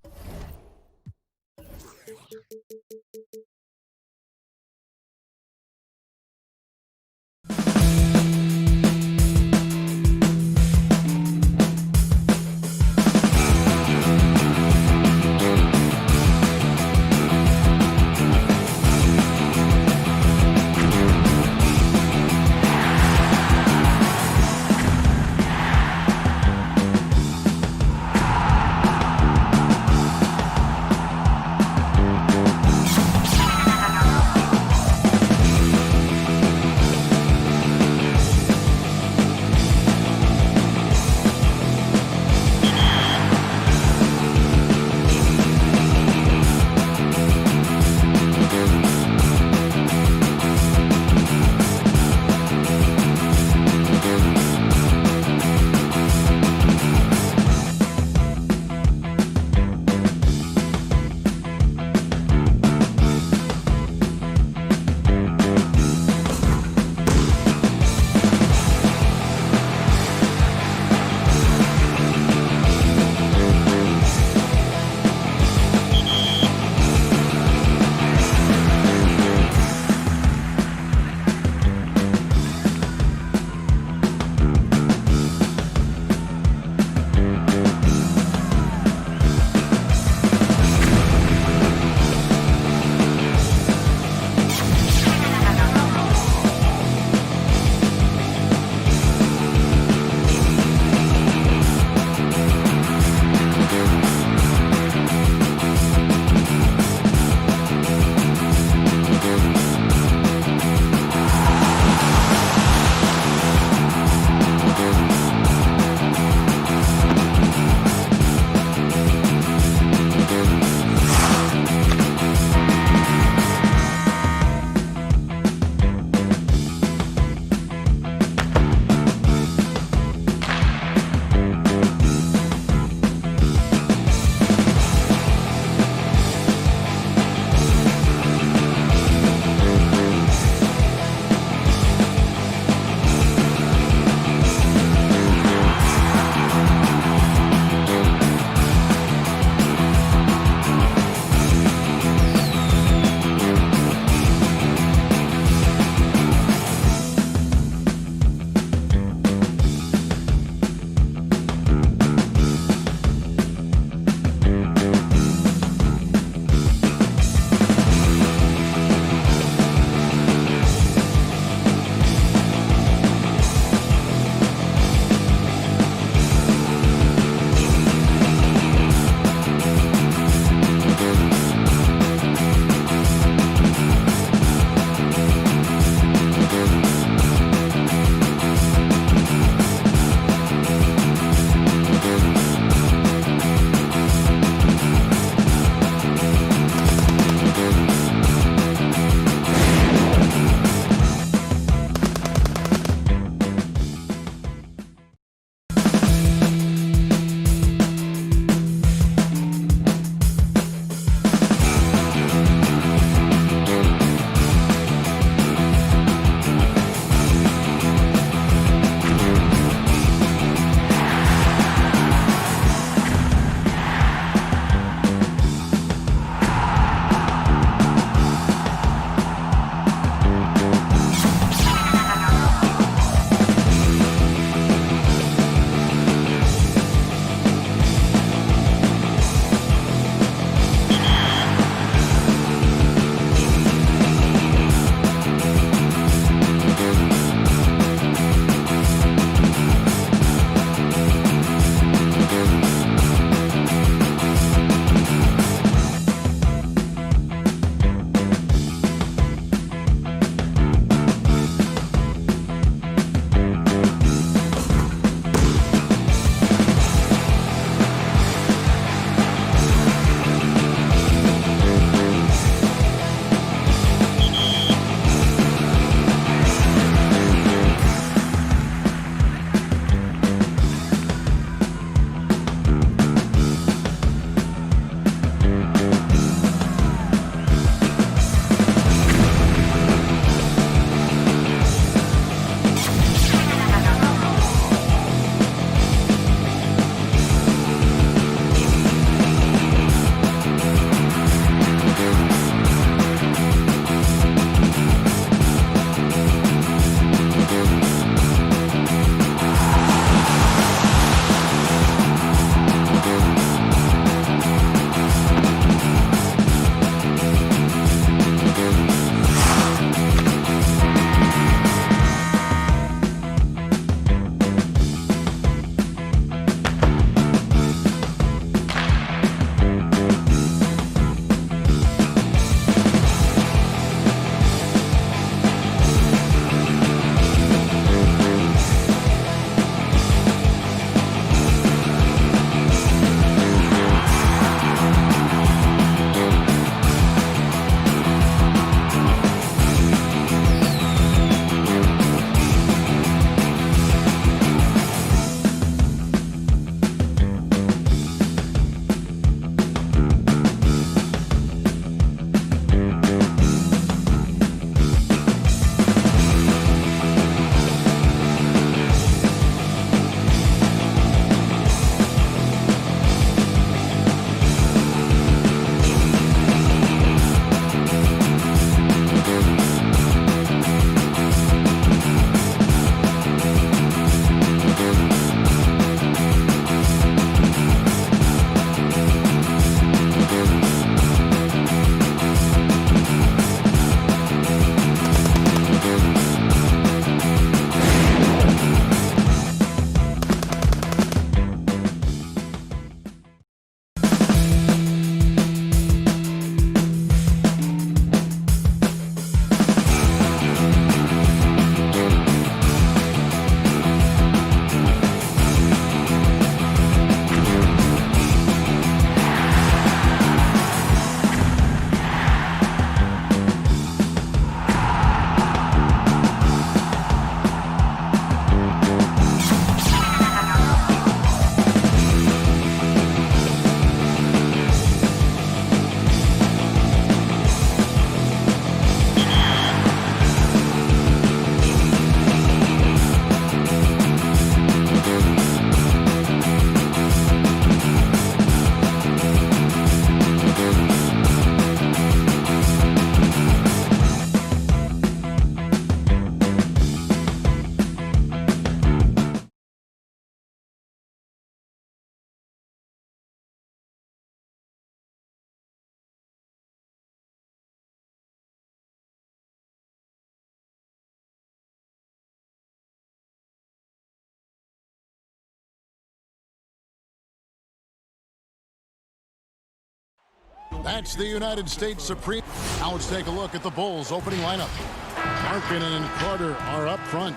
That's the United States Supreme. Now let's take a look at the Bulls' opening lineup. Markkanen and Carter are up front.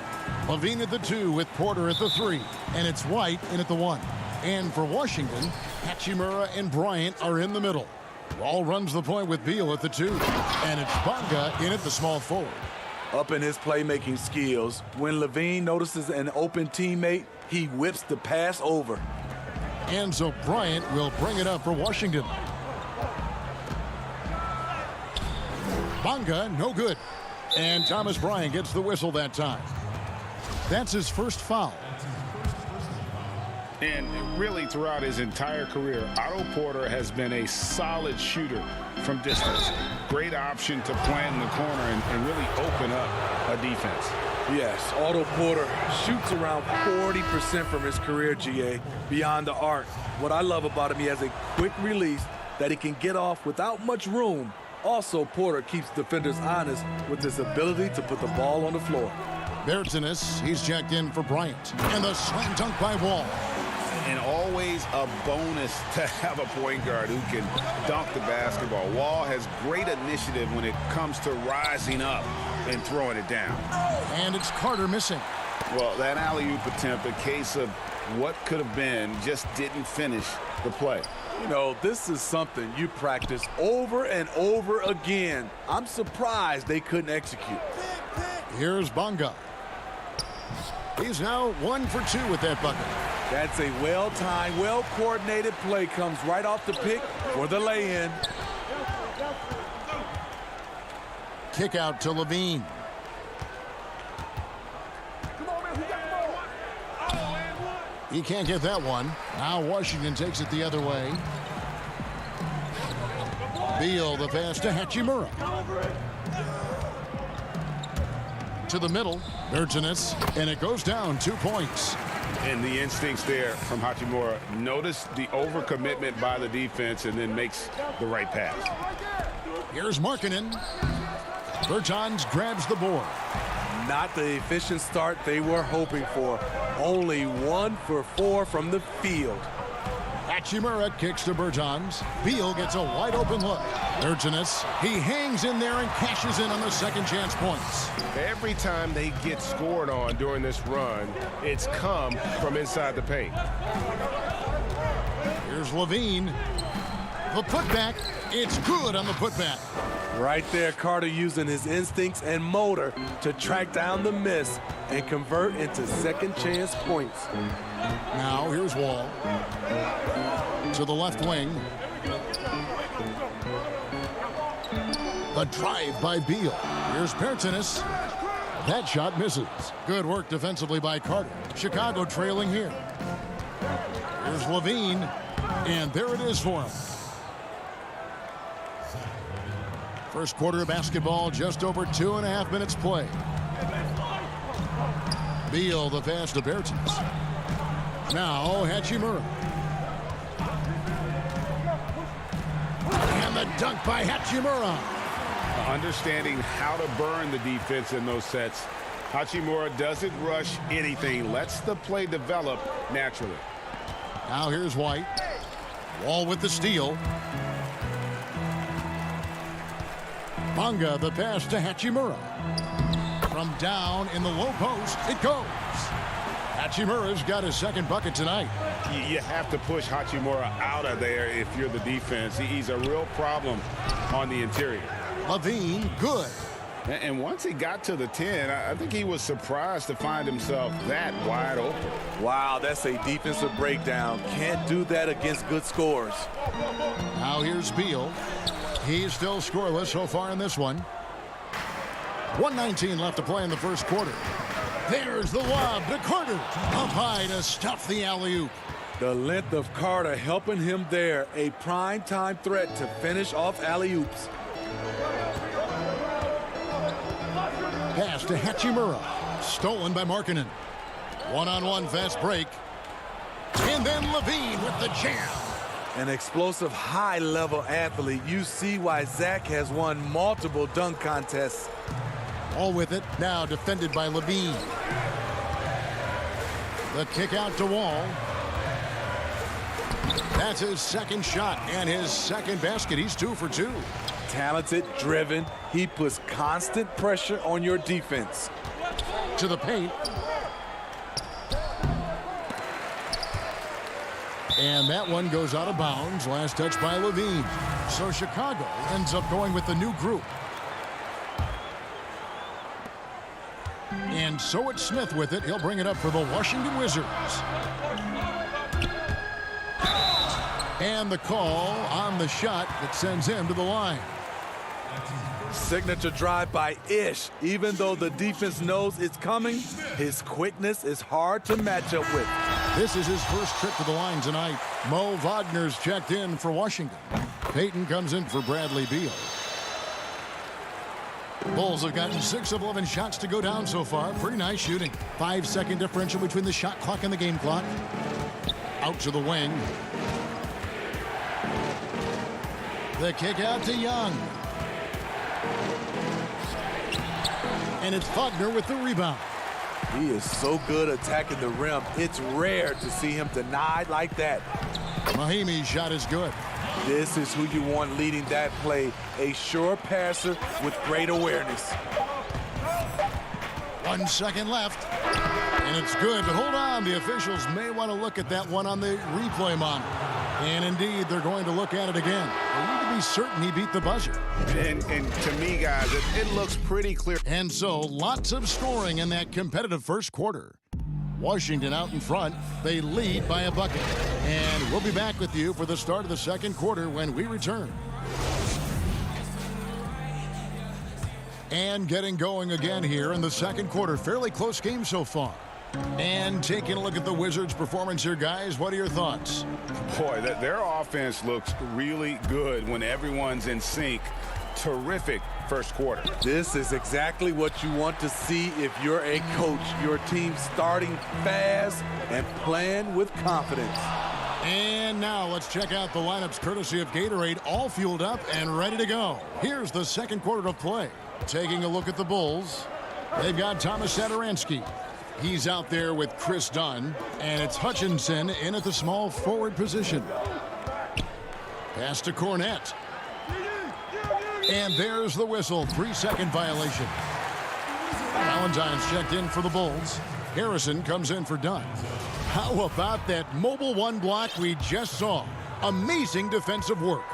Levine at the 2 with Porter at the 3. And it's White in at the 1. And for Washington, Hachimura and Bryant are in the middle. Wall runs the point with Beal at the 2. And it's Bonga in at the small forward. Up in his playmaking skills, when Levine notices an open teammate, he whips the pass over. And so Bryant will bring it up for Washington. Bonga, no good. And Thomas Bryant gets the whistle that time. That's his first foul. And really throughout his entire career, Otto Porter has been a solid shooter from distance. Great option to plant in the corner and really open up a defense. Yes, Otto Porter shoots around 40% from his career, GA, beyond the arc. What I love about him, he has a quick release that he can get off without much room. Also, Porter keeps defenders honest with his ability to put the ball on the floor. Bertanis, he's checked in for Bryant. And the slam dunk by Wall. And always a bonus to have a point guard who can dunk the basketball. Wall has great initiative when it comes to rising up and throwing it down. And it's Carter missing. Well, that alley-oop attempt, a case of what could have been, just didn't finish the play. You know, this is something you practice over and over again. I'm surprised they couldn't execute. Here's Bonga. He's now 1 for 2 with that bucket. That's a well-timed, well-coordinated play. Comes right off the pick for the lay-in. Kick out to Levine. He can't get that one. Now Washington takes it the other way. Beal, the pass to Hachimura. To the middle, Bertanis, and it goes down 2 points. And the instincts there from Hachimura. Notice the overcommitment by the defense and then makes the right pass. Here's Markkanen. Bertans grabs the board. Not the efficient start they were hoping for. Only 1 for 4 from the field. Hachimura kicks to Bertans. Beal gets a wide open look. Bertanis, he hangs in there and cashes in on the second chance points. Every time they get scored on during this run, it's come from inside the paint. Here's Levine. The putback, it's good on the putback. Right there, Carter using his instincts and motor to track down the miss and convert into second chance points. Now here's Wall. To the left wing. The drive by Beal. Here's Bertanis. That shot misses. Good work defensively by Carter. Chicago trailing here. Here's Levine. And there it is for him. First quarter of basketball, just over 2.5 minutes play. Beal, the pass to Bertans. Now Hachimura. And the dunk by Hachimura. Understanding how to burn the defense in those sets. Hachimura doesn't rush anything, lets the play develop naturally. Now here's White. Wall with the steal. Bonga, the pass to Hachimura. From down in the low post, it goes. Hachimura's got his second bucket tonight. You have to push Hachimura out of there if you're the defense. He's a real problem on the interior. Levine, good. And once he got to the 10, I think he was surprised to find himself that wide open. Wow, that's a defensive breakdown. Can't do that against good scores. Now here's Beal. He's still scoreless so far in this one. 1:19 left to play in the first quarter. There's the lob to Carter. Up high to stuff the alley-oop. The length of Carter helping him there. A prime-time threat to finish off alley-oops. Pass to Hachimura. Stolen by Markkanen. One-on-one fast break. And then Levine with the jam. An explosive high-level athlete. You see why Zach has won multiple dunk contests. All with it. Now defended by Levine. The kick out to Wall. That's his second shot and his second basket. He's 2 for 2. Talented, driven. He puts constant pressure on your defense. To the paint. And that one goes out of bounds. Last touch by Levine. So Chicago ends up going with the new group. And so it's Smith with it. He'll bring it up for the Washington Wizards. And the call on the shot that sends him to the line. Signature drive by Ish. Even though the defense knows it's coming, his quickness is hard to match up with. This is his first trip to the line tonight. Mo Wagner's checked in for Washington. Payton comes in for Bradley Beal. Bulls have gotten 6 of 11 shots to go down so far. Pretty nice shooting. 5-second differential between the shot clock and the game clock. Out to the wing. The kick out to Young. And it's Wagner with the rebound. He is so good attacking the rim. It's rare to see him denied like that. Mahimi's shot is good. This is who you want leading that play. A sure passer with great awareness. 1 second left. And it's good, but hold on. The officials may want to look at that one on the replay monitor. And indeed, they're going to look at it again. They need to be certain he beat the buzzer. And to me, guys, it looks pretty clear. And so, lots of scoring in that competitive first quarter. Washington out in front. They lead by a bucket. And we'll be back with you for the start of the second quarter when we return. And getting going again here in the second quarter. Fairly close game so far. And taking a look at the Wizards' performance here, guys. What are your thoughts? Boy, their offense looks really good when everyone's in sync. Terrific first quarter. This is exactly what you want to see if you're a coach. Your team starting fast and playing with confidence. And now let's check out the lineups courtesy of Gatorade, all fueled up and ready to go. Here's the second quarter of play. Taking a look at the Bulls. They've got Thomas Satoransky. He's out there with Chris Dunn, and it's Hutchinson in at the small forward position. Pass to Cornette. And there's the whistle. 3-second violation. Valentine's checked in for the Bulls. Harrison comes in for Dunn. How about that mobile one block we just saw? Amazing defensive work.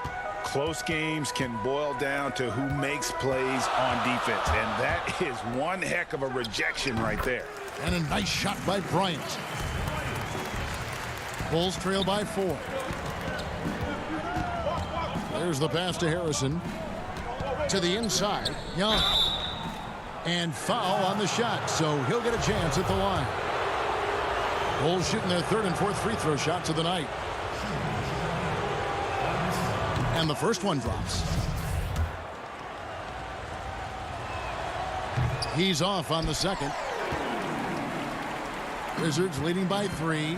Close games can boil down to who makes plays on defense, and that is one heck of a rejection right there. And a nice shot by Bryant. Bulls trail by 4. There's the pass to Harrison. To the inside, Young. And foul on the shot, so he'll get a chance at the line. Bulls shooting their 3rd and 4th free throw shots of the night. And the first one drops. He's off on the second. Wizards leading by 3.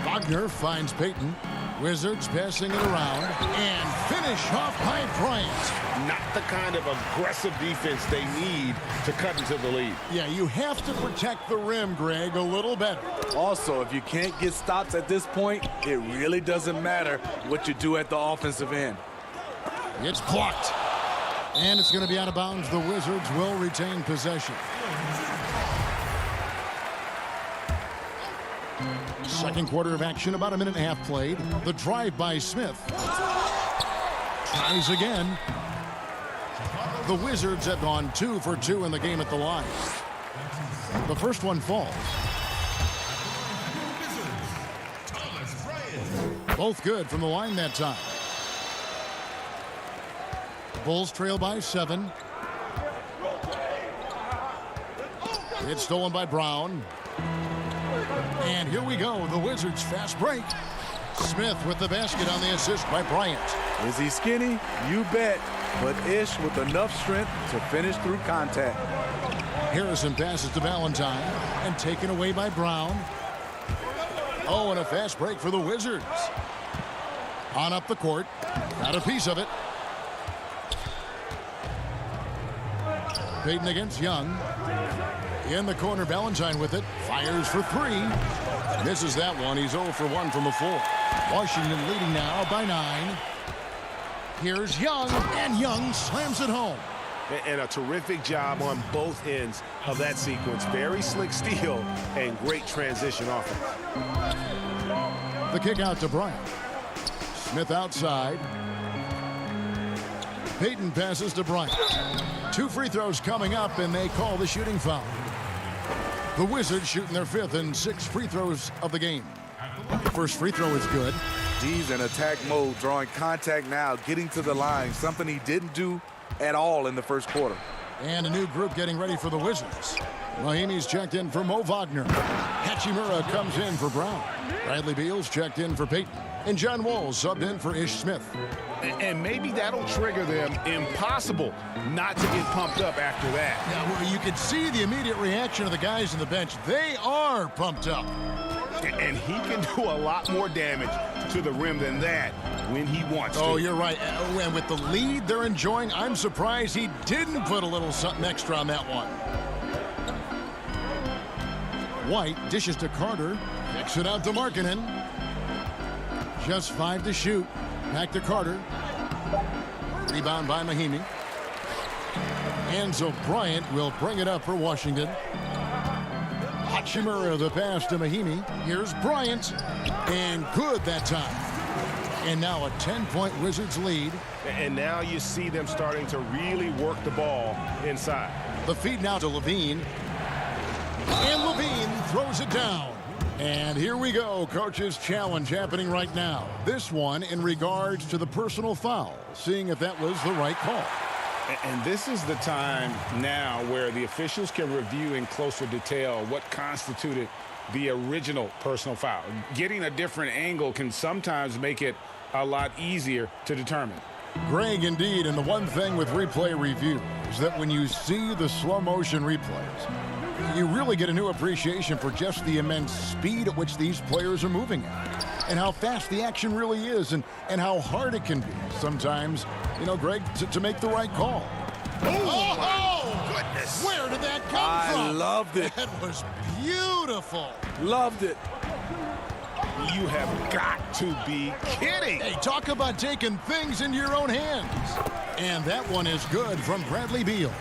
Wagner finds Payton. Wizards passing it around and finish off by Bryant. Not the kind of aggressive defense they need to cut into the lead. Yeah, you have to protect the rim, Greg, a little better. Also, if you can't get stops at this point, it really doesn't matter what you do at the offensive end. It's blocked. And it's going to be out of bounds. The Wizards will retain possession. Second quarter of action, about a minute and a half played. The drive by Smith. Tries again. The Wizards have gone 2 for 2 in the game at the line. The first one falls. Both good from the line that time. Bulls trail by 7. It's stolen by Brown. And here we go, the Wizards fast break. Smith with the basket on the assist by Bryant. Is he skinny? You bet. But Ish with enough strength to finish through contact. Harrison passes to Valentine and taken away by Brown. Oh, and a fast break for the Wizards. On up the court. Got a piece of it. Payton against Young. In the corner, Valentine with it. Fires for 3. Misses that one. He's 0 for 1 from the floor. Washington leading now by 9. Here's Young, and Young slams it home. And a terrific job on both ends of that sequence. Very slick steal and great transition offense. The kick out to Bryant. Smith outside. Payton passes to Bryant. 2 free throws coming up, and they call the shooting foul. The Wizards shooting their 5th and 6th free throws of the game. First free throw is good. He's in attack mode, drawing contact now, getting to the line, something he didn't do at all in the first quarter. And a new group getting ready for the Wizards. Mahimi's checked in for Mo Wagner. Hachimura comes in for Brown. Bradley Beal's checked in for Payton. And John Wall's subbed in for Ish Smith. And maybe that'll trigger them. Impossible not to get pumped up after that. Yeah, well, you can see the immediate reaction of the guys on the bench. They are pumped up. And he can do a lot more damage to the rim than that when he wants to. Oh, you're right. And with the lead they're enjoying, I'm surprised he didn't put a little something extra on that one. White dishes to Carter. Kicks it out to Markkanen. Just 5 to shoot. Back to Carter. Rebound by Mahimi. And so Bryant will bring it up for Washington. Hachimura the pass to Mahimi. Here's Bryant. And good that time. And now a 10-point Wizards lead. And now you see them starting to really work the ball inside. The feed now to Levine. And Levine throws it down. And here we go. Coach's challenge happening right now. This one in regards to the personal foul. Seeing if that was the right call. And this is the time now where the officials can review in closer detail what constituted the original personal foul. Getting a different angle can sometimes make it a lot easier to determine. Greg, indeed, and the one thing with replay review is that when you see the slow motion replays, you really get a new appreciation for just the immense speed at which these players are moving at, and how fast the action really is, and how hard it can be sometimes, you know, Greg, to make the right call. Oh, goodness. Where did that come from? I loved it. That was beautiful. Loved it. You have got to be kidding. Hey, talk about taking things into your own hands. And that one is good from Bradley Beal.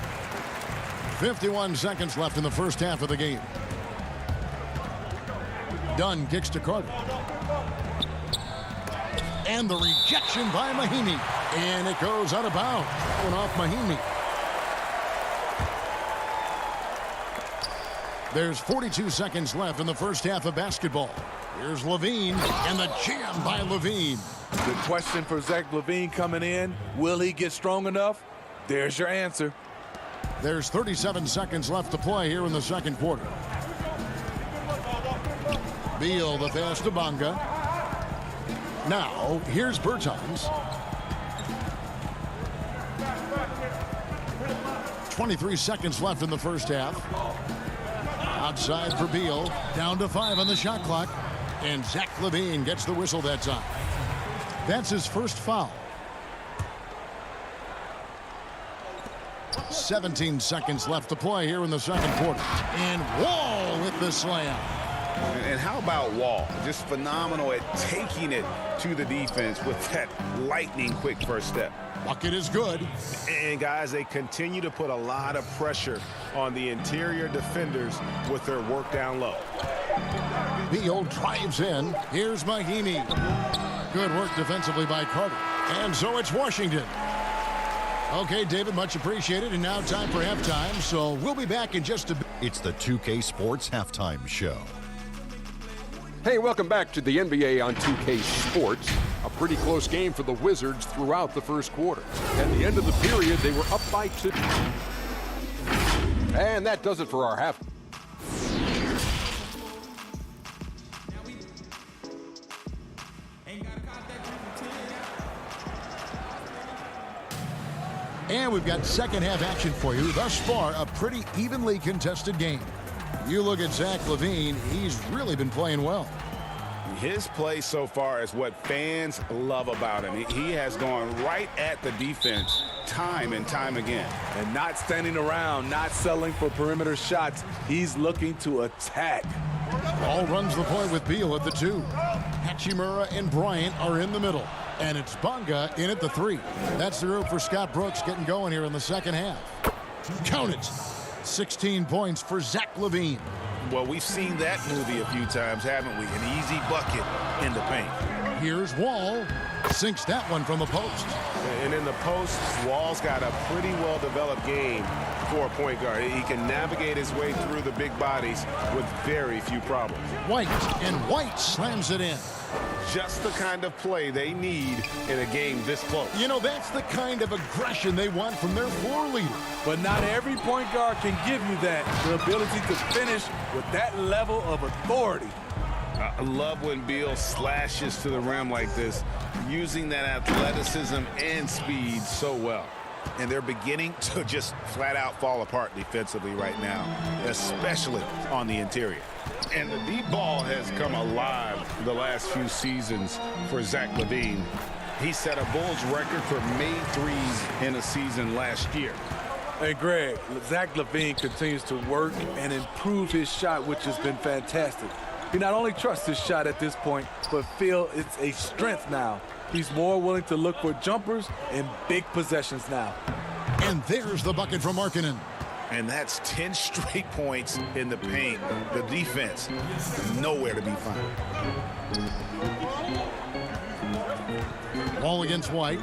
51 seconds left in the first half of the game. Dunn kicks to Carter. And the rejection by Mahimi. And it goes out of bounds. Going off Mahimi. There's 42 seconds left in the first half of basketball. Here's Levine, and the jam by Levine. The question for Zach LaVine coming in, will he get strong enough? There's your answer. There's 37 seconds left to play here in the second quarter. Beal, the pass to Bonga. Now, here's Bertans. 23 seconds left in the first half. Outside for Beal. Down to 5 on the shot clock. And Zach LaVine gets the whistle that time. That's his first foul. 17 seconds left to play here in the second quarter. And Wall with the slam. And how about Wall? Just phenomenal at taking it to the defense with that lightning quick first step. Bucket is good. And guys, they continue to put a lot of pressure on the interior defenders with their work down low. Beal drives in. Here's Mahimi. Good work defensively by Carter. And so it's Washington. Okay, David, much appreciated. And now time for halftime. So we'll be back in just a bit. It's the 2K Sports Halftime Show. Hey, welcome back to the NBA on 2K Sports. A pretty close game for the Wizards throughout the first quarter. At the end of the period, they were up by 2. And that does it for our half. And we've got second half action for you. Thus far, a pretty evenly contested game. You look at Zach LaVine, he's really been playing well. His play so far is what fans love about him. He has gone right at the defense time and time again. And not standing around, not settling for perimeter shots. He's looking to attack. Ball runs the point with Beal at the 2. Hachimura and Bryant are in the middle. And it's Bonga in at the 3. That's the group for Scott Brooks getting going here in the second half. Count it. 16 points for Zach LaVine. Well, we've seen that movie a few times, haven't we? An easy bucket in the paint. Here's Wall. Sinks that one from the post. And in the post, Wall's got a pretty well-developed game for a point guard. He can navigate his way through the big bodies with very few problems. White slams it in. Just the kind of play they need in a game this close. You know, that's the kind of aggression they want from their floor leader. But not every point guard can give you that. The ability to finish with that level of authority. I love when Beal slashes to the rim like this, using that athleticism and speed so well. And they're beginning to just flat out fall apart defensively right now, especially on the interior. And the deep ball has come alive the last few seasons for Zach LaVine. He set a Bulls record for made threes in a season last year. Hey, Greg, Zach LaVine continues to work and improve his shot, which has been fantastic. He not only trusts his shot at this point, but feel it's a strength now. He's more willing to look for jumpers and big possessions now. And there's the bucket from Markkanen. And that's 10 straight points in the paint. The defense, nowhere to be found. Wall against White.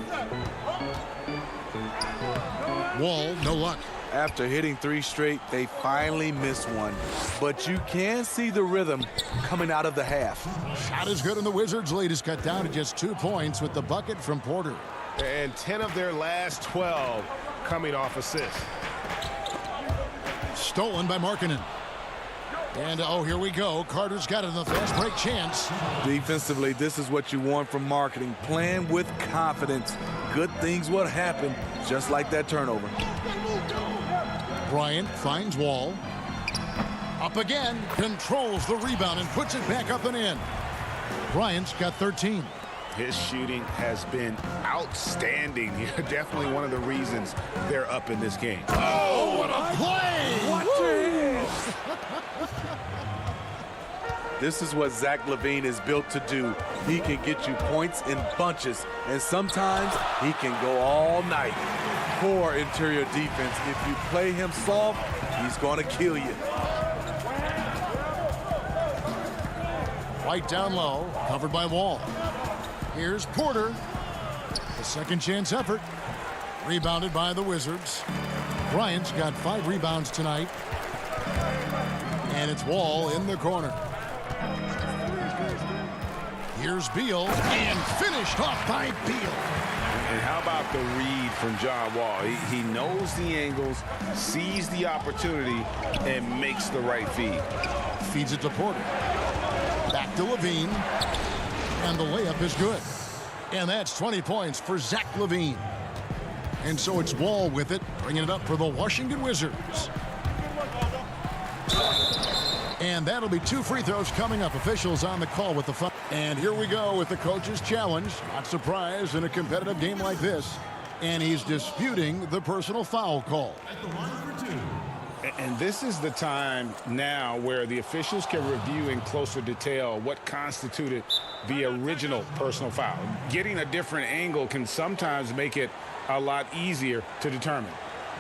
Wall, no luck. After hitting 3 straight, they finally missed one. But you can see the rhythm coming out of the half. Shot is good, and the Wizards' lead is cut down to just 2 points with the bucket from Porter. And 10 of their last 12 coming off assists. Stolen by Markkanen. And, oh, here we go. Carter's got it in the fast break chance. Defensively, this is what you want from Markkanen. Playing with confidence. Good things will happen, just like that turnover. Bryant finds Wall. Up again. Controls the rebound and puts it back up and in. Bryant's got 13. His shooting has been outstanding. Definitely one of the reasons they're up in this game. Oh, what a play! Watch it! This is what Zach LaVine is built to do. He can get you points in bunches, and sometimes he can go all night. Poor interior defense. If you play him soft, he's going to kill you. White down low, covered by Wall. Here's Porter. A second chance effort. Rebounded by the Wizards. Bryant's got 5 rebounds tonight. And it's Wall in the corner. Here's Beal, and finished off by Beal. And how about the read from John Wall? He knows the angles, sees the opportunity, and makes the right feed. Feeds it to Porter. Back to LaVine. And the layup is good. And that's 20 points for Zach LaVine. And so it's Wall with it, bringing it up for the Washington Wizards. And that'll be 2 free throws coming up. Officials on the call with the fun. And here we go with the coach's challenge. Not surprised in a competitive game like this. And he's disputing the personal foul call. And this is the time now where the officials can review in closer detail what constituted the original personal foul. Getting a different angle can sometimes make it a lot easier to determine.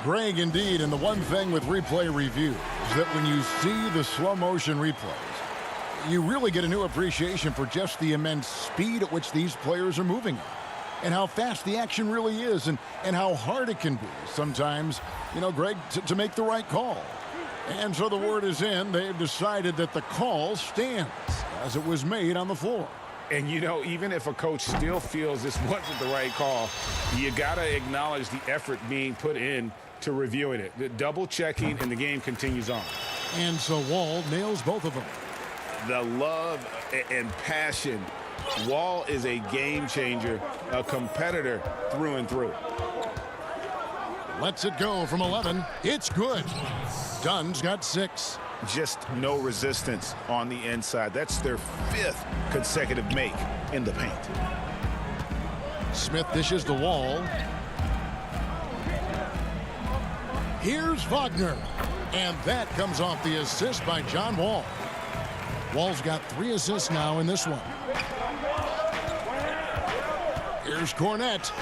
Greg, indeed, and the one thing with replay review is that when you see the slow motion replays, you really get a new appreciation for just the immense speed at which these players are moving and how fast the action really is and how hard it can be sometimes, you know, Greg, to make the right call. And so the word is in. They've decided that the call stands as it was made on the floor. And, you know, even if a coach still feels this wasn't the right call, you got to acknowledge the effort being put in to reviewing it. The double checking, and the game continues on. And so Wall nails both of them. The love and passion. Wall is a game changer, a competitor through and through. Lets it go from 11. It's good. Dunn's got 6. Just no resistance on the inside. That's their 5th consecutive make in the paint. Smith dishes the Wall. Here's Wagner. And that comes off the assist by John Wall. Wall's got 3 assists now in this one. Here's Cornette.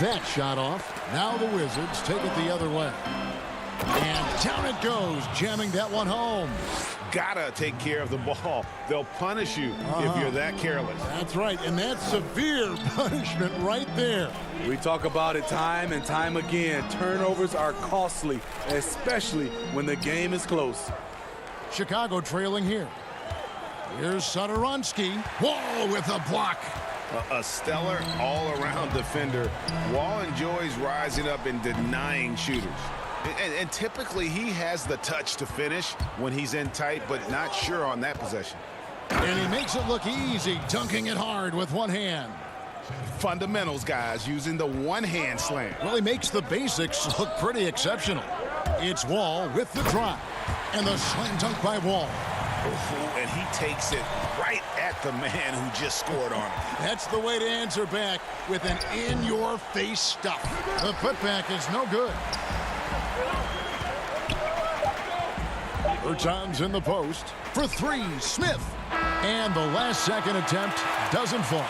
That shot off. Now the Wizards take it the other way. And down it goes, jamming that one home. Gotta take care of the ball. They'll punish you if you're that careless. That's right, and that's severe punishment right there. We talk about it time and time again. Turnovers are costly, especially when the game is close. Chicago trailing here. Here's Satoransky. Wall with a block. A stellar all-around defender. Wall enjoys rising up and denying shooters. And typically he has the touch to finish when he's in tight, but not sure on that possession. And he makes it look easy, dunking it hard with one hand. Fundamentals, guys, using the one-hand slam. Well, he makes the basics look pretty exceptional. It's Wall with the drive. And the slam dunk by Wall. And he takes it right at the man who just scored on him. That's the way to answer back, with an in-your-face stuff. The putback is no good. Bertans in the post for 3. Smith. And the last second attempt doesn't fall.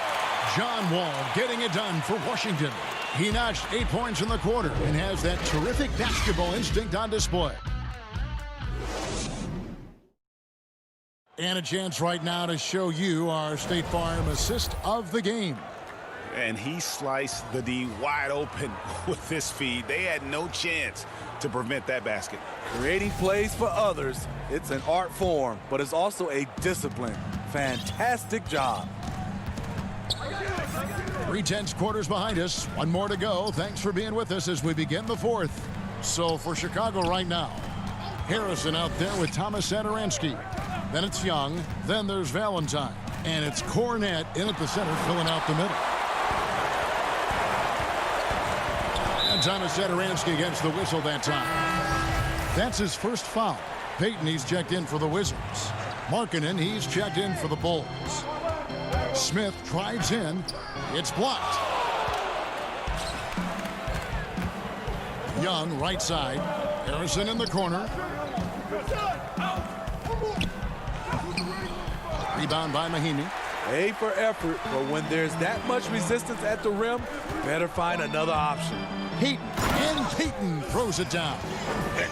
John Wall getting it done for Washington. He notched 8 points in the quarter and has that terrific basketball instinct on display. And a chance right now to show you our State Farm assist of the game. And he sliced the D wide open with this feed. They had no chance to prevent that basket. Creating plays for others, it's an art form, but it's also a discipline. Fantastic job. 3/10 quarters behind us. 1 more to go. Thanks for being with us as we begin the 4th. So for Chicago right now, Harrison out there with Thomas Satoransky. Then it's Young. Then there's Valentine. And it's Cornette in at the center, filling out the middle. And Thomas Satoransky gets the whistle that time. That's his first foul. Payton, he's checked in for the Wizards. Markkanen, he's checked in for the Bulls. Smith drives in. It's blocked. Young, right side. Harrison in the corner. Rebound by Mahinmi. A for effort, but when there's that much resistance at the rim, better find another option. Payton, and Payton throws it down.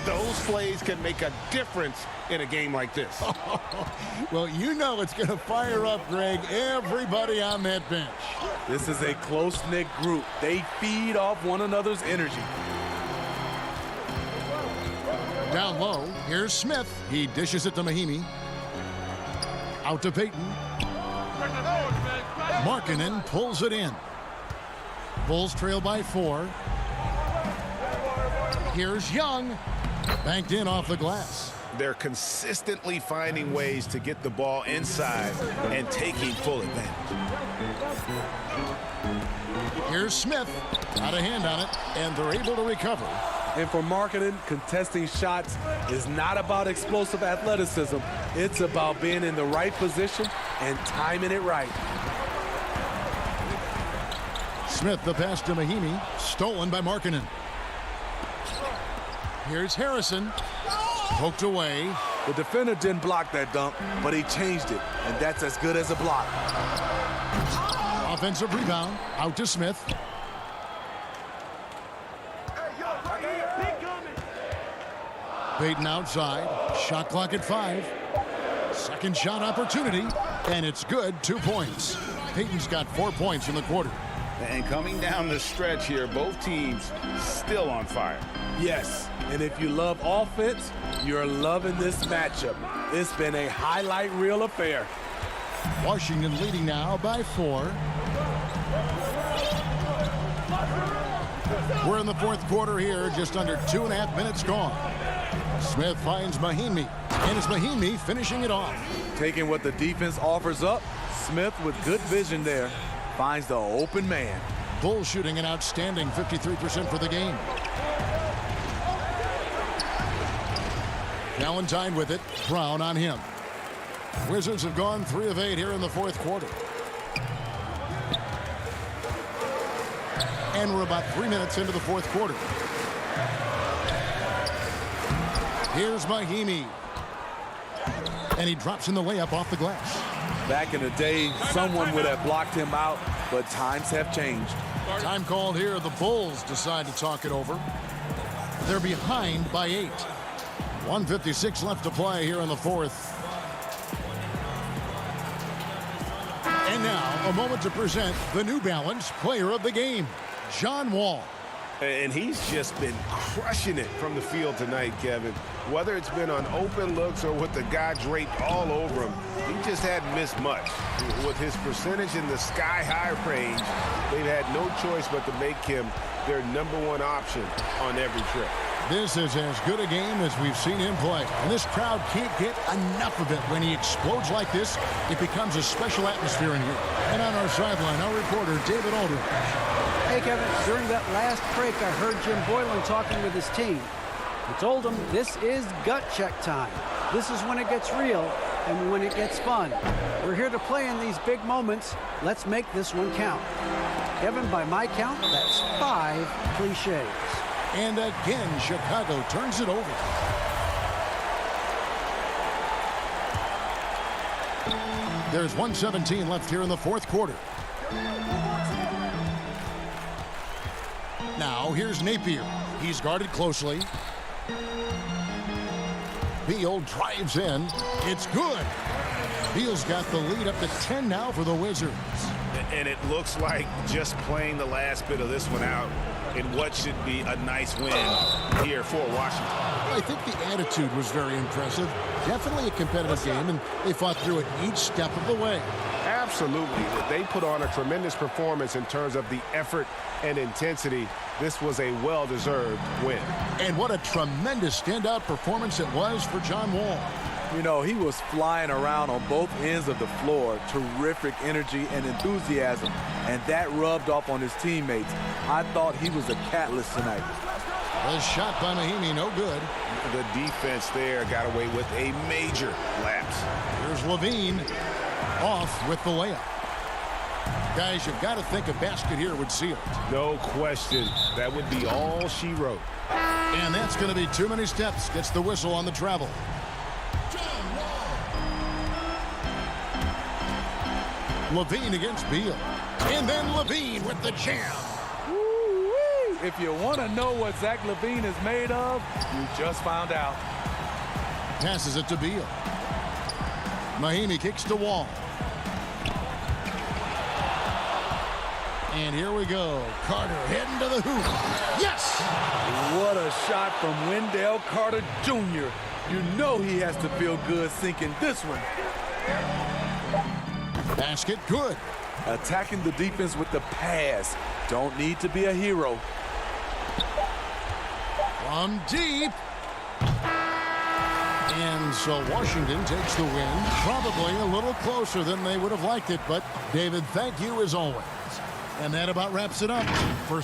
Those plays can make a difference in a game like this. Well, you know it's going to fire up, Greg, everybody on that bench. This is a close-knit group. They feed off one another's energy. Down low, here's Smith. He dishes it to Mahinmi. Out to Payton. Markkanen pulls it in. Bulls trail by 4. Here's Young. Banked in off the glass. They're consistently finding ways to get the ball inside and taking full advantage. Here's Smith. Got a hand on it, and they're able to recover. And for Markkanen, contesting shots is not about explosive athleticism. It's about being in the right position and timing it right. Smith, the pass to Mahinmi, stolen by Markkanen. Here's Harrison. Poked away. The defender didn't block that dunk, but he changed it, and that's as good as a block. Offensive rebound. Out to Smith. Payton outside. Shot clock at 5. Second shot opportunity, and it's good. 2 points. Payton's got 4 points in the quarter. And coming down the stretch here, both teams still on fire. Yes, and if you love offense, you're loving this matchup. It's been a highlight reel affair. Washington leading now by 4. We're in the 4th quarter here, just under 2.5 minutes gone. Smith finds Mahinmi, and it's Mahinmi finishing it off. Taking what the defense offers up, Smith with good vision there finds the open man. Bulls shooting an outstanding 53% for the game. Valentine with it. Brown on him. Wizards have gone 3 of 8 here in the 4th quarter. And we're about 3 minutes into the 4th quarter. Here's Mahinmi. And he drops in the layup off the glass. Back in the day, someone would have blocked him out, but times have changed. Time called here. The Bulls decide to talk it over. They're behind by 8. 1:56 left to play here in the fourth. And now, a moment to present the New Balance Player of the Game, John Wall. And he's just been crushing it from the field tonight, Kevin. Whether it's been on open looks or with the guy draped all over him, he just hadn't missed much. With his percentage in the sky-high range, they've had no choice but to make him their #1 option on every trip. This is as good a game as we've seen him play. And this crowd can't get enough of it. When he explodes like this, it becomes a special atmosphere in here. And on our sideline, our reporter, David Aldridge. Hey, Kevin, during that last break, I heard Jim Boylan talking with his team. He told them this is gut check time. This is when it gets real and when it gets fun. We're here to play in these big moments. Let's make this one count. Kevin, by my count, that's 5 cliches. And again, Chicago turns it over. There's 1:17 left here in the fourth quarter. Now, here's Napier. He's guarded closely. Beal drives in. It's good. Beal's got the lead up to 10 now for the Wizards. And it looks like just playing the last bit of this one out in what should be a nice win here for Washington. I think the attitude was very impressive. Definitely a competitive game, and they fought through it each step of the way. Absolutely. They put on a tremendous performance in terms of the effort and intensity. This was a well-deserved win. And what a tremendous standout performance it was for John Wall. You know, he was flying around on both ends of the floor. Terrific energy and enthusiasm. And that rubbed off on his teammates. I thought he was a catalyst tonight. The shot by Mahimi, no good. The defense there got away with a major lapse. Here's Levine off with the layup. Guys, you've got to think a basket here would seal it. No question. That would be all she wrote. And that's going to be too many steps. Gets the whistle on the travel. Levine against Beal. And then Levine with the jam. Woo-wee. If you want to know what Zach LaVine is made of, you just found out. Passes it to Beal. Mahimi kicks to Wall. And here we go. Carter heading to the hoop. Yes! What a shot from Wendell Carter Jr. You know he has to feel good sinking this one. Basket good. Attacking the defense with the pass. Don't need to be a hero. From deep. And so Washington takes the win. Probably a little closer than they would have liked it. But, David, thank you as always. And that about wraps it up for...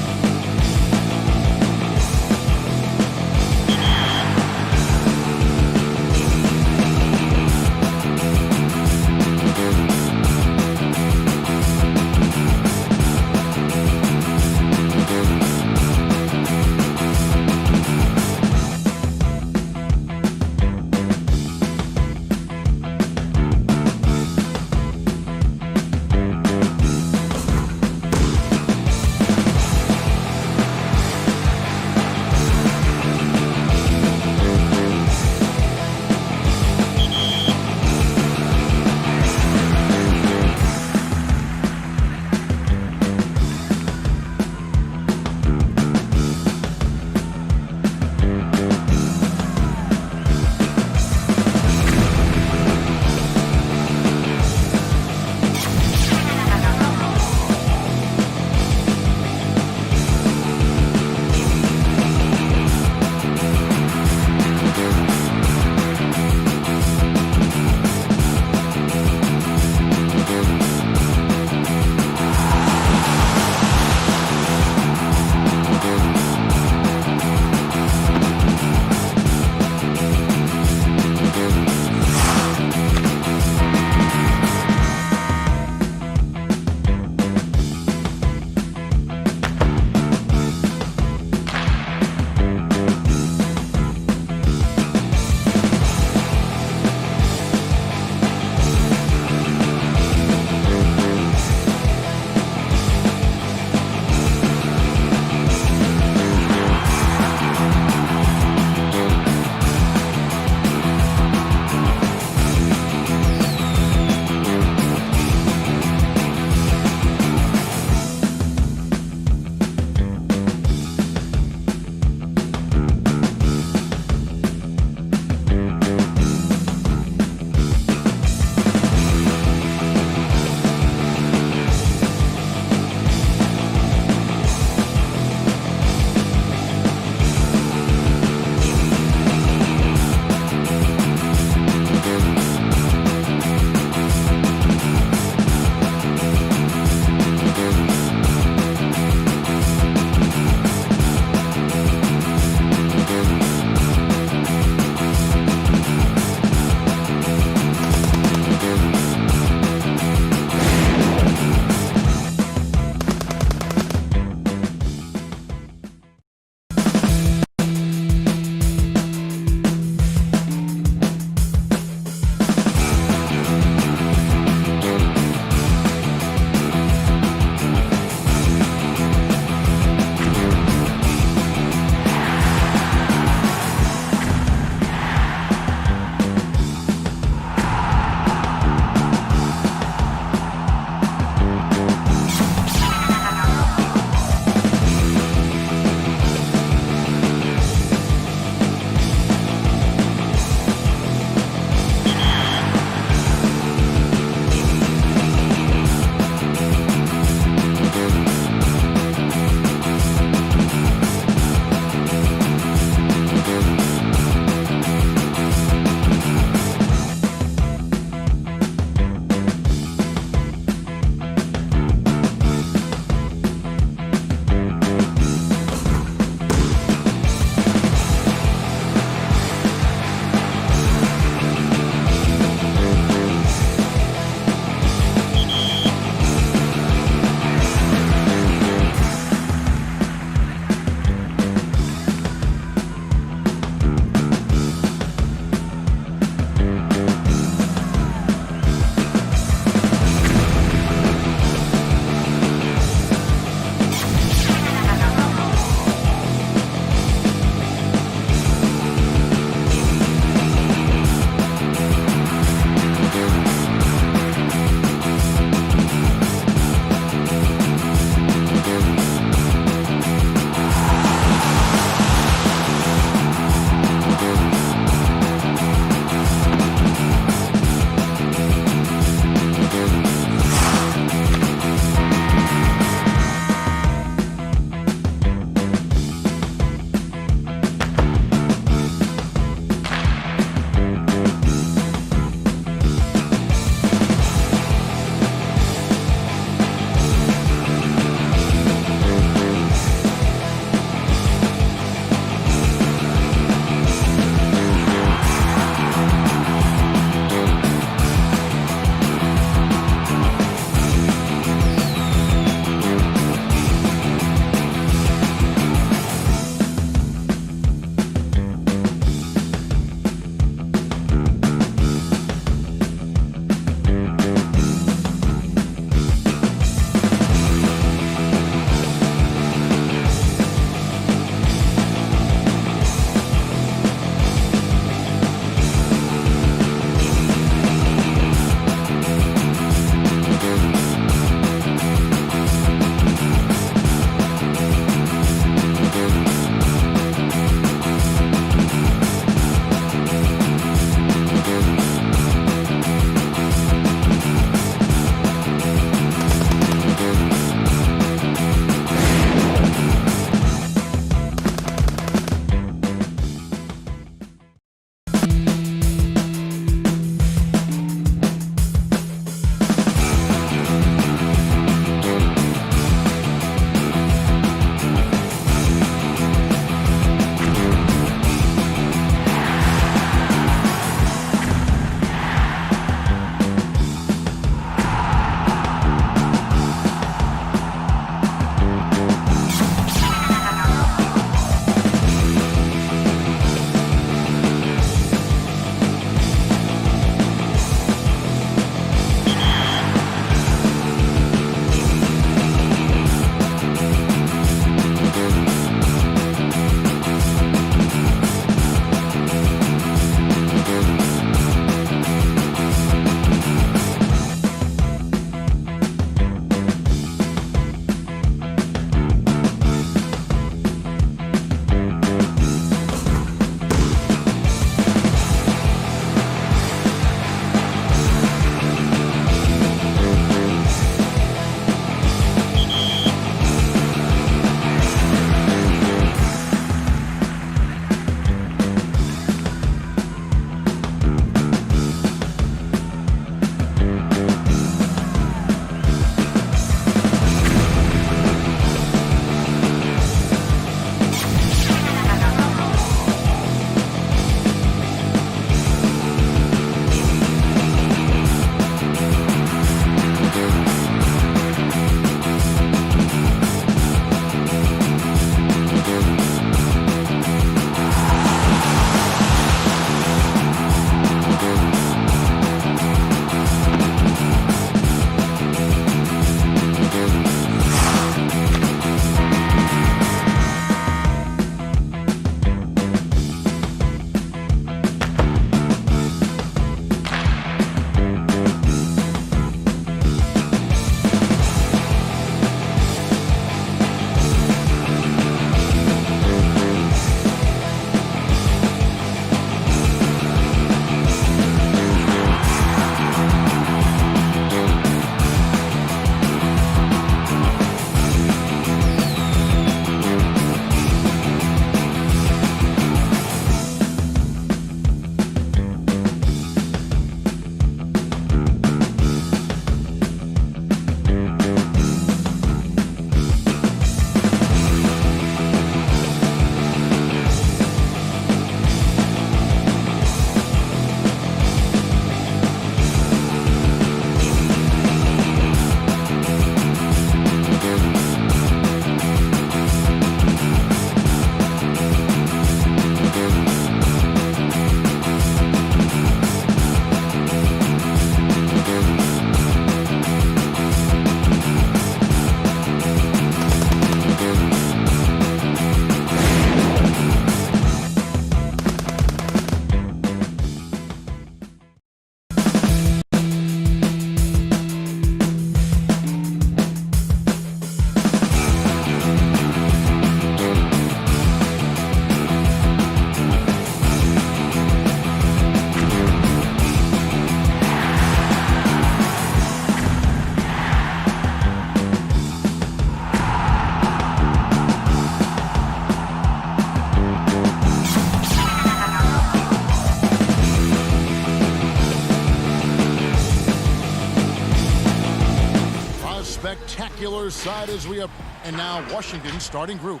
spectacular side as we up. And now Washington starting group.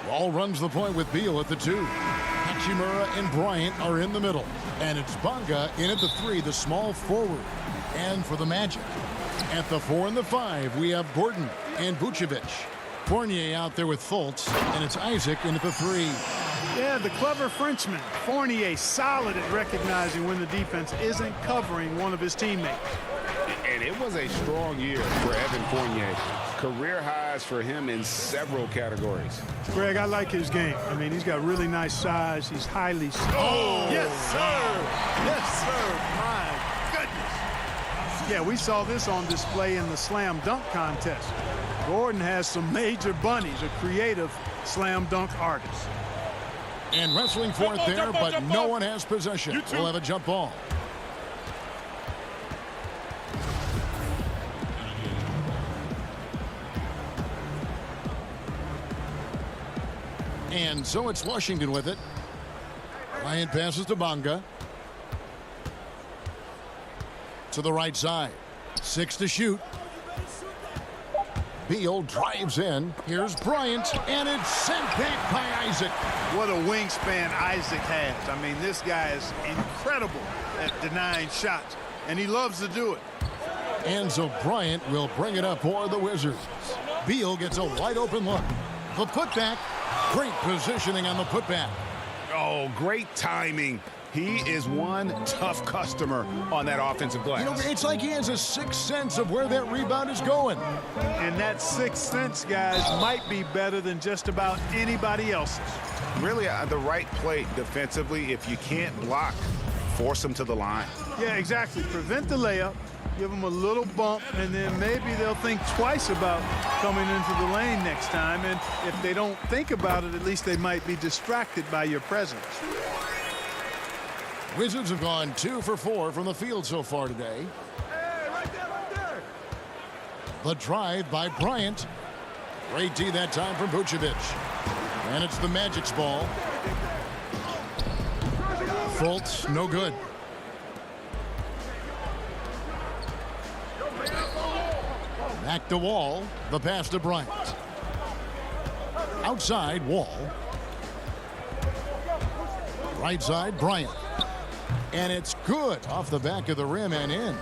Wall runs the point with Beal at the 2. Hachimura and Bryant are in the middle. And it's Bonga in at the 3, the small forward. And for the Magic, at the 4 and the 5, we have Gordon and Vucevic. Fournier out there with Fultz, and it's Isaac in at the 3. Yeah, the clever Frenchman. Fournier solid at recognizing when the defense isn't covering one of his teammates. And it was a strong year for Evan Fournier. Career highs for him in several categories. Greg, I like his game. I mean, he's got really nice size. He's highly... Oh, yes, sir. Yes, sir. My goodness. Yeah, we saw this on display in the slam dunk contest. Gordon has some major bunnies, a creative slam dunk artist. And wrestling for it there, but no one has possession. We'll have a jump ball. And so it's Washington with it. Bryant passes to Bonga. To the right side. 6 to shoot. Beal drives in. Here's Bryant, and it's sent back by Isaac. What a wingspan Isaac has. I mean, this guy is incredible at denying shots, and he loves to do it. And so Bryant will bring it up for the Wizards. Beal gets a wide open look. The putback. Great positioning on the putback. Oh, great timing. He is one tough customer on that offensive glass. You know, it's like he has a sixth sense of where that rebound is going. And that sixth sense, guys, might be better than just about anybody else's. Really, the right play defensively. If you can't block, force him to the line. Yeah, exactly. Prevent the layup. Give them a little bump, and then maybe they'll think twice about coming into the lane next time. And if they don't think about it, at least they might be distracted by your presence. Wizards have gone 2 for 4 from the field so far today. Hey, right there. The drive by Bryant. Great D that time from Vucevic. And it's the Magic's ball. Fultz, no good. Back to Wall. The pass to Bryant. Outside, Wall. Right side, Bryant. And it's good off the back of the rim and in.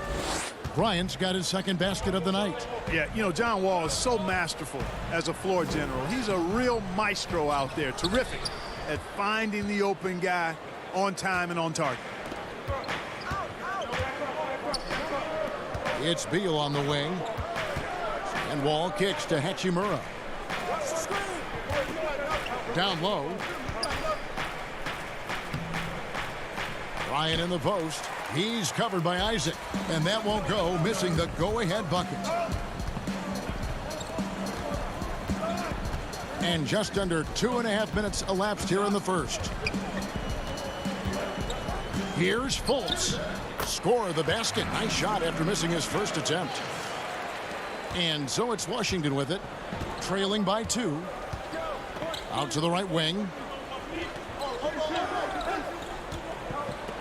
Bryant's got his second basket of the night. Yeah, you know, John Wall is so masterful as a floor general. He's a real maestro out there. Terrific at finding the open guy on time and on target. It's Beal on the wing. And Wall kicks to Hachimura. Down low. Bryant in the post. He's covered by Isaac. And that won't go, missing the go-ahead bucket. And just under 2.5 minutes elapsed here in the first. Here's Fultz. Score of the basket. Nice shot after missing his first attempt. And so it's Washington with it, trailing by 2. Out to the right wing.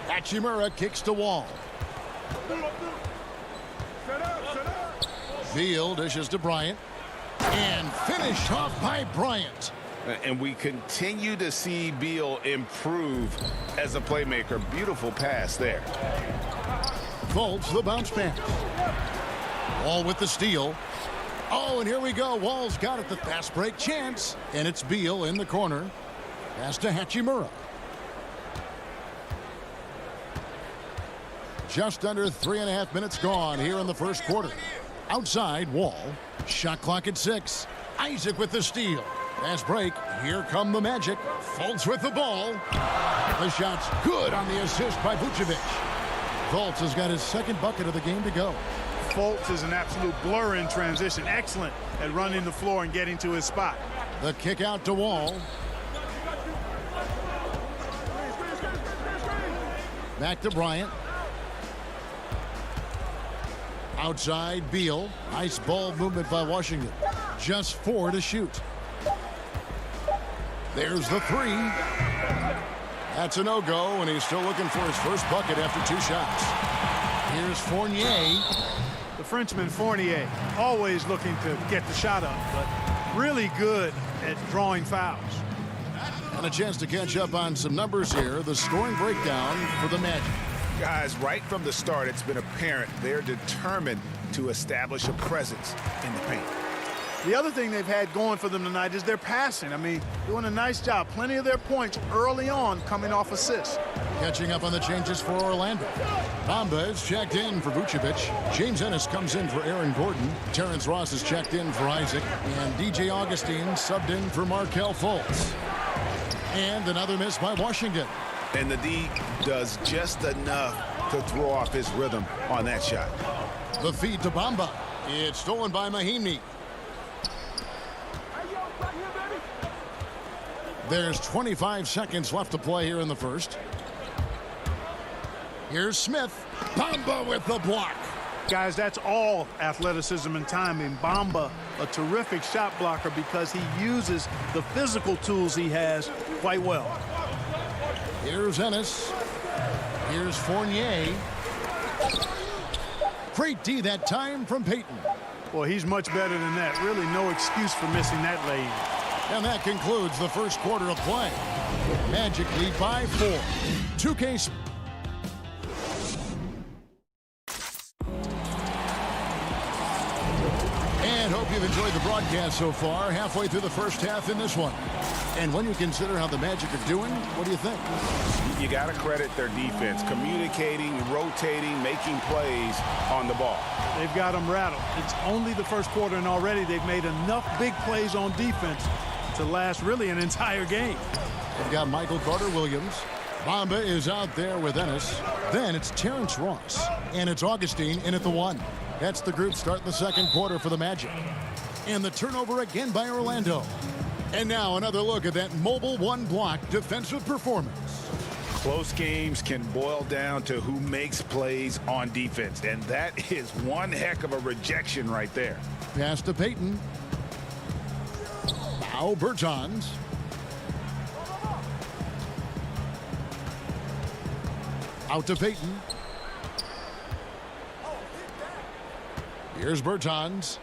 Hachimura kicks to Wall. Beal dishes to Bryant. And finished off by Bryant. And we continue to see Beal improve as a playmaker. Beautiful pass there. Fultz the bounce pass. Wall with the steal. Oh, and here we go. Wall's got it. The fast break chance. And it's Beal in the corner. Pass to Hachimura. Just under 3.5 minutes gone here in the first quarter. Outside, Wall. Shot clock at 6. Isaac with the steal. Fast break. Here come the Magic. Fultz with the ball. The shot's good on the assist by Vucevic. Fultz has got his second bucket of the game to go. Fultz is an absolute blur in transition. Excellent at running the floor and getting to his spot. The kick out to Wall. Back to Bryant. Outside, Beal. Nice ball movement by Washington. Just 4 to shoot. There's the 3. That's a no-go, and he's still looking for his first bucket after 2 shots. Here's Fournier. The Frenchman Fournier, always looking to get the shot up, but really good at drawing fouls. And a chance to catch up on some numbers here. The scoring breakdown for the Magic. Guys, right from the start, it's been apparent they're determined to establish a presence in the paint. The other thing they've had going for them tonight is their passing. I mean, doing a nice job. Plenty of their points early on coming off assists. Catching up on the changes for Orlando. Bamba is checked in for Vucevic. James Ennis comes in for Aaron Gordon. Terrence Ross is checked in for Isaac. And DJ Augustine subbed in for Markelle Fultz. And another miss by Washington. And the D does just enough to throw off his rhythm on that shot. The feed to Bamba. It's stolen by Mahinmi. There's 25 seconds left to play here in the first. Here's Smith. Bamba with the block. Guys, that's all athleticism and timing. Bamba, a terrific shot blocker because he uses the physical tools he has quite well. Here's Ennis. Here's Fournier. Great D that time from Payton. Well, he's much better than that. Really no excuse for missing that lane. And that concludes the first quarter of play. Magic lead by 4. 2K. And hope you've enjoyed the broadcast so far. Halfway through the first half in this one. And when you consider how the Magic are doing, what do you think? You got to credit their defense. Communicating, rotating, making plays on the ball. They've got them rattled. It's only the first quarter, and already they've made enough big plays on defense to last really an entire game. They've got Michael Carter-Williams. Bamba is out there with Ennis. Then it's Terrence Ross. And it's Augustine in at the 1. That's the group starting the second quarter for the Magic. And the turnover again by Orlando. And now another look at that mobile one-block defensive performance. Close games can boil down to who makes plays on defense. And that is one heck of a rejection right there. Pass to Payton. Now Bertans. Out to Payton. Here's Bertans.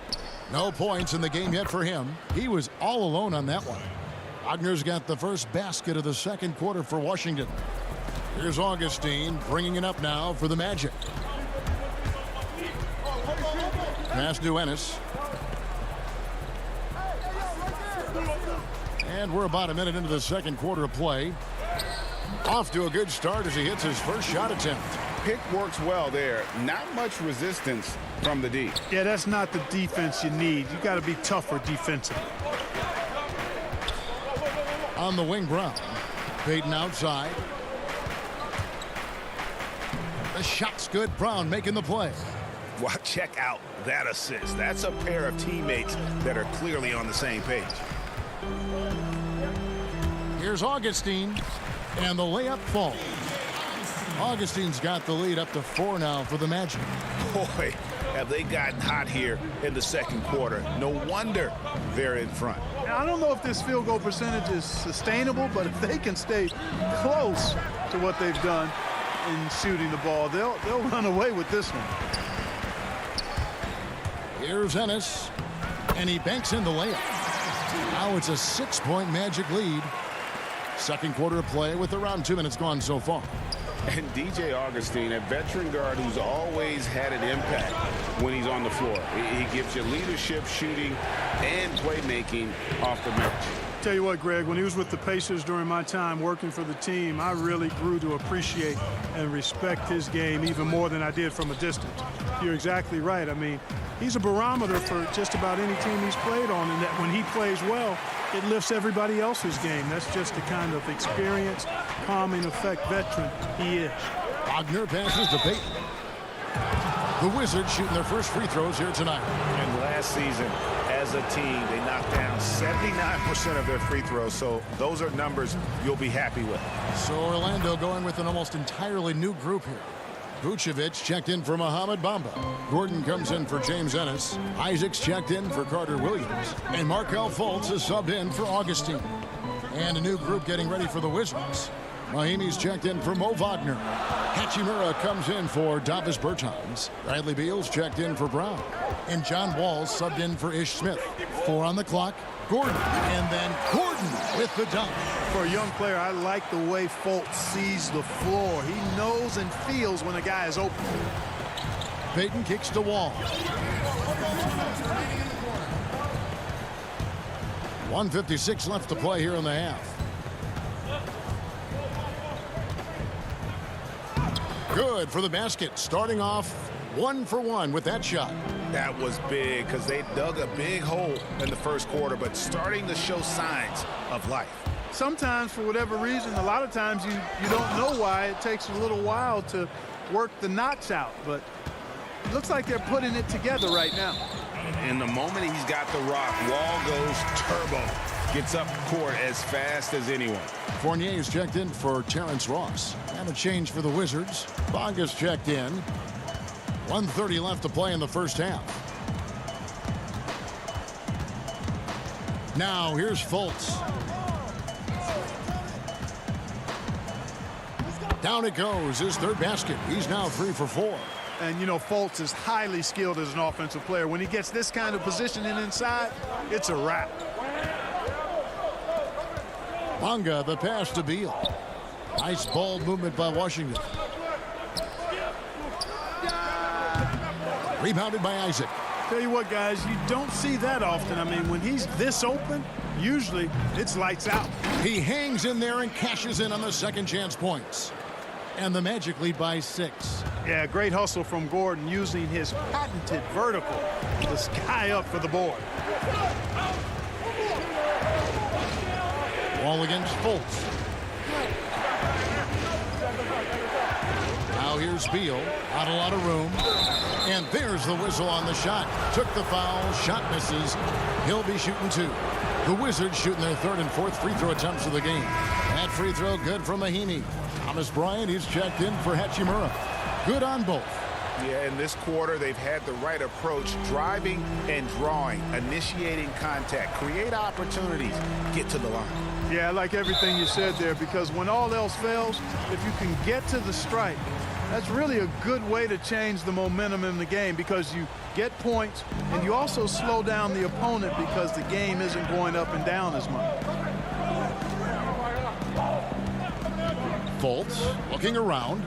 No points in the game yet for him. He was all alone on that one. Wagner's got the first basket of the second quarter for Washington. Here's Augustine bringing it up now for the Magic. Pass to Ennis. And we're about a minute into the second quarter of play. Off to a good start as he hits his first shot attempt. Pick works well there. Not much resistance from the D. Yeah, that's not the defense you need. You got to be tougher defensively. On the wing, Brown. Payton outside. The shot's good. Brown making the play. Well, check out that assist. That's a pair of teammates that are clearly on the same page. Here's Augustine. And the layup falls. Augustine's got the lead up to 4 now for the Magic. Boy, have they gotten hot here in the second quarter. No wonder they're in front. Now, I don't know if this field goal percentage is sustainable, but if they can stay close to what they've done in shooting the ball, they'll run away with this one. Here's Ennis. And he banks in the layup. Now it's a 6-point Magic lead. Second quarter of play with around 2 minutes gone so far. And DJ Augustine, a veteran guard who's always had an impact when he's on the floor. He gives you leadership, shooting, and playmaking off the bench. Tell you what, Greg, when he was with the Pacers during my time working for the team, I really grew to appreciate and respect his game even more than I did from a distance. You're exactly right. I mean, he's a barometer for just about any team he's played on, and that when he plays well, it lifts everybody else's game. That's just the kind of experienced, calming effect veteran he is. Wagner passes to Payton. The Wizards shooting their first free throws here tonight. And last season, as a team, they knocked down 79% of their free throws, so those are numbers you'll be happy with. So Orlando going with an almost entirely new group here. Vucevic checked in for Mohamed Bamba. Gordon comes in for James Ennis. Isaac's checked in for Carter-Williams. And Markelle Fultz is subbed in for Augustine. And a new group getting ready for the Wizards. Mahimi's checked in for Mo Wagner. Hachimura comes in for Davis Bertans. Bradley Beal's checked in for Brown. And John Wall's subbed in for Ish Smith. 4 on the clock. Gordon. And then Gordon with the dunk. For a young player, I like the way Fultz sees the floor. He knows and feels when a guy is open. Payton kicks to Wall. 1:56 left to play here in the half. Good for the basket. Starting off 1 for 1 with that shot. That was big because they dug a big hole in the first quarter, but starting to show signs of life. Sometimes, for whatever reason, a lot of times you don't know why. It takes a little while to work the knots out, but it looks like they're putting it together right now. In the moment he's got the rock, Wall goes turbo. Gets up court as fast as anyone. Fournier is checked in for Terrence Ross. And a change for the Wizards. Bonga's checked in. 1:30 left to play in the first half. Now here's Fultz. Down it goes, his third basket. He's now 3 for 4. And, you know, Fultz is highly skilled as an offensive player. When he gets this kind of positioning inside, it's a wrap. Bonga, the pass to Beal. Nice ball movement by Washington. Rebounded by Isaac. Tell you what, guys, you don't see that often. I mean, when he's this open, usually it's lights out. He hangs in there and cashes in on the second chance points. And the Magic lead by 6. Yeah, great hustle from Gordon using his patented vertical to sky up for the board. Wall against Fultz. Now here's Beal. Not a lot of room. And there's the whistle on the shot. Took the foul. Shot misses. He'll be shooting 2. The Wizards shooting their third and fourth free throw attempts of the game. That free throw good from Mahimi. Thomas Bryant, he's checked in for Hachimura. Good on both. Yeah, in this quarter, they've had the right approach, driving and drawing, initiating contact, create opportunities, get to the line. Yeah, I like everything you said there, because when all else fails, if you can get to the stripe, that's really a good way to change the momentum in the game, because you get points and you also slow down the opponent because the game isn't going up and down as much. Fultz looking around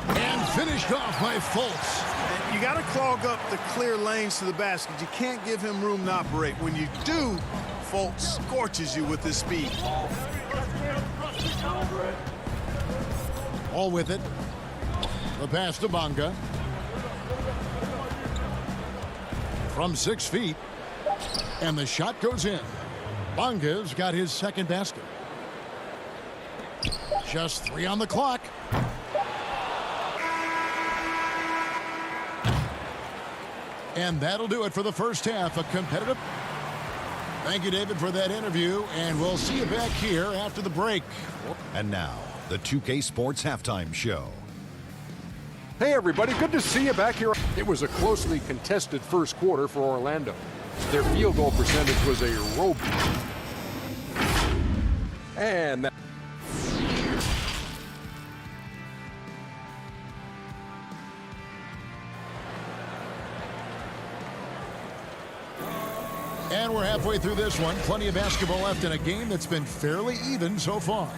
and finished off by Fultz. You got to clog up the clear lanes to the basket. You can't give him room to operate. When you do, Fultz scorches you with his speed. All with it. The pass to Bonga. From 6 feet. And the shot goes in. Bonga's got his second basket. Just 3 on the clock. And that'll do it for the first half. A competitive. Thank you, David, for that interview. And we'll see you back here after the break. And now, the 2K Sports Halftime Show. Hey, everybody. Good to see you back here. It was a closely contested first quarter for Orlando. Their field goal percentage was a rope. And that. And we're halfway through this one. Plenty of basketball left in a game that's been fairly even so far.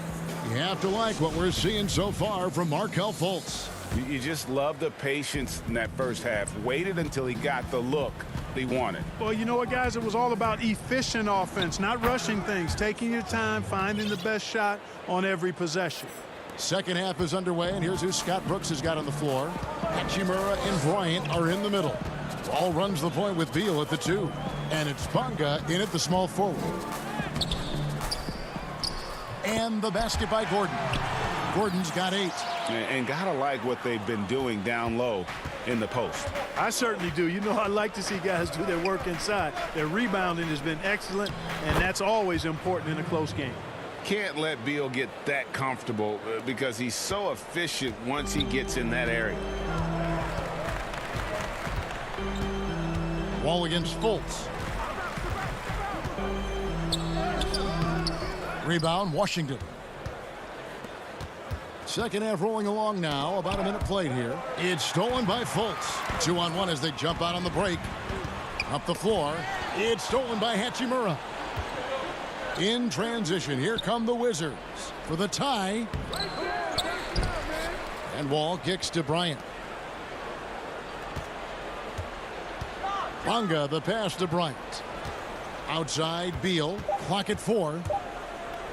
You have to like what we're seeing so far from Markelle Fultz. You just love the patience in that first half. Waited until he got the look he wanted. Well, you know what, guys? It was all about efficient offense, not rushing things, taking your time, finding the best shot on every possession. Second half is underway, and here's who Scott Brooks has got on the floor. Hachimura and Bryant are in the middle. All runs the point with Beal at the 2. And it's Bonga in at the small forward. And the basket by Gordon. Gordon's got 8. And gotta like what they've been doing down low in the post. I certainly do. You know, I like to see guys do their work inside. Their rebounding has been excellent, and that's always important in a close game. Can't let Beal get that comfortable because he's so efficient once he gets in that area. Wall against Fultz. Rebound, Washington. Second half rolling along now. About a minute played here. It's stolen by Fultz. 2-on-1 as they jump out on the break. Up the floor. It's stolen by Hachimura. In transition, here come the Wizards for the tie. And Wall kicks to Bryant. Bonga, the pass to Bryant. Outside, Beal. Clock at 4.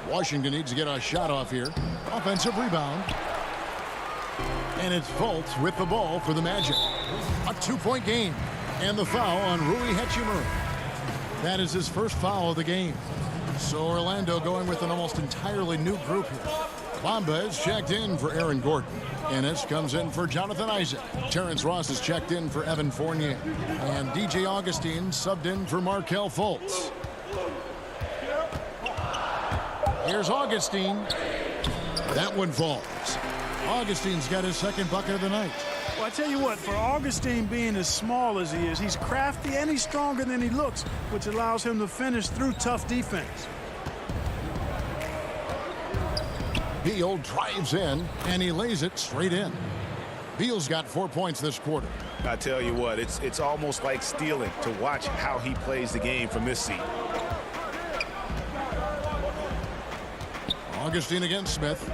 Washington needs to get a shot off here. Offensive rebound. And it's Fultz with the ball for the Magic. A 2-point game. And the foul on Rui Hachimura. That is his first foul of the game. So Orlando going with an almost entirely new group here. Bamba is checked in for Aaron Gordon. Ennis comes in for Jonathan Isaac. Terrence Ross is checked in for Evan Fournier. And DJ Augustine subbed in for Markelle Fultz. Here's Augustine. That one falls. Augustine's got his second bucket of the night. Well, I tell you what, for Augustine being as small as he is, he's crafty and he's stronger than he looks, which allows him to finish through tough defense. Beal drives in, and he lays it straight in. Beal's got 4 points this quarter. I tell you what, it's almost like stealing to watch how he plays the game from this seat. Augustine against Smith.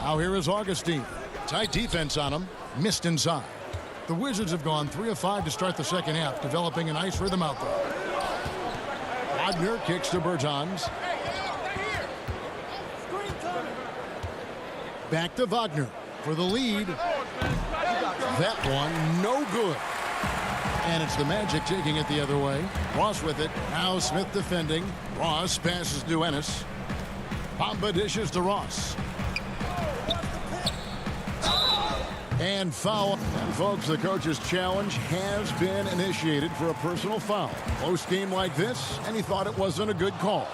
Now here is Augustine. Tight defense on him. Missed inside. The Wizards have gone 3 of 5 to start the second half, developing a nice rhythm out there. Wagner kicks to Bertans. Back to Wagner for the lead. That one, no good. And it's the Magic taking it the other way. Ross with it. Now Smith defending. Ross passes to Ennis. Bamba dishes to Ross. And foul. And folks, the coach's challenge has been initiated for a personal foul. Close game like this, and he thought it wasn't a good call.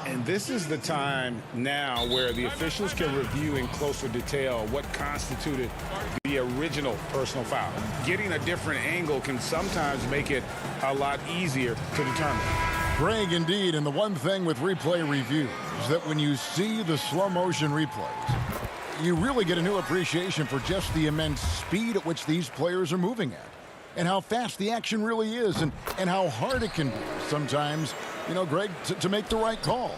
And this is the time now where the officials can review in closer detail what constituted the original personal foul. Getting a different angle can sometimes make it a lot easier to determine. Greg, indeed, and the one thing with replay review is that when you see the slow motion replays, you really get a new appreciation for just the immense speed at which these players are moving at and how fast the action really is and how hard it can be sometimes, you know, Greg, to make the right call.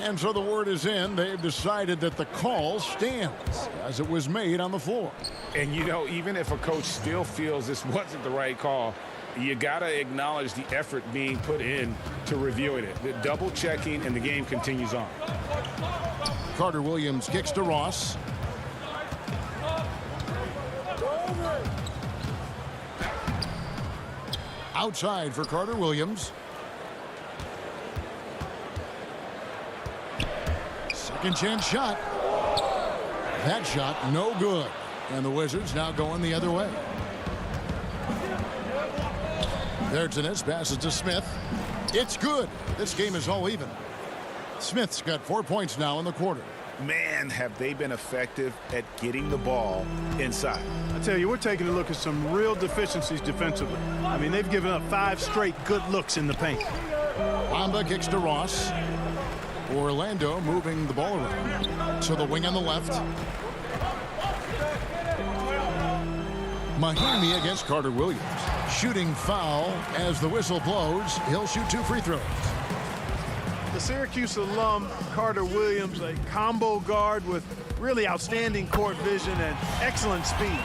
And so the word is in. They've decided that the call stands as it was made on the floor. And, you know, even if a coach still feels this wasn't the right call, you got to acknowledge the effort being put in to reviewing it. The double checking, and the game continues on. Carter Williams kicks to Ross. Outside for Carter Williams. Second chance shot. That shot no good. And the Wizards now going the other way. There's Ennis, passes to Smith. It's good. This game is all even. Smith's got 4 points now in the quarter. Man, have they been effective at getting the ball inside. I tell you, we're taking a look at some real deficiencies defensively. I mean, they've given up 5 straight good looks in the paint. Bamba kicks to Ross. Orlando moving the ball around to the wing on the left. Mahimi against Carter Williams. Shooting foul as the whistle blows. He'll shoot 2 free throws. The Syracuse alum, Carter Williams, a combo guard with really outstanding court vision and excellent speed.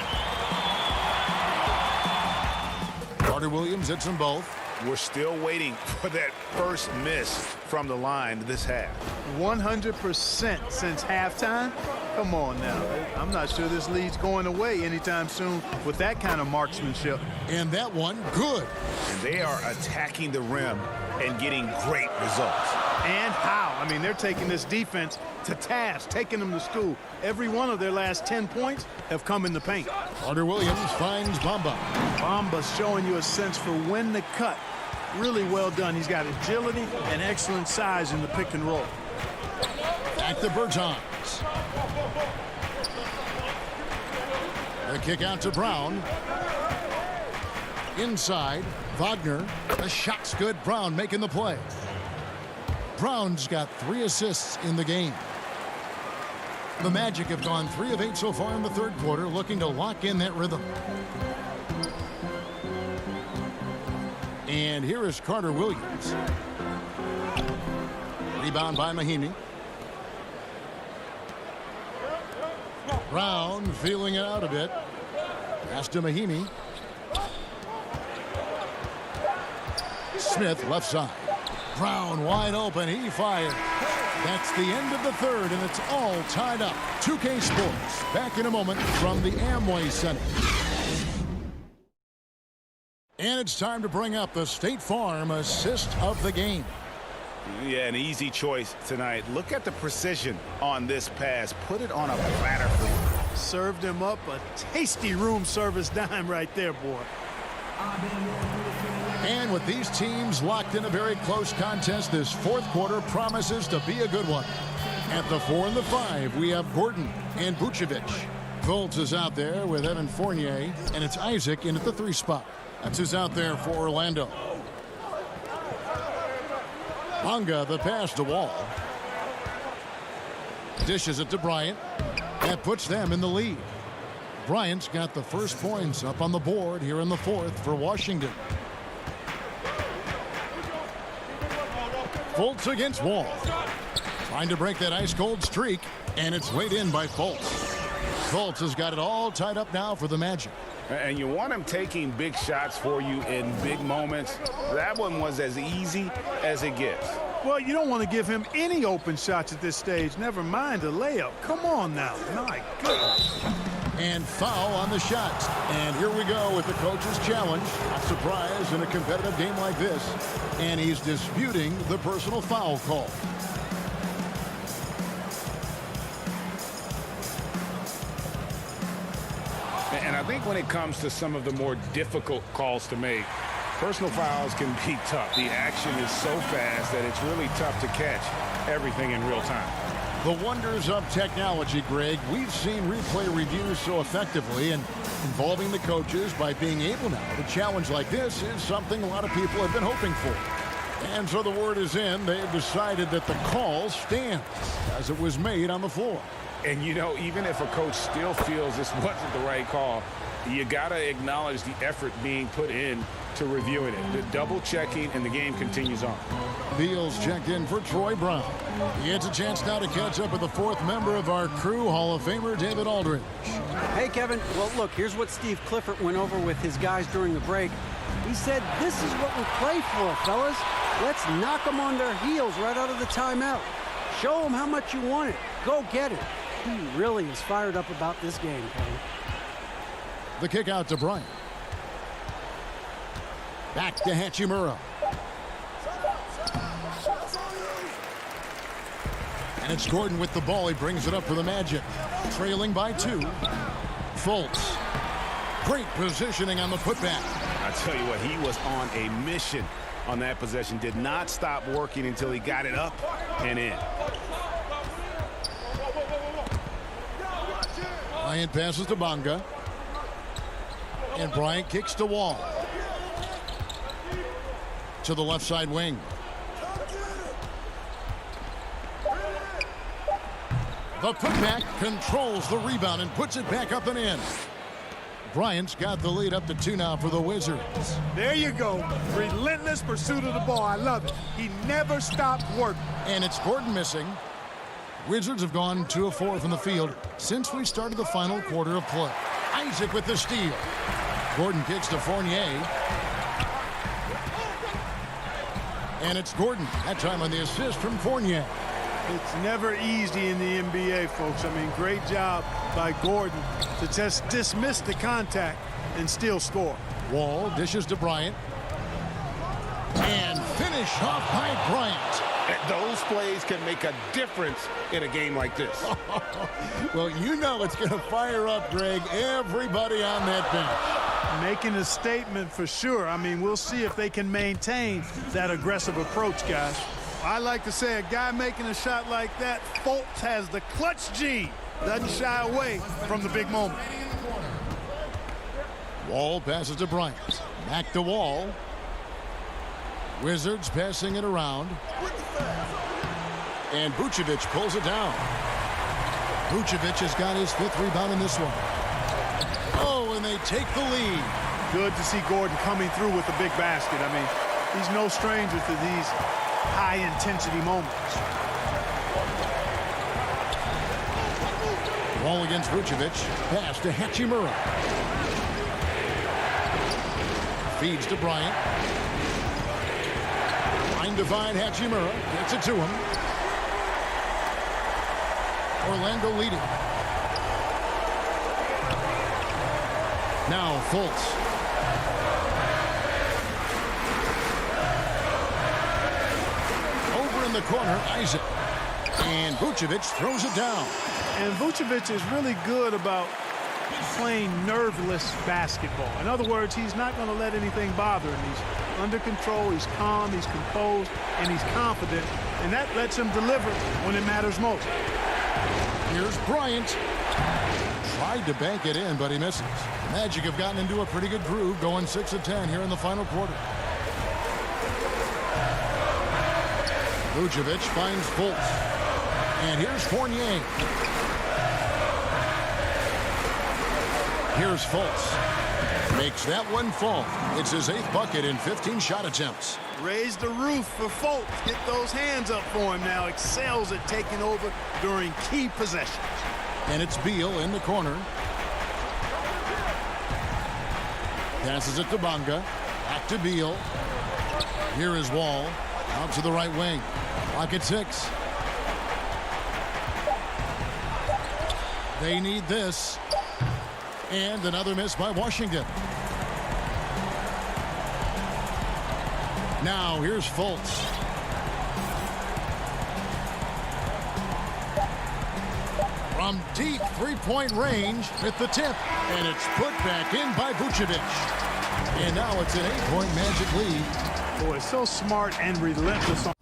Carter Williams hits them both. We're still waiting for that first miss from the line this half. 100% since halftime? Come on now. I'm not sure this lead's going away anytime soon with that kind of marksmanship. And that one, good. And they are attacking the rim and getting great results. And how? I mean, they're taking this defense to task, taking them to school. Every one of their last 10 points have come in the paint. Carter Williams finds Bamba. Bamba's showing you a sense for when to cut. Really well done. He's got agility and excellent size in the pick and roll. Back to Bertans. The kick out to Brown. Inside, Wagner. The shot's good. Brown making the play. Brown's got 3 assists in the game. The Magic have gone 3 of 8 so far in the third quarter, looking to lock in that rhythm. And here is Carter Williams. Rebound by Mahimi. Brown feeling it out a bit. Pass to Mahimi. Smith left side. Brown wide open. He fired. That's the end of the third, and it's all tied up. 2K Sports back in a moment from the Amway Center. And it's time to bring up the State Farm assist of the game. Yeah, an easy choice tonight. Look at the precision on this pass. Put it on a platter for him. Served him up a tasty room service dime right there, boy. And with these teams locked in a very close contest, this fourth quarter promises to be a good one. At the 4 and the 5, we have Gordon and Vucevic. Fultz is out there with Evan Fournier, and it's Isaac in at the 3 spot. That's who's out there for Orlando. Bonga, the pass to Wall. Dishes it to Bryant. That puts them in the lead. Bryant's got the first points up on the board here in the fourth for Washington. Fultz against Wall. Trying to break that ice-cold streak, and it's laid in by Fultz. Fultz has got it all tied up now for the Magic. And you want him taking big shots for you in big moments. That one was as easy as it gets. Well, you don't want to give him any open shots at this stage. Never mind a layup. Come on now. My goodness. And foul on the shot. And here we go with the coach's challenge. Not surprised in a competitive game like this. And he's disputing the personal foul call. And I think when it comes to some of the more difficult calls to make, personal fouls can be tough. The action is so fast that it's really tough to catch everything in real time. The wonders of technology, Greg. We've seen replay reviews so effectively, and involving the coaches by being able now to challenge like this is something a lot of people have been hoping for. And so the word is in. They've decided that the call stands as it was made on the floor. And, you know, even if a coach still feels this wasn't the right call, you got to acknowledge the effort being put in to reviewing it. The double checking, and the game continues on. Beals checked in for Troy Brown. He gets a chance now to catch up with the fourth member of our crew, Hall of Famer David Aldridge. Hey, Kevin. Well, look, here's what Steve Clifford went over with his guys during the break. He said, this is what we play for, fellas. Let's knock them on their heels right out of the timeout. Show them how much you want it. Go get it. He really is fired up about this game, Kevin. The kick out to Bryant. Back to Hachimura. And it's Gordon with the ball. He brings it up for the Magic. Trailing by 2. Fultz. Great positioning on the putback. I tell you what, he was on a mission on that possession. Did not stop working until he got it up and in. Bryant passes to Bonga. And Bryant kicks to Wall. To the left side wing. The putback controls the rebound and puts it back up and in. Bryant's got the lead up to 2 now for the Wizards. There you go. Relentless pursuit of the ball. I love it. He never stopped working. And it's Gordon missing. Wizards have gone 2 of 4 from the field since we started the final quarter of play. Isaac with the steal. Gordon kicks to Fournier. And it's Gordon, that time on the assist from Fournier. It's never easy in the NBA, folks. I mean, great job by Gordon to just dismiss the contact and still score. Wall dishes to Bryant. And finish off by Bryant. Those plays can make a difference in a game like this. Well, you know it's going to fire up, Greg, everybody on that bench. Making a statement for sure. I mean, we'll see if they can maintain that aggressive approach, guys. I like to say a guy making a shot like that, Fultz has the clutch gene. Doesn't shy away from the big moment. Wall passes to Bryant. Back to Wall. Wizards passing it around. And Vucevic pulls it down. Vucevic has got his 5th rebound in this one. Oh, and they take the lead. Good to see Gordon coming through with a big basket. I mean, he's no stranger to these high-intensity moments. Ball against Vucevic. Pass to Hachimura. Feeds to Bryant. Line to find Hachimura. Gets it to him. Orlando leading. Now Fultz. Over in the corner, Isaac. And Vucevic throws it down. And Vucevic is really good about playing nerveless basketball. In other words, he's not going to let anything bother him. He's under control, he's calm, he's composed, and he's confident. And that lets him deliver when it matters most. Here's Bryant. Tried to bank it in, but he misses. The Magic have gotten into a pretty good groove, going 6 of 10 here in the final quarter. Vucevic finds Fultz. And here's Fournier. Here's Fultz. Makes that one fall. It's his 8th bucket in 15 shot attempts. Raise the roof for Fultz. Get those hands up for him now. Excels at taking over during key possessions. And it's Beal in the corner. Passes it to Bonga. Back to Beal. Here is Wall. Out to the right wing. Clock at 6. They need this. And another miss by Washington. Now here's Fultz. From deep three-point range at the tip. And it's put back in by Vucevic. And now it's an 8-point Magic lead. Boy, so smart and relentless on